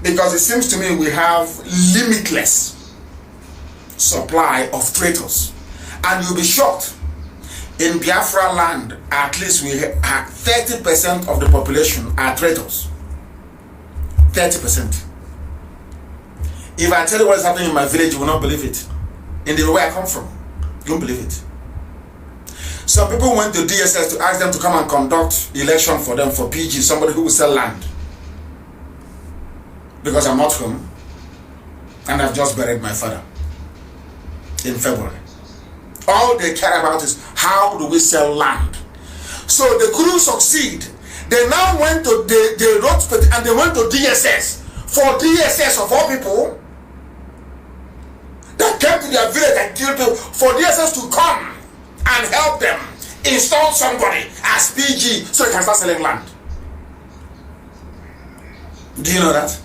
Because it seems to me we have limitless supply of traitors. And you'll be shocked. In Biafra land, at least we have 30% of the population are traitors. 30%. If I tell you what is happening in my village, you will not believe it. In the way I come from, you won't believe it. Some people went to DSS to ask them to come and conduct election for them for PG, somebody who will sell land. Because I'm not home, and I've just buried my father in February. All they care about is how do we sell land. So they couldn't succeed. They now went to they wrote and they went to DSS. For DSS of all people that came to their village and killed people, for DSS to come and help them install somebody as PG so they can start selling land. Do you know that?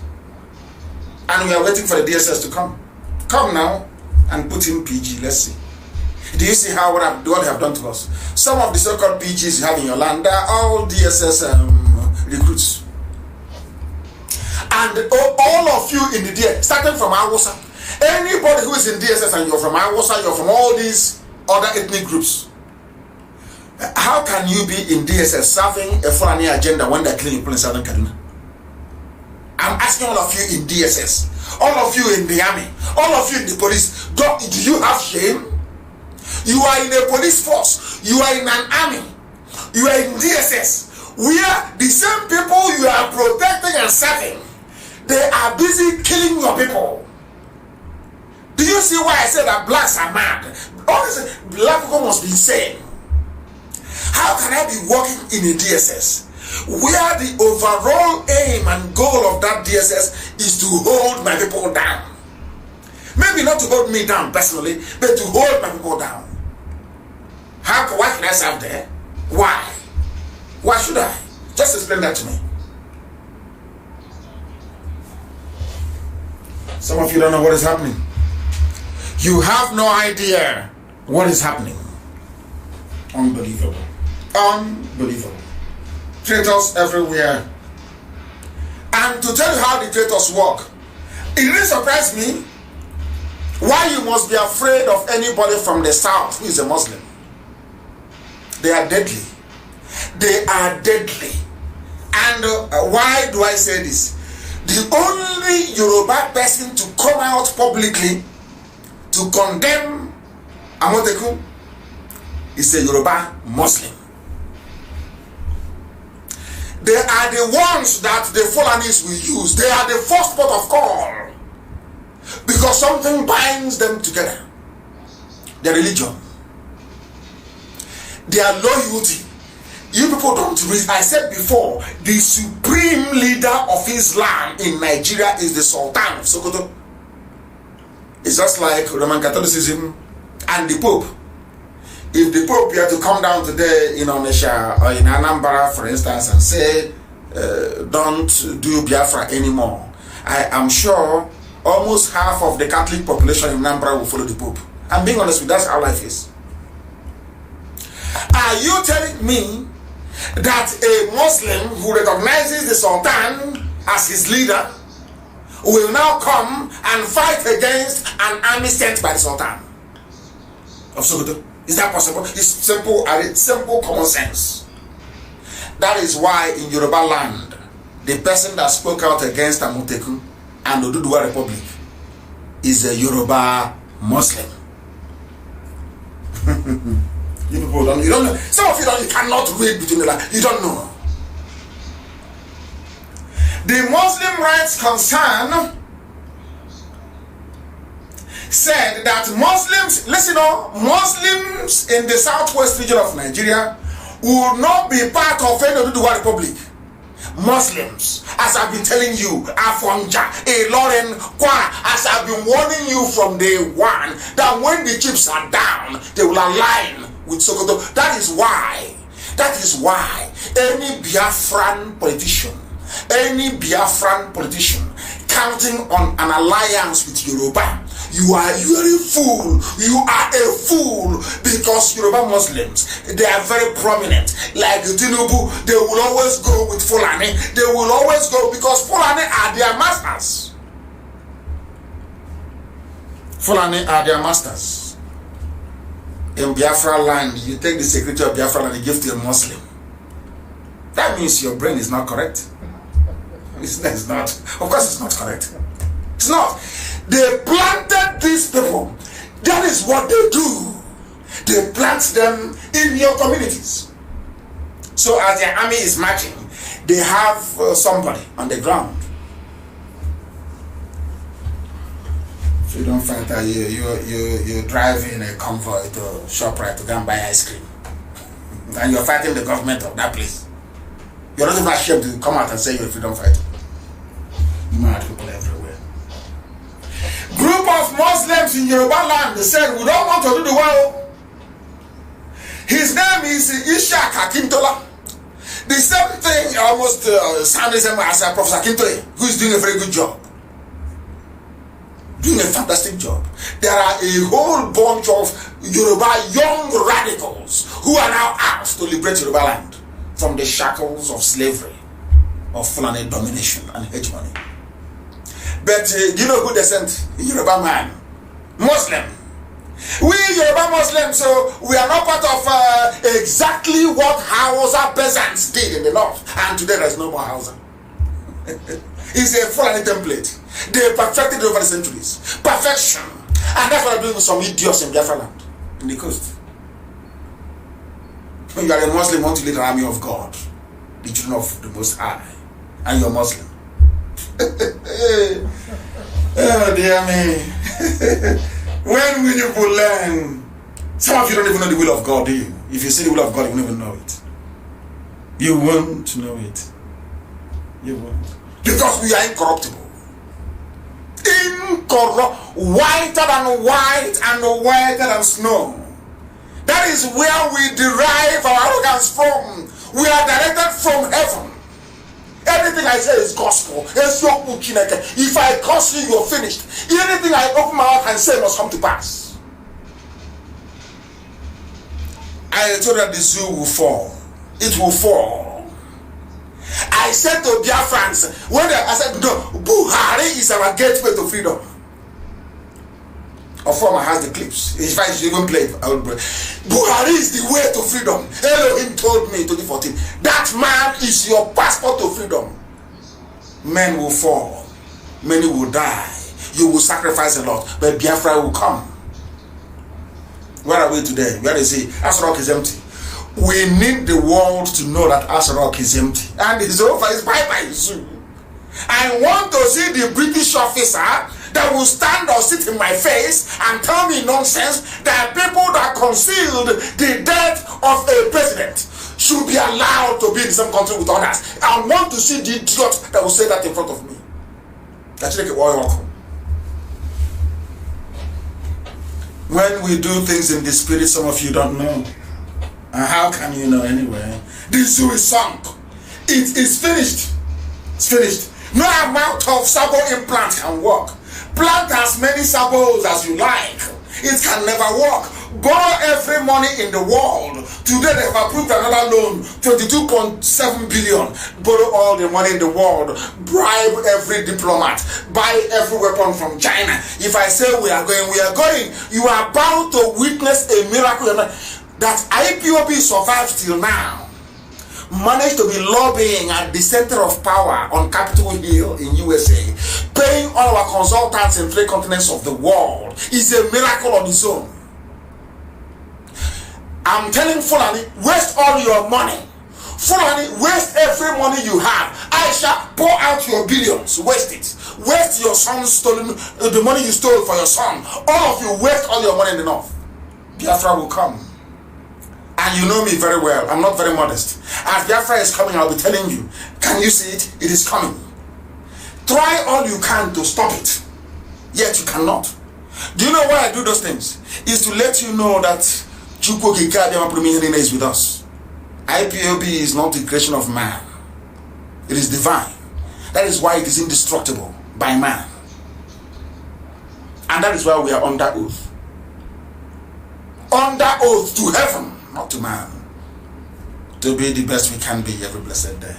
And we are waiting for the DSS to come. Come now and put in PG. Let's see. Do you see how what they have done to us? Some of the so-called PGs you have in your land, they are all DSS recruits. And all of you in the DSS, starting from Awusa, anybody who is in DSS and you're from Awusa, you're from all these other ethnic groups, how can you be in DSS serving a Fulani agenda when they're killing people in Southern Kaduna? I'm asking all of you in DSS, all of you in the army, all of you in the police, do you have shame? You are in a police force, you are in an army, you are in DSS, where the same people you are protecting and serving, they are busy killing your people. Do you see why I said that blacks are mad? Honestly, black people must be insane. How can I be working in a DSS where the overall aim and goal of that DSS is to hold my people down? Maybe not to hold me down personally, but to hold my people down. Why can I serve there? Why? Why should I? Just explain that to me. Some of you don't know what is happening. You have no idea what is happening. Unbelievable. Unbelievable. Traitors everywhere. And to tell you how the traitors work, it really surprised me why you must be afraid of anybody from the south who is a Muslim. They are deadly. They are deadly. And why do I say this? The only Yoruba person to come out publicly to condemn Amotekun is a Yoruba Muslim. They are the ones that the Fulanis will use. They are the first port of call because something binds them together. Their religion, their loyalty. You people don't read. I said before, the supreme leader of Islam in Nigeria is the Sultan of Sokoto. It's just like Roman Catholicism and the Pope. If the Pope had to come down today in Onisha or in Anambra, for instance, and say, don't do Biafra anymore, I am sure almost half of the Catholic population in Anambra will follow the Pope. I'm being honest with you, that's how life is. Are you telling me that a Muslim who recognizes the Sultan as his leader will now come and fight against an army sent by the Sultan of Sokoto? Is that possible? It's simple common sense. That is why in Yoruba land, the person that spoke out against Amotekun and Oduduwa Republic is a Yoruba Muslim. You people don't, you don't know. Some of you don't, you cannot read between the lines. You don't know. The Muslim rights concern said that Muslims, listen on, Muslims in the southwest region of Nigeria will not be part of any Oduduwa Republic. Muslims, as I've been telling you, Afonja, Ilorin, Kwa, as I've been warning you from day one, that when the chips are down, they will align with Sokoto. That is why any Biafran politician counting on an alliance with Yoruba, you are a fool. You are a fool because Yoruba Muslims, they are very prominent. Like Tinubu, they will always go with Fulani. They will always go because Fulani are their masters. Fulani are their masters. In Biafra land, you take the security of Biafra land and give to a Muslim. That means your brain is not correct. It's not. Of course it's not correct. It's not. They planted these people. That is what they do. They plant them in your communities. So as their army is marching, they have somebody on the ground. Freedom fighter, you drive in a convoy to ShopRite to go and buy ice cream. And you're fighting the government of that place. You're not even ashamed to come out and say you're a freedom fighter. Mad people everywhere. Group of Muslims in Yoruba land, they said, we don't want to do the world. His name is Ishaq Akintola. The same thing almost sounds the same as Professor Akintoye, who is doing a very good job. Doing a fantastic job. There are a whole bunch of Yoruba young radicals who are now out to liberate Yoruba land from the shackles of slavery, of Fulani domination and hegemony. But do you know who they sent? A Yoruba man. Muslim. We Yoruba Muslims, so we are not part of exactly what Hausa peasants did in the north. And today there is no more Hausa. It's a Fulani template. They perfected it over the centuries. Perfection. And that's what I'm doing with some idiots in Biafra land, in the coast. When you are a Muslim, you want to lead an army of God, the children of the Most High, and you're Muslim. Oh dear me. When will you learn? Some of you don't even know the will of God, do you? If you see the will of God, you won't even know it. You won't know it. You won't. Because we are incorruptible. Whiter than white and whiter than snow. That is where we derive our arrogance from. We are directed from heaven. Everything I say is gospel. If I curse you, you're finished. Anything I open my mouth and say must come to pass. I told that the zoo will fall. It will fall. I said to Biafrans, I said, no, Buhari is our gateway to freedom. Former has the clips. In fact, you should even play it. Buhari is the way to freedom. Elohim told me in 2014. That man is your passport to freedom. Men will fall. Many will die. You will sacrifice a lot. But Biafra will come. Where are we today? Where is he? Asarok is empty. We need the world to know that Asarok is empty. And it's over. It's bye-bye soon. I want to see the British officer that will stand or sit in my face and tell me nonsense that people that concealed the death of a president should be allowed to be in the same country with others. I want to see the idiot that will say that in front of me. When we do things in the spirit, some of you don't know. And how can you know anyway? The zoo is sunk. It is finished. It's finished. No amount of sabo implant can work. Plant as many sabos as you like. It can never work. Borrow every money in the world. Today they have approved another loan, 22.7 billion. Borrow all the money in the world. Bribe every diplomat. Buy every weapon from China. If I say we are going, we are going. You are bound to witness a miracle that IPOB survived till now. Managed to be lobbying at the center of power on Capitol Hill in USA, paying all our consultants in 3 continents of the world is a miracle on its own. I'm telling Fulani, waste all your money. Fulani, waste every money you have. Aisha, pour out your billions, waste it. Waste your son's stolen, the money you stole for your son. All of you waste all your money in the north. Biafra will come. And you know me very well. I'm not very modest. As Biafra is coming, I'll be telling you. Can you see it? It is coming. Try all you can to stop it. Yet you cannot. Do you know why I do those things? Is to let you know that Chukwu is with us. IPOB is not the creation of man. It is divine. That is why it is indestructible by man. And that is why we are under oath. Under oath to heaven. Not to man, to be the best we can be every blessed day.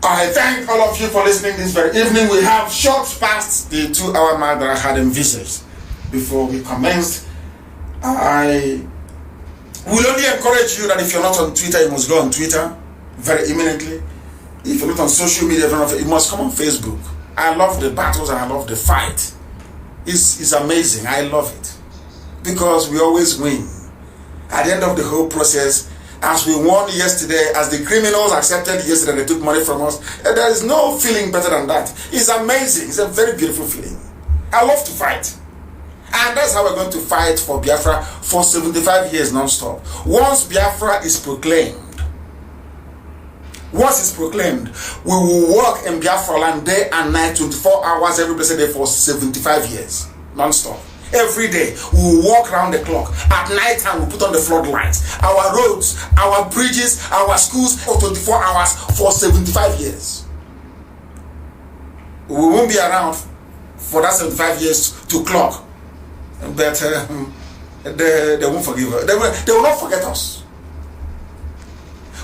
I thank all of you for listening this very evening. We have shot past the 2-hour mark that I had envisaged before we commenced. I will only encourage you that if you're not on Twitter, you must go on Twitter very imminently. If you're not on social media, you must come on Facebook. I love the battles and I love the fight. It's amazing. I love it. Because we always win. At the end of the whole process, as we won yesterday, as the criminals accepted yesterday, they took money from us, there is no feeling better than that. It's amazing. It's a very beautiful feeling. I love to fight. And that's how we're going to fight for Biafra for 75 years non-stop. Once Biafra is proclaimed, we will work in Biafra land day and night, 24 hours every blessed day for 75 years non-stop. Every day, we will walk around the clock. At night time, we put on the floodlights. Our roads, our bridges, our schools for 24 hours for 75 years. We won't be around for that 75 years to clock. But they won't forgive us. They will not forget us.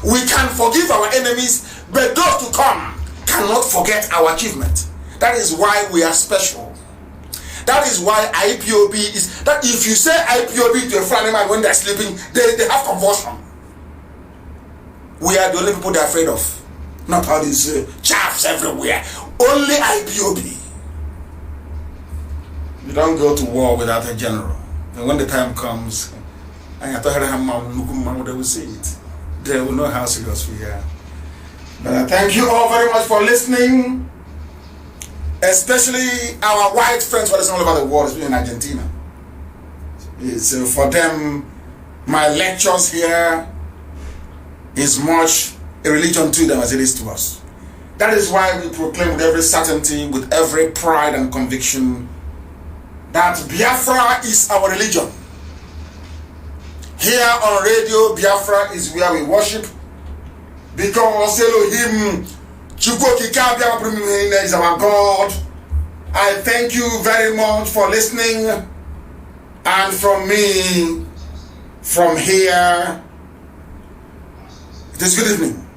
We can forgive our enemies, but those to come cannot forget our achievement. That is why we are special. That is why IPOB is that. If you say IPOB to a friend man when they're sleeping, they have convulsion. We are the only people they're afraid of. Not all these chaffs everywhere. Only IPOB. You don't go to war without a general. And when the time comes, they will see it. They will know how serious we are. But I thank you all very much for listening. Especially our white friends who are listening all over the world, especially in Argentina. So for them, my lectures here is much a religion to them as it is to us. That is why we proclaim with every certainty, with every pride and conviction, that Biafra is our religion. Here on radio, Biafra is where we worship, because Elohim is our God. I thank you very much for listening. And from me, from here, it is good evening.